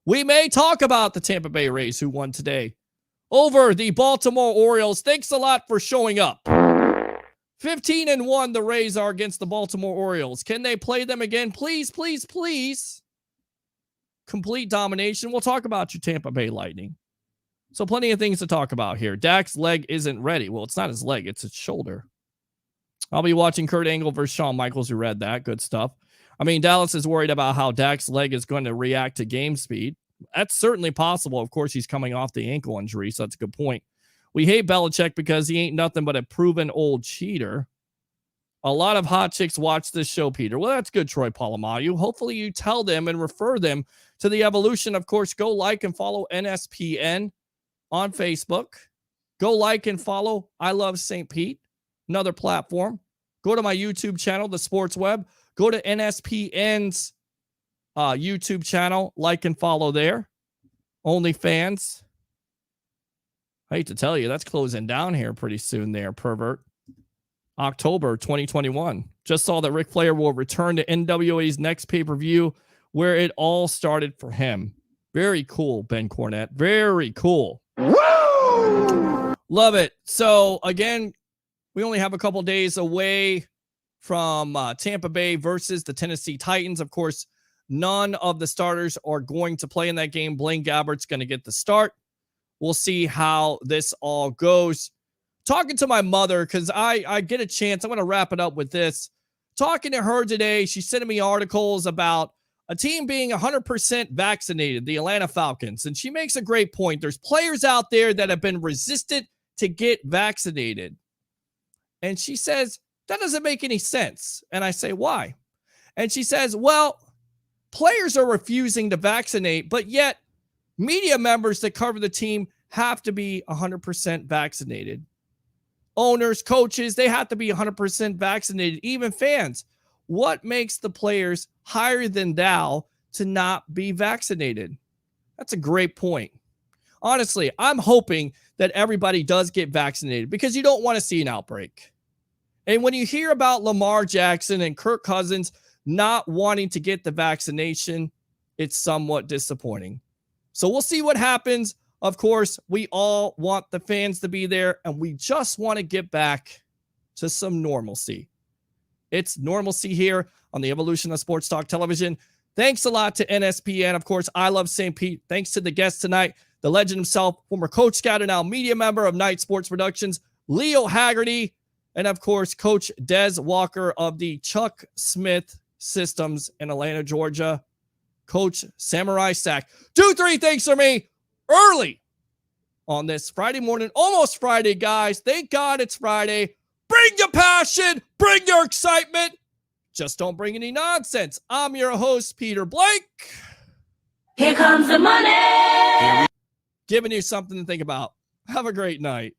We may talk about the Tampa Bay Rays who won today over the Baltimore Orioles. Thanks a lot for showing up. 15-1 the Rays are against the Baltimore Orioles. Can they play them again? Please, please, please. Complete domination. We'll talk about your Tampa Bay Lightning. So plenty of things to talk about here. Dak's leg isn't ready. Well, it's not his leg. It's his shoulder. I'll be watching Kurt Angle versus Shawn Michaels, who read that. Good stuff. I mean, Dallas is worried about how Dak's leg is going to react to game speed. That's certainly possible. Of course, he's coming off the ankle injury, so that's a good point. We hate Belichick because he ain't nothing but a proven old cheater. A lot of hot chicks watch this show, Peter. Well, that's good, Troy Polamalu. Hopefully you tell them and refer them to the evolution. Of course, go like and follow NSPN on Facebook. Go like and follow I Love St. Pete, another platform. Go to my YouTube channel, The Sports Web. Go to NSPN's YouTube channel, like and follow there. OnlyFans. I hate to tell you, that's closing down here pretty soon there, pervert. October 2021. Just saw that Ric Flair will return to NWA's next pay-per-view where it all started for him. Very cool, Ben Cornette. Very cool. Woo! Love it. So, again, we only have a couple days away from Tampa Bay versus the Tennessee Titans. Of course, none of the starters are going to play in that game. Blaine Gabbert's going to get the start. We'll see how this all goes. Talking to my mother, because I get a chance. I'm going to wrap it up with this. Talking to her today, she's sending me articles about a team being 100% vaccinated, the Atlanta Falcons. And she makes a great point. There's players out there that have been resistant to get vaccinated. And she says, that doesn't make any sense. And I say, why? And she says, well, players are refusing to vaccinate, but yet media members that cover the team have to be 100% vaccinated. Owners, coaches, they have to be 100% vaccinated, even fans. What makes the players higher than thou to not be vaccinated? That's a great point. Honestly, I'm hoping that everybody does get vaccinated because you don't want to see an outbreak. And when you hear about Lamar Jackson and Kirk Cousins not wanting to get the vaccination, it's somewhat disappointing. So we'll see what happens. Of course, we all want the fans to be there, and we just want to get back to some normalcy. It's normalcy here on the evolution of Sports Talk Television. Thanks a lot to NSPN. Of course, I Love St. Pete. Thanks to the guest tonight, the legend himself, former Coach Scout and now media member of Night Sports Productions, Leo Haggerty, and of course, Coach Des Walker of the Chuck Smith Systems in Atlanta, Georgia. Coach Samurai Sack. 2-3 things for me early on this Friday morning. Almost Friday, guys. Thank God it's Friday. Bring your passion. Bring your excitement. Just don't bring any nonsense. I'm your host, Peter Blake. Here comes the money. Giving you something to think about. Have a great night.